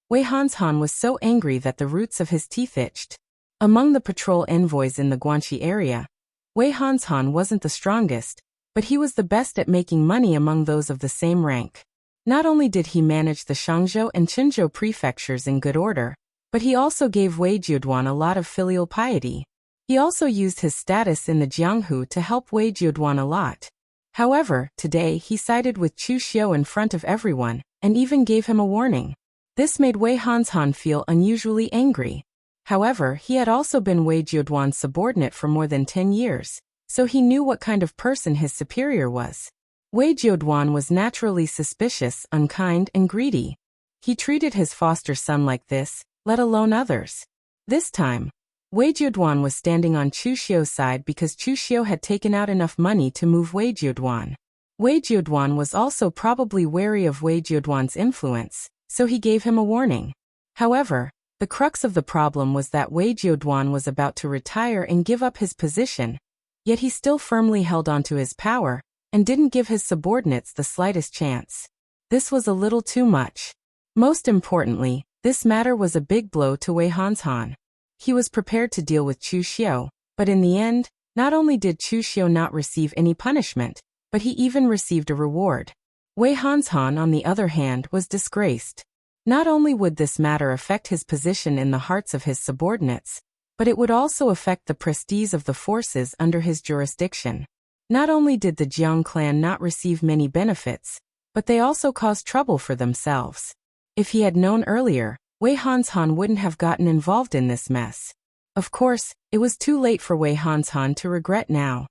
Speaker 1: Wei Hanshan was so angry that the roots of his teeth itched. Among the patrol envoys in the Guanxi area, Wei Hanshan wasn't the strongest, but he was the best at making money among those of the same rank. Not only did he manage the Shangzhou and Qinzhou prefectures in good order, but he also gave Wei Jiuduan a lot of filial piety. He also used his status in the Jianghu to help Wei Jiuduan a lot. However, today he sided with Chu Xiu in front of everyone, and even gave him a warning. This made Wei Hanshan feel unusually angry. However, he had also been Wei Jiuduan's subordinate for more than 10 years, so he knew what kind of person his superior was. Wei Jiuduan was naturally suspicious, unkind, and greedy. He treated his foster son like this, let alone others. This time, Wei Jiuduan was standing on Chu Xiu's side because Chu Xiu had taken out enough money to move Wei Jiuduan. Wei Jiuduan was also probably wary of Wei Jiuduan's influence, so he gave him a warning. However, the crux of the problem was that Wei Jiuduan was about to retire and give up his position, yet he still firmly held onto his power and didn't give his subordinates the slightest chance. This was a little too much. Most importantly, this matter was a big blow to Wei Hanshan. He was prepared to deal with Chu Xiu, but in the end, not only did Chu Xiu not receive any punishment, but he even received a reward. Wei Hanshan, on the other hand, was disgraced. Not only would this matter affect his position in the hearts of his subordinates, but it would also affect the prestige of the forces under his jurisdiction. Not only did the Jiang clan not receive many benefits, but they also caused trouble for themselves. If he had known earlier, Wei Hanshan wouldn't have gotten involved in this mess. Of course, it was too late for Wei Hanshan to regret now.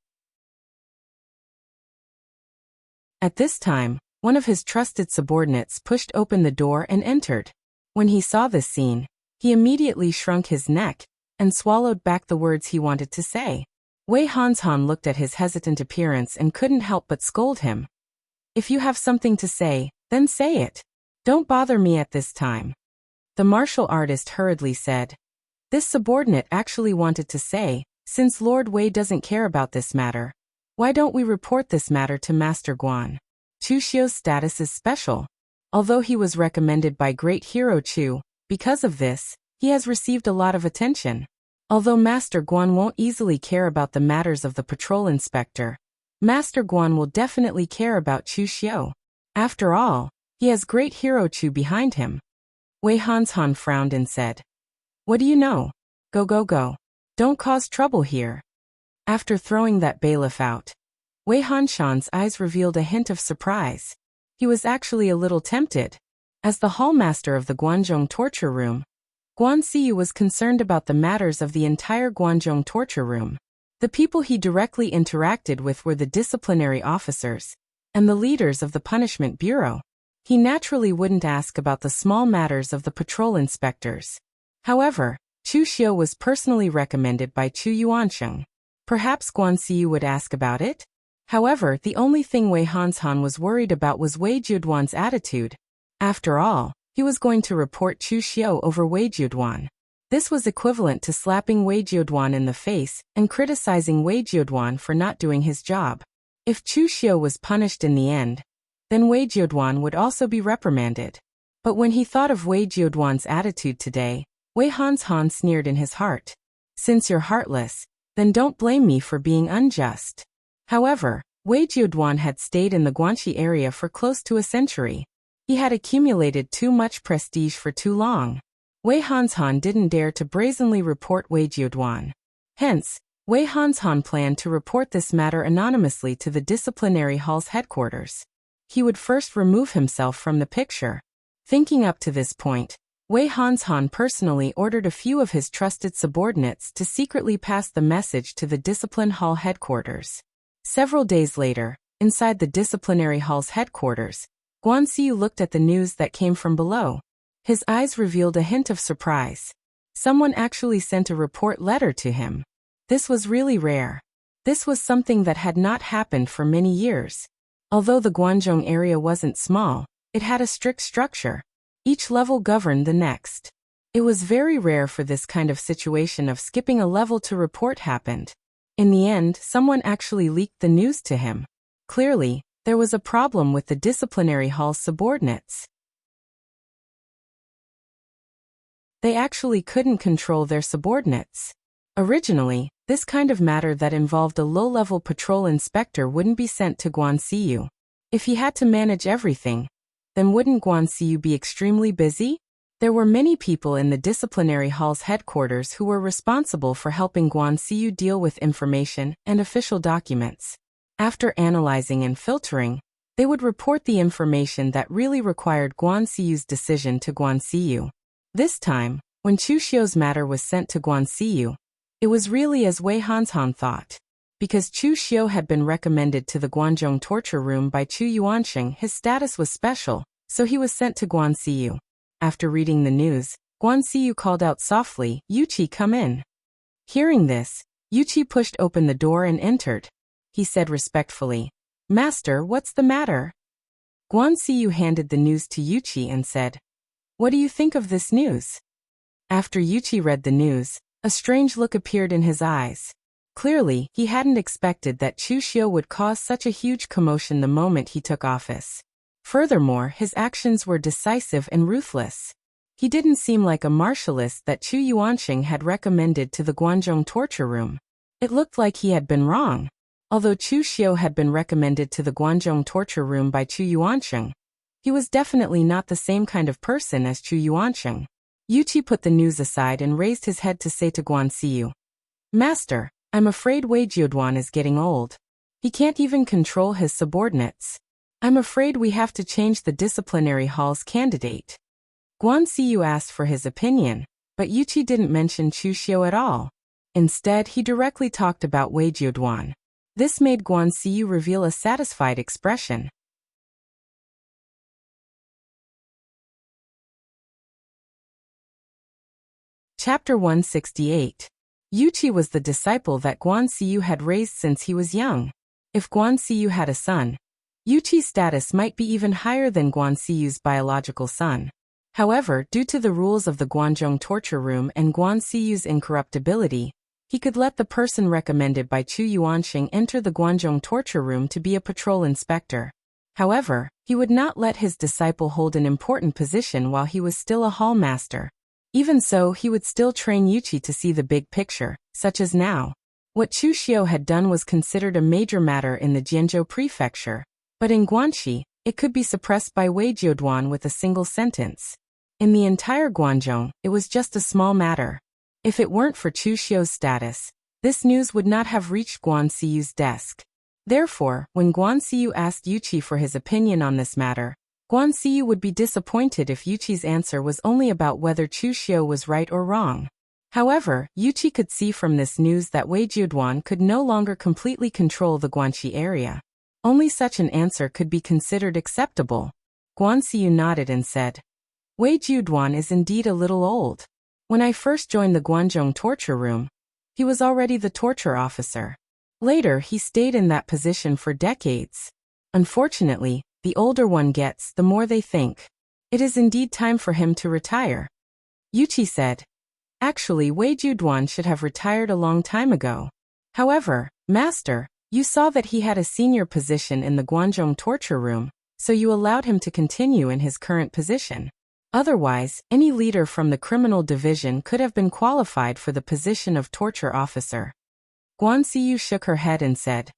Speaker 1: At this time, one of his trusted subordinates pushed open the door and entered. When he saw this scene, he immediately shrunk his neck and swallowed back the words he wanted to say. Wei Hanshan looked at his hesitant appearance and couldn't help but scold him. "If you have something to say, then say it. Don't bother me at this time." The martial artist hurriedly said. This subordinate actually wanted to say, "Since Lord Wei doesn't care about this matter, why don't we report this matter to Master Guan? Chu Xiu's status is special. Although he was recommended by great hero Chu, because of this, he has received a lot of attention. Although Master Guan won't easily care about the matters of the patrol inspector, Master Guan will definitely care about Chu Xiu. After all, he has great hero Chu behind him." Wei Hanshan frowned and said, "What do you know? Go. Don't cause trouble here." After throwing that bailiff out, Wei Hanshan's eyes revealed a hint of surprise. He was actually a little tempted. As the hallmaster of the Guanzhong torture room, Guan Xiyu was concerned about the matters of the entire Guanzhong torture room. The people he directly interacted with were the disciplinary officers and the leaders of the punishment bureau. He naturally wouldn't ask about the small matters of the patrol inspectors. However, Chu Xiu was personally recommended by Chu Yuansheng. Perhaps Guan Xiyu would ask about it? However, the only thing Wei Hanshan was worried about was Wei Jiuduan's attitude. After all, he was going to report Chu Xiu over Wei Jiuduan. This was equivalent to slapping Wei Jiuduan in the face and criticizing Wei Jiuduan for not doing his job. If Chu Xiu was punished in the end, then Wei Jiuduan would also be reprimanded. But when he thought of Wei Jiuduan's attitude today, Wei Hanshan sneered in his heart. "Since you're heartless, then don't blame me for being unjust." However, Wei Jiuduan had stayed in the Guanxi area for close to a century. He had accumulated too much prestige for too long. Wei Hanshan didn't dare to brazenly report Wei Jiuduan. Hence, Wei Hanshan planned to report this matter anonymously to the disciplinary hall's headquarters. He would first remove himself from the picture. Thinking up to this point, Wei Hanshan personally ordered a few of his trusted subordinates to secretly pass the message to the discipline hall headquarters. Several days later, inside the disciplinary hall's headquarters, Guan Xiyu looked at the news that came from below. His eyes revealed a hint of surprise. Someone actually sent a report letter to him. This was really rare. This was something that had not happened for many years. Although the Guanzhong area wasn't small, it had a strict structure. Each level governed the next. It was very rare for this kind of situation of skipping a level to report happened. In the end, someone actually leaked the news to him. Clearly, there was a problem with the disciplinary hall's subordinates. They actually couldn't control their subordinates. Originally, this kind of matter that involved a low-level patrol inspector wouldn't be sent to Guan Xiyu. If he had to manage everything, then wouldn't Guan Xiyu be extremely busy? There were many people in the disciplinary hall's headquarters who were responsible for helping Guan Xiyu deal with information and official documents. After analyzing and filtering, they would report the information that really required Guan Xiyu's decision to Guan Xiyu. This time, when Chu Xiu's matter was sent to Guan Xiyu, it was really as Wei Hanshan thought. Because Chu Xiu had been recommended to the Guanzhong torture room by Chu Yuanxing, his status was special, so he was sent to Guan Xiyu. After reading the news, Guan Xiyu called out softly, "Yuqi, come in." Hearing this, Yuqi pushed open the door and entered. He said respectfully, "Master, what's the matter?" Guan Xiyu handed the news to Yuqi and said, "What do you think of this news?" After Yuqi read the news, a strange look appeared in his eyes. Clearly, he hadn't expected that Chu Xiu would cause such a huge commotion the moment he took office. Furthermore, his actions were decisive and ruthless. He didn't seem like a martialist that Chu Yuanxing had recommended to the Guanzhong torture room. It looked like he had been wrong. Although Chu Xiu had been recommended to the Guanzhong torture room by Chu Yuanxing, he was definitely not the same kind of person as Chu Yuanxing. Yuqi put the news aside and raised his head to say to Guan Xiyu, "Master, I'm afraid Wei Jiuduan is getting old. He can't even control his subordinates. I'm afraid we have to change the disciplinary hall's candidate." Guan Xiyu asked for his opinion, but Yuqi didn't mention Chu Xiu at all. Instead, he directly talked about Wei Jiuduan. This made Guan Xiyu reveal a satisfied expression. Chapter 168. Yuqi was the disciple that Guan Xiyu had raised since he was young. If Guan Xiyu had a son, Yuqi's status might be even higher than Guan Xiyu's biological son. However, due to the rules of the Guanzhong torture room and Guan Xiyu's incorruptibility, he could let the person recommended by Chu Yuanxing enter the Guanzhong torture room to be a patrol inspector. However, he would not let his disciple hold an important position while he was still a hall master. Even so, he would still train Yuqi to see the big picture, such as now. What Chu Xiu had done was considered a major matter in the Jianzhou prefecture, but in Guanxi, it could be suppressed by Wei Jiuduan with a single sentence. In the entire Guanzhong, it was just a small matter. If it weren't for Chu Xiu's status, this news would not have reached Guan Xiyu's desk. Therefore, when Guan Xiyu asked Yuqi for his opinion on this matter, Guan Xiyu would be disappointed if Yuqi's answer was only about whether Chu Xiu was right or wrong. However, Yuqi could see from this news that Wei Jiuduan could no longer completely control the Guanxi area. Only such an answer could be considered acceptable. Guan Xiyu nodded and said, "Wei Jiuduan is indeed a little old. When I first joined the Guanzhong torture room, he was already the torture officer. Later, he stayed in that position for decades. Unfortunately, the older one gets, the more they think. It is indeed time for him to retire." Yuqi said, "Actually, Wei Jiuduan should have retired a long time ago. However, Master, you saw that he had a senior position in the Guanzhong torture room, so you allowed him to continue in his current position. Otherwise, any leader from the criminal division could have been qualified for the position of torture officer." Guan Xiyu shook her head and said,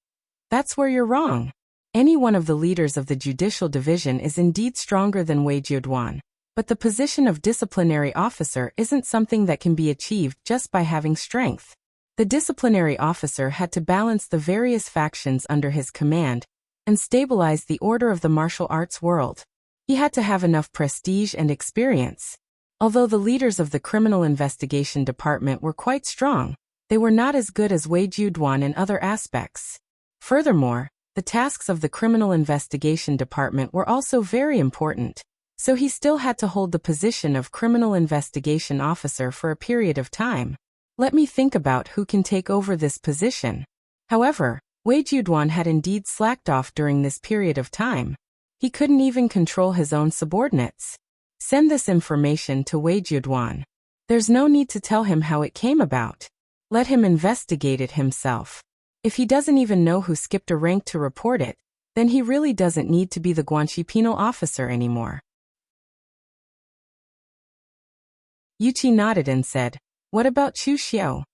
Speaker 1: "That's where you're wrong. Any one of the leaders of the judicial division is indeed stronger than Wei Jiuduan. But the position of disciplinary officer isn't something that can be achieved just by having strength. The disciplinary officer had to balance the various factions under his command and stabilize the order of the martial arts world. He had to have enough prestige and experience. Although the leaders of the criminal investigation department were quite strong, they were not as good as Wei Jiuduan in other aspects. Furthermore, the tasks of the criminal investigation department were also very important, so he still had to hold the position of criminal investigation officer for a period of time. Let me think about who can take over this position. However, Wei Jiuduan had indeed slacked off during this period of time. He couldn't even control his own subordinates. Send this information to Wei Jiuduan. There's no need to tell him how it came about. Let him investigate it himself. If he doesn't even know who skipped a rank to report it, then he really doesn't need to be the Guanxi penal officer anymore. Yuqi nodded and said, "What about Chu Xiu?"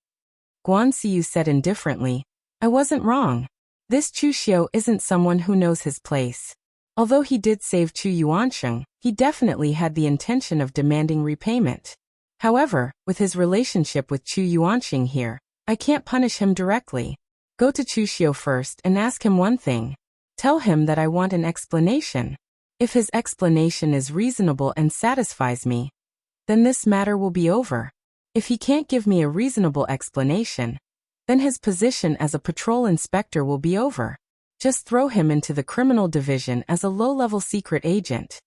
Speaker 1: Guan Siyu said indifferently, "I wasn't wrong. This Chu Xiu isn't someone who knows his place. Although he did save Chu Yuansheng, he definitely had the intention of demanding repayment. However, with his relationship with Chu Yuansheng here, I can't punish him directly. Go to Chu Xiu first and ask him one thing. Tell him that I want an explanation. If his explanation is reasonable and satisfies me, then this matter will be over. If he can't give me a reasonable explanation, then his position as a patrol inspector will be over. Just throw him into the criminal division as a low-level secret agent."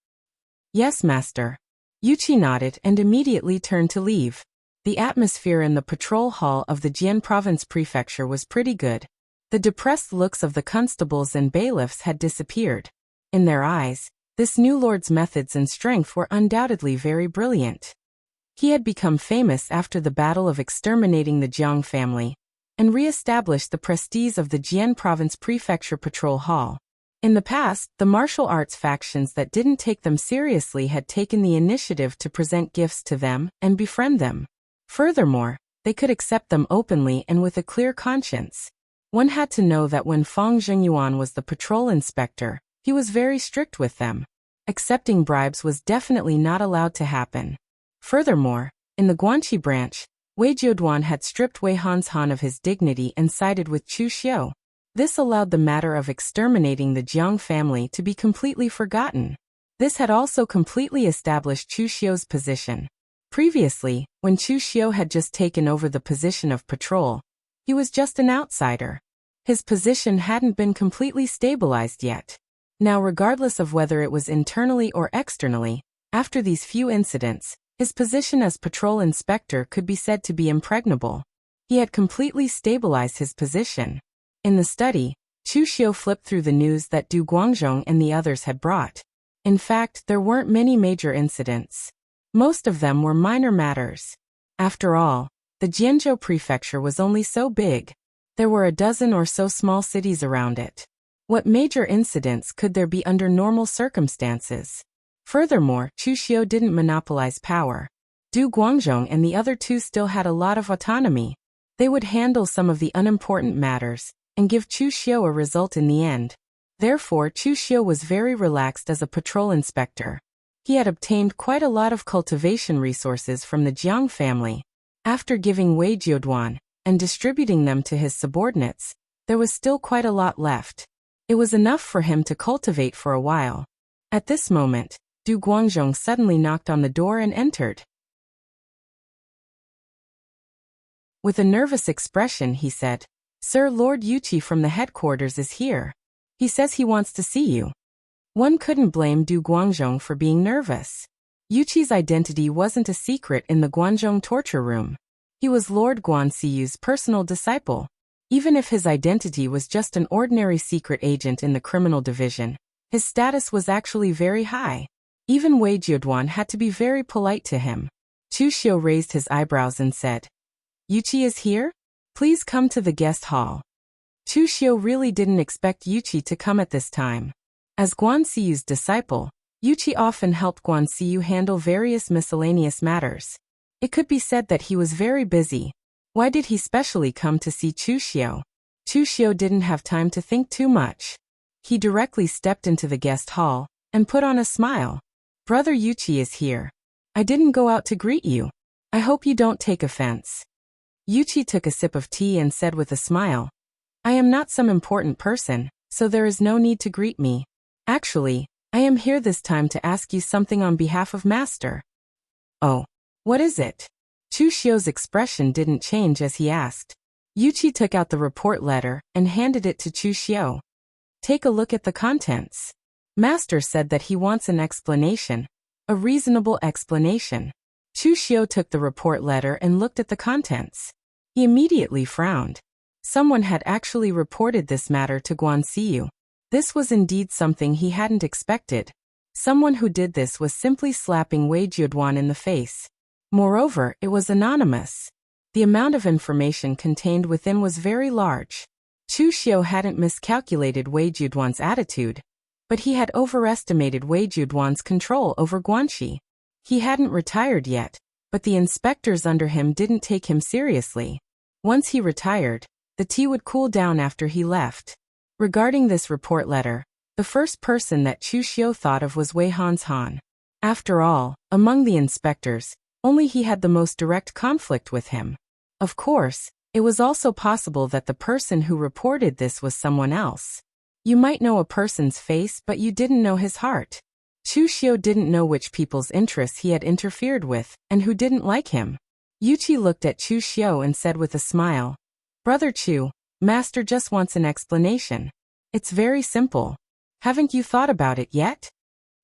Speaker 1: "Yes, master." Yuqi nodded and immediately turned to leave. The atmosphere in the patrol hall of the Jian Province Prefecture was pretty good. The depressed looks of the constables and bailiffs had disappeared. In their eyes, this new lord's methods and strength were undoubtedly very brilliant. He had become famous after the battle of exterminating the Jiang family, and re-established the prestige of the Jian Province Prefecture Patrol Hall. In the past, the martial arts factions that didn't take them seriously had taken the initiative to present gifts to them and befriend them. Furthermore, they could accept them openly and with a clear conscience. One had to know that when Fang Zhengyuan was the patrol inspector, he was very strict with them. Accepting bribes was definitely not allowed to happen. Furthermore, in the Guanxi branch, Wei Jiuduan had stripped Wei Hanshan of his dignity and sided with Chu Xiu. This allowed the matter of exterminating the Jiang family to be completely forgotten. This had also completely established Chu Xiu's position. Previously, when Chu Xiu had just taken over the position of patrol, he was just an outsider. His position hadn't been completely stabilized yet. Now, regardless of whether it was internally or externally, after these few incidents, his position as patrol inspector could be said to be impregnable. He had completely stabilized his position. In the study, Chu Xiu flipped through the news that Du Guangzhong and the others had brought. In fact, there weren't many major incidents. Most of them were minor matters. After all, the Jianzhou prefecture was only so big. There were a dozen or so small cities around it. What major incidents could there be under normal circumstances? Furthermore, Chu Xiu didn't monopolize power. Du Guangzhong and the other two still had a lot of autonomy. They would handle some of the unimportant matters and give Chu Xiu a result in the end. Therefore, Chu Xiu was very relaxed as a patrol inspector. He had obtained quite a lot of cultivation resources from the Jiang family. After giving Wei Jiuduan and distributing them to his subordinates, there was still quite a lot left. It was enough for him to cultivate for a while. At this moment, Du Guangzhong suddenly knocked on the door and entered. With a nervous expression, he said, "Sir, Lord Yuqi from the headquarters is here. He says he wants to see you." One couldn't blame Du Guangzhong for being nervous. Yuqi's identity wasn't a secret in the Guangzhong torture room. He was Lord Guansiyu's personal disciple. Even if his identity was just an ordinary secret agent in the criminal division, his status was actually very high. Even Wei Jiuduan had to be very polite to him. Chu Xiu raised his eyebrows and said, "Yuqi is here? Please come to the guest hall." Chu Xiu really didn't expect Yuqi to come at this time. As Guansiyu's disciple, Yuqi often helped Guansiyu handle various miscellaneous matters. It could be said that he was very busy. Why did he specially come to see Chu Xiu? Chu Xiu didn't have time to think too much. He directly stepped into the guest hall and put on a smile. Brother Yuchi is here. I didn't go out to greet you. I hope you don't take offense. Yuchi took a sip of tea and said with a smile, I am not some important person, so there is no need to greet me. Actually, I am here this time to ask you something on behalf of Master. Oh, what is it? Chushio's expression didn't change as he asked. Yuchi took out the report letter and handed it to Chushio. Take a look at the contents. Master said that he wants an explanation, a reasonable explanation. Chushio took the report letter and looked at the contents. He immediately frowned. Someone had actually reported this matter to Guanxiu. This was indeed something he hadn't expected. Someone who did this was simply slapping Wei Juduan in the face. Moreover, it was anonymous. The amount of information contained within was very large. Chushio hadn't miscalculated Wei Juduan's attitude, but he had overestimated Wei Juduan's control over Guanxi. He hadn't retired yet, but the inspectors under him didn't take him seriously. Once he retired, the tea would cool down after he left. Regarding this report letter, the first person that Chushio thought of was Wei Hanshan. After all, among the inspectors, only he had the most direct conflict with him. Of course, it was also possible that the person who reported this was someone else. You might know a person's face, but you didn't know his heart. Chushio didn't know which people's interests he had interfered with, and who didn't like him. Yuchi looked at Chushio and said with a smile, Brother Chu, Master just wants an explanation. It's very simple. Haven't you thought about it yet?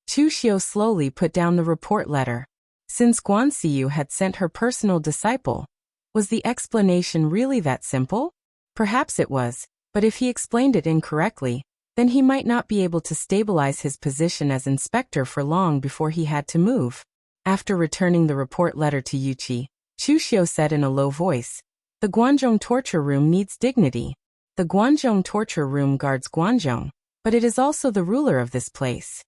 Speaker 1: Chushio slowly put down the report letter. Since Guanxiu had sent her personal disciple, was the explanation really that simple? Perhaps it was, but if he explained it incorrectly, then he might not be able to stabilize his position as inspector for long before he had to move. After returning the report letter to Yuchi, Chushio said in a low voice, The Guanzhong torture room needs dignity. The Guanzhong torture room guards Guanzhong, but it is also the ruler of this place.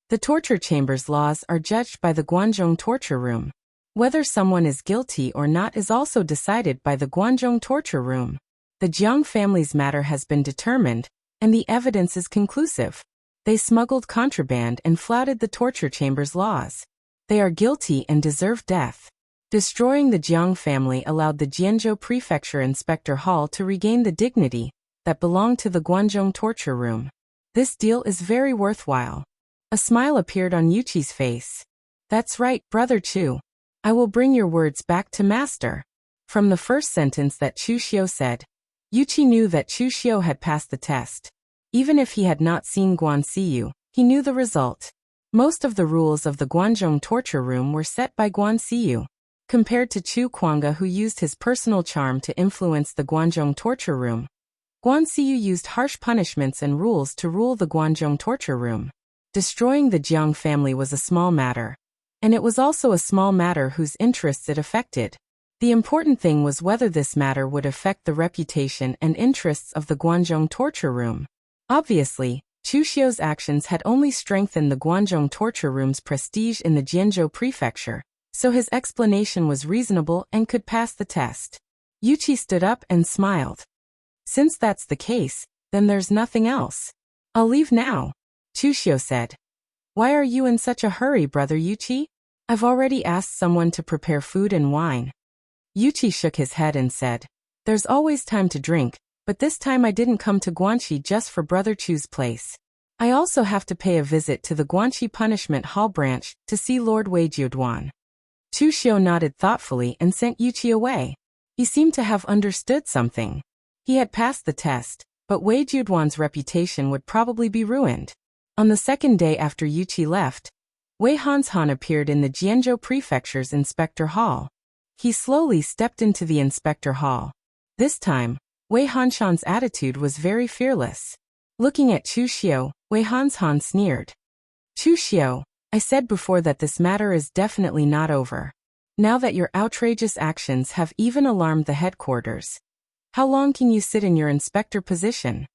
Speaker 1: The torture chamber's laws are judged by the Guanzhong torture room. Whether someone is guilty or not is also decided by the Guanzhong torture room. The Jiang family's matter has been determined, and the evidence is conclusive. They smuggled contraband and flouted the torture chamber's laws. They are guilty and deserve death. Destroying the Jiang family allowed the Jianzhou Prefecture Inspector Hall to regain the dignity that belonged to the Guanzhong torture room. This deal is very worthwhile. A smile appeared on Yuchi's face. That's right, Brother Chu. I will bring your words back to Master. From the first sentence that Chushio said, Yuchi knew that Chushio had passed the test. Even if he had not seen Guanxiu, he knew the result. Most of the rules of the Guanzhong torture room were set by Guanxiu. Compared to Chu Kuanga, who used his personal charm to influence the Guanzhong torture room, Guanxiu used harsh punishments and rules to rule the Guanzhong torture room. Destroying the Jiang family was a small matter, and it was also a small matter whose interests it affected. The important thing was whether this matter would affect the reputation and interests of the Guanzhong torture room. Obviously, Chushio's actions had only strengthened the Guanzhong torture room's prestige in the Jianzhou prefecture, so his explanation was reasonable and could pass the test. Yuchi stood up and smiled. Since that's the case, then there's nothing else. I'll leave now, Chushio said. Why are you in such a hurry, Brother Yuchi? I've already asked someone to prepare food and wine. Yuchi shook his head and said, There's always time to drink, but this time I didn't come to Guanxi just for Brother Chu's place. I also have to pay a visit to the Guanxi Punishment Hall branch to see Lord Wei Juduan. Chushio nodded thoughtfully and sent Yuchi away. He seemed to have understood something. He had passed the test, but Wei Juduan's reputation would probably be ruined. On the second day after Yuchi left, Wei Hanshan appeared in the Jianzhou Prefecture's Inspector Hall. He slowly stepped into the Inspector Hall. This time, Wei Hanshan's attitude was very fearless. Looking at Chushio, Wei Hanshan sneered. Chushio, I said before that this matter is definitely not over. Now that your outrageous actions have even alarmed the headquarters, how long can you sit in your inspector position?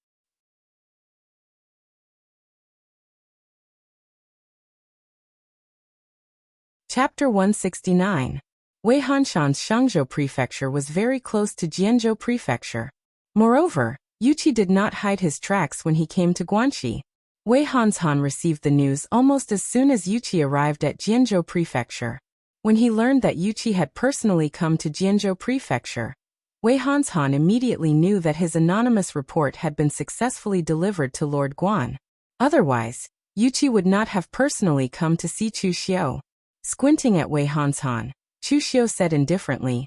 Speaker 1: Chapter 169. Wei Hanshan's Shangzhou Prefecture was very close to Jianzhou Prefecture. Moreover, Yuchi did not hide his tracks when he came to Guanxi. Wei Hanshan received the news almost as soon as Yuqi arrived at Jianzhou Prefecture. When he learned that Yuqi had personally come to Jianzhou Prefecture, Wei Hanshan immediately knew that his anonymous report had been successfully delivered to Lord Guan. Otherwise, Yuqi would not have personally come to see Chu Xiu. Squinting at Wei Hanshan, Chu Xiu said indifferently,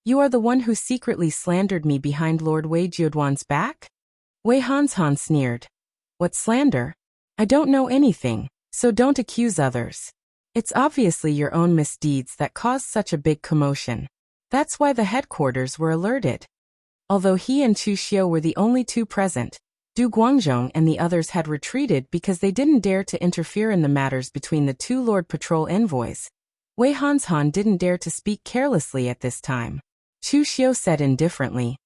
Speaker 1: "You are the one who secretly slandered me behind Lord Wei Jiuduan's back?" Wei Hanshan sneered. "What slander? I don't know anything, so don't accuse others. It's obviously your own misdeeds that caused such a big commotion. That's why the headquarters were alerted." Although he and Chu Xiu were the only two present, Du Guangzhong and the others had retreated because they didn't dare to interfere in the matters between the two Lord Patrol envoys. Wei Hanshan didn't dare to speak carelessly at this time. Chu Xiu said indifferently,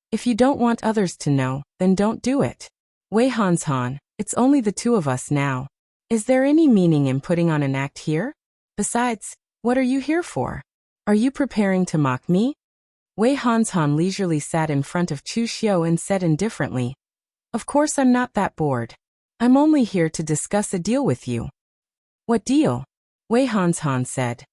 Speaker 1: "If you don't want others to know, then don't do it." Wei Hanshan, "It's only the two of us now. Is there any meaning in putting on an act here? Besides, what are you here for? Are you preparing to mock me?" Wei Hanshan leisurely sat in front of Chu Xiu and said indifferently, "Of course I'm not that bored. I'm only here to discuss a deal with you." "What deal?" Wei Hanshan said.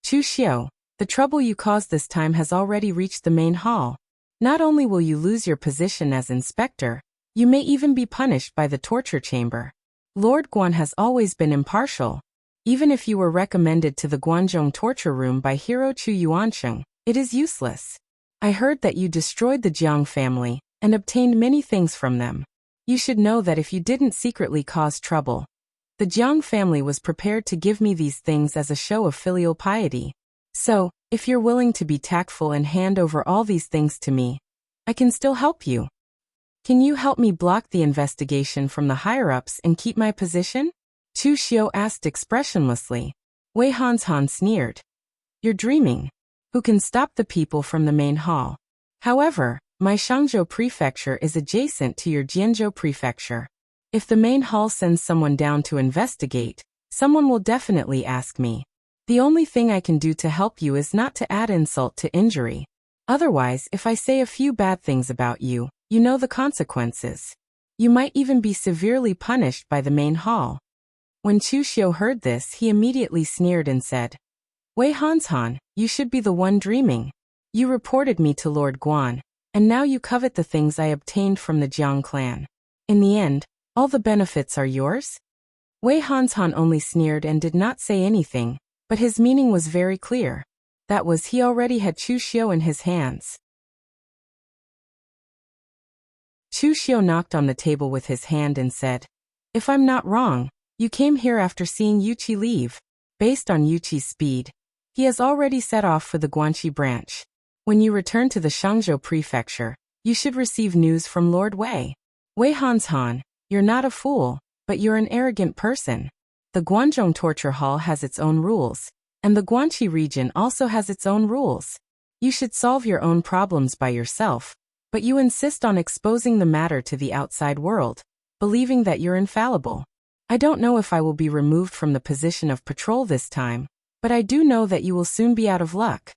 Speaker 1: "Chu Xiu, the trouble you caused this time has already reached the main hall. Not only will you lose your position as inspector, you may even be punished by the torture chamber. Lord Guan has always been impartial. Even if you were recommended to the Guanzhong torture room by Hero Chu Yuansheng, it is useless. I heard that you destroyed the Jiang family and obtained many things from them. You should know that if you didn't secretly cause trouble, the Jiang family was prepared to give me these things as a show of filial piety. So, if you're willing to be tactful and hand over all these things to me, I can still help you. Can you help me block the investigation from the higher-ups and keep my position?" Chu Xiu asked expressionlessly. Wei Hanshan sneered. "You're dreaming. Who can stop the people from the main hall? However, my Shangzhou Prefecture is adjacent to your Jianzhou Prefecture. If the main hall sends someone down to investigate, someone will definitely ask me. The only thing I can do to help you is not to add insult to injury. Otherwise, if I say a few bad things about you, you know the consequences. You might even be severely punished by the main hall." When Chu Xiu heard this, he immediately sneered and said, "Wei Hanshan, you should be the one dreaming. You reported me to Lord Guan, and now you covet the things I obtained from the Jiang clan. In the end, all the benefits are yours?" Wei Hanshan only sneered and did not say anything, but his meaning was very clear. That was, he already had Chu Xiu in his hands. Chu Xiu knocked on the table with his hand and said, "If I'm not wrong, you came here after seeing Yuqi leave. Based on Yuqi's speed, he has already set off for the Guanxi branch. When you return to the Shangzhou Prefecture, you should receive news from Lord Wei." Wei Hanshan, "You're not a fool, but you're an arrogant person. The Guanzhong Torture Hall has its own rules, and the Guanxi region also has its own rules. You should solve your own problems by yourself, but you insist on exposing the matter to the outside world, believing that you're infallible. I don't know if I will be removed from the position of patrol this time, but I do know that you will soon be out of luck."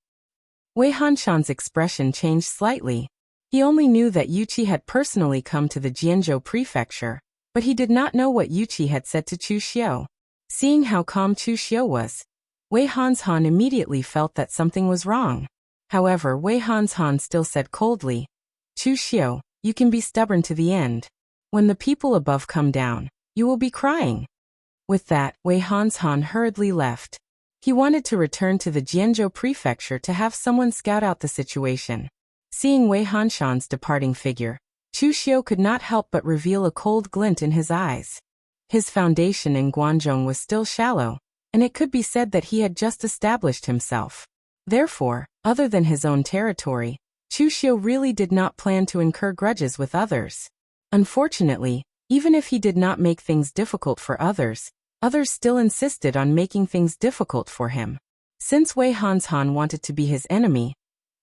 Speaker 1: Wei Hanshan's expression changed slightly. He only knew that Yuqi had personally come to the Jianzhou Prefecture, but he did not know what Yuqi had said to Chu Xiu. Seeing how calm Chu Xiu was, Wei Hanshan immediately felt that something was wrong. However, Wei Hanshan still said coldly, "Chu Xiu, you can be stubborn to the end. When the people above come down, you will be crying." With that, Wei Hanshan hurriedly left. He wanted to return to the Jianzhou Prefecture to have someone scout out the situation. Seeing Wei Hanshan's departing figure, Chu Xiu could not help but reveal a cold glint in his eyes. His foundation in Guanzhong was still shallow, and it could be said that he had just established himself. Therefore, other than his own territory, Chu Xiu really did not plan to incur grudges with others. Unfortunately, even if he did not make things difficult for others, others still insisted on making things difficult for him. Since Wei Hanshan wanted to be his enemy,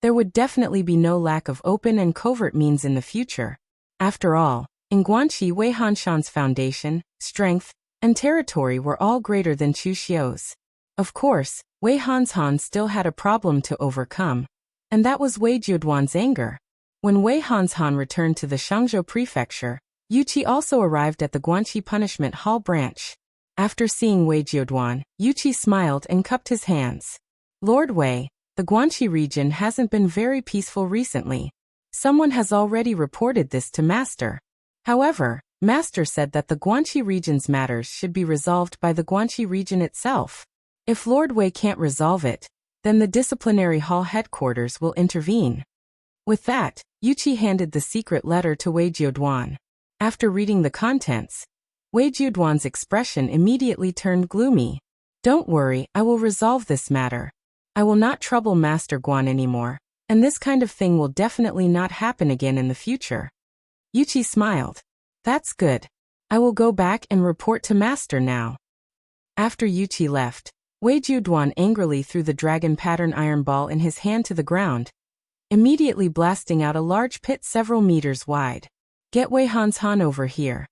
Speaker 1: there would definitely be no lack of open and covert means in the future. After all, in Guanxi, Wei Hanshan's foundation, strength, and territory were all greater than Chu Xiu's. Of course, Wei Hanshan still had a problem to overcome, and that was Wei Jiuduan's anger. When Wei Hanshan returned to the Shangzhou Prefecture, Yuchi also arrived at the Guanxi Punishment Hall branch. After seeing Wei Jiuduan, Yuchi smiled and cupped his hands. Lord Wei, the Guanxi region hasn't been very peaceful recently. Someone has already reported this to Master. However, Master said that the Guanxi region's matters should be resolved by the Guanxi region itself. If Lord Wei can't resolve it, then the disciplinary hall headquarters will intervene. With that, Yuchi handed the secret letter to Wei Jiuduan. After reading the contents, Wei Jiuduan's expression immediately turned gloomy. Don't worry, I will resolve this matter. I will not trouble Master Guan anymore, and this kind of thing will definitely not happen again in the future. Yuchi smiled. That's good. I will go back and report to Master now. After Yuchi left, Wei Jiuduan angrily threw the dragon pattern iron ball in his hand to the ground, immediately blasting out a large pit several meters wide. Get Wei Hanshan over here.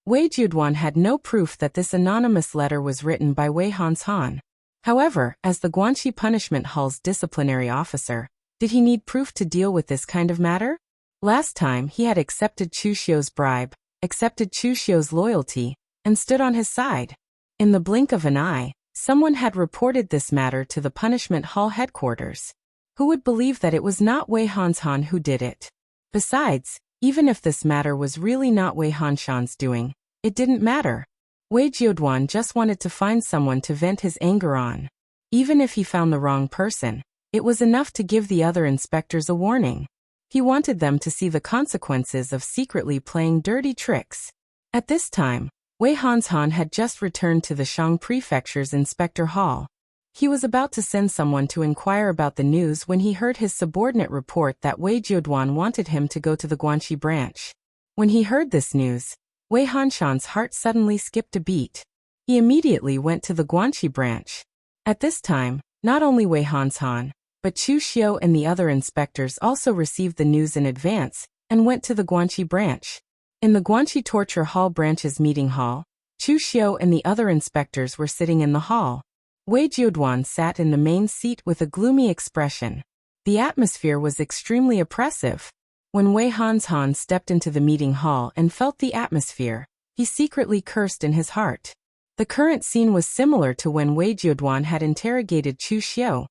Speaker 1: Wei Jiuduan had no proof that this anonymous letter was written by Wei Hanshan. However, as the Guanxi Punishment Hall's disciplinary officer, did he need proof to deal with this kind of matter? Last time he had accepted Chu Xiu's bribe, accepted Chu Xiu's loyalty, and stood on his side. In the blink of an eye, someone had reported this matter to the Punishment Hall headquarters. Who would believe that it was not Wei Hanshan who did it? Besides, even if this matter was really not Wei Hanshan's doing, it didn't matter. Wei Jiuduan just wanted to find someone to vent his anger on. Even if he found the wrong person, it was enough to give the other inspectors a warning. He wanted them to see the consequences of secretly playing dirty tricks. At this time, Wei Hanshan had just returned to the Shang Prefecture's Inspector Hall. He was about to send someone to inquire about the news when he heard his subordinate report that Wei Jiuduan wanted him to go to the Guanxi branch. When he heard this news, Wei Hanshan's heart suddenly skipped a beat. He immediately went to the Guanxi branch. At this time, not only Wei Hanshan, but Chu Xiu and the other inspectors also received the news in advance and went to the Guanxi branch. In the Guanxi Torture Hall branch's meeting hall, Chu Xiu and the other inspectors were sitting in the hall. Wei Jiuduan sat in the main seat with a gloomy expression. The atmosphere was extremely oppressive. When Wei Hanshan stepped into the meeting hall and felt the atmosphere, he secretly cursed in his heart. The current scene was similar to when Wei Jiuduan had interrogated Chu Xiu,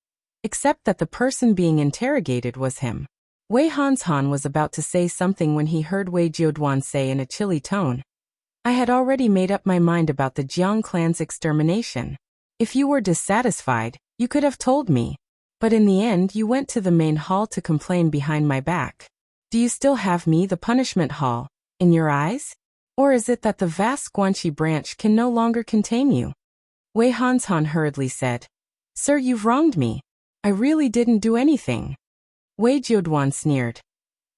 Speaker 1: except that the person being interrogated was him. Wei Hanshan was about to say something when he heard Wei Jiuduan say in a chilly tone, I had already made up my mind about the Jiang clan's extermination. If you were dissatisfied, you could have told me. But in the end you went to the main hall to complain behind my back. Do you still have me, the punishment hall, in your eyes? Or is it that the vast Guanxi branch can no longer contain you? Wei Hanshan hurriedly said, Sir, you've wronged me. I really didn't do anything. Wei Jiuduan sneered.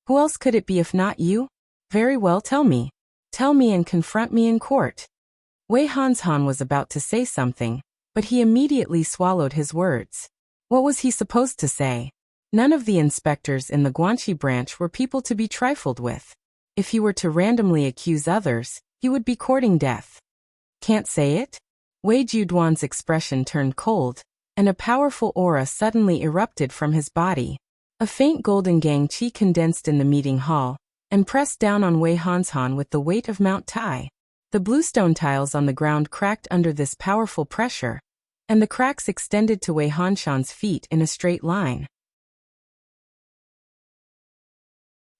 Speaker 1: Who else could it be if not you? Very well, tell me. Tell me and confront me in court. Wei Hanshan was about to say something, but he immediately swallowed his words. What was he supposed to say? None of the inspectors in the Guanxi branch were people to be trifled with. If he were to randomly accuse others, he would be courting death. Can't say it? Wei Jiuduan's expression turned cold, and a powerful aura suddenly erupted from his body. A faint golden gang qi condensed in the meeting hall, and pressed down on Wei Hanshan with the weight of Mount Tai. The bluestone tiles on the ground cracked under this powerful pressure, and the cracks extended to Wei Hanshan's feet in a straight line.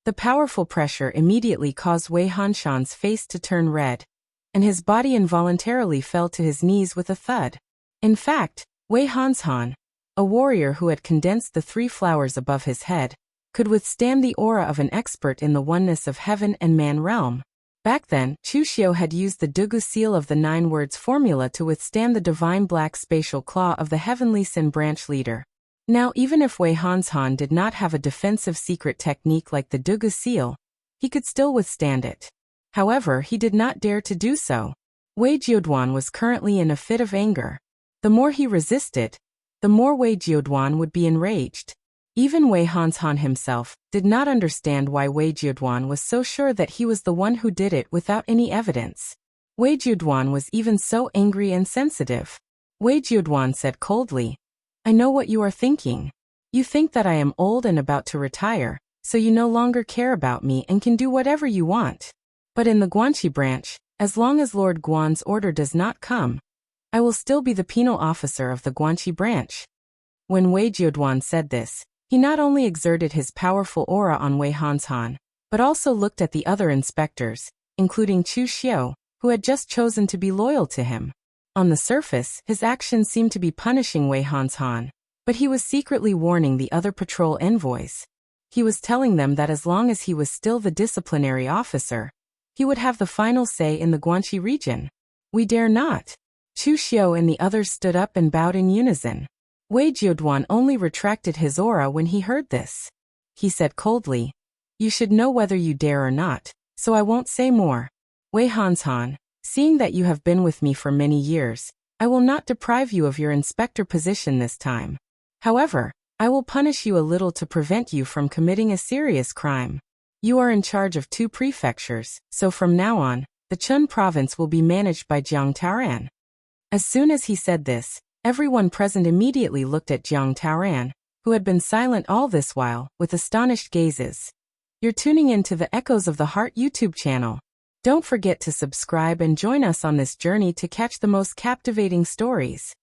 Speaker 1: The powerful pressure immediately caused Wei Hanshan's face to turn red, and his body involuntarily fell to his knees with a thud. In fact, Wei Hanshan, a warrior who had condensed the 3 flowers above his head, could withstand the aura of an expert in the oneness of heaven and man realm. Back then, Chu Xiu had used the Dugu seal of the 9 words formula to withstand the divine black spatial claw of the heavenly Sin branch leader. Now, even if Wei Hanshan did not have a defensive secret technique like the Dugu seal, he could still withstand it. However, he did not dare to do so. Wei Jiuduan was currently in a fit of anger. The more he resisted, the more Wei Jiuduan would be enraged. Even Wei Hanshan himself did not understand why Wei Jiuduan was so sure that he was the one who did it without any evidence. Wei Jiuduan was even so angry and sensitive. Wei Jiuduan said coldly, I know what you are thinking. You think that I am old and about to retire, so you no longer care about me and can do whatever you want. But in the Guanxi branch, as long as Lord Guan's order does not come, I will still be the penal officer of the Guanxi branch." When Wei Jiuduan said this, he not only exerted his powerful aura on Wei Hanshan, but also looked at the other inspectors, including Chu Xiu, who had just chosen to be loyal to him. On the surface, his actions seemed to be punishing Wei Hanshan, but he was secretly warning the other patrol envoys. He was telling them that as long as he was still the disciplinary officer, he would have the final say in the Guanxi region. "We dare not." Chu Xiu and the others stood up and bowed in unison. Wei Jiuduan only retracted his aura when he heard this. He said coldly, "You should know whether you dare or not, so I won't say more. Wei Hanshan, seeing that you have been with me for many years, I will not deprive you of your inspector position this time. However, I will punish you a little to prevent you from committing a serious crime. You are in charge of 2 prefectures, so from now on, the Chun province will be managed by Jiang Taoran." As soon as he said this, everyone present immediately looked at Jiang Taoran, who had been silent all this while, with astonished gazes. You're tuning in to the Echoes of the Heart YouTube channel. Don't forget to subscribe and join us on this journey to catch the most captivating stories.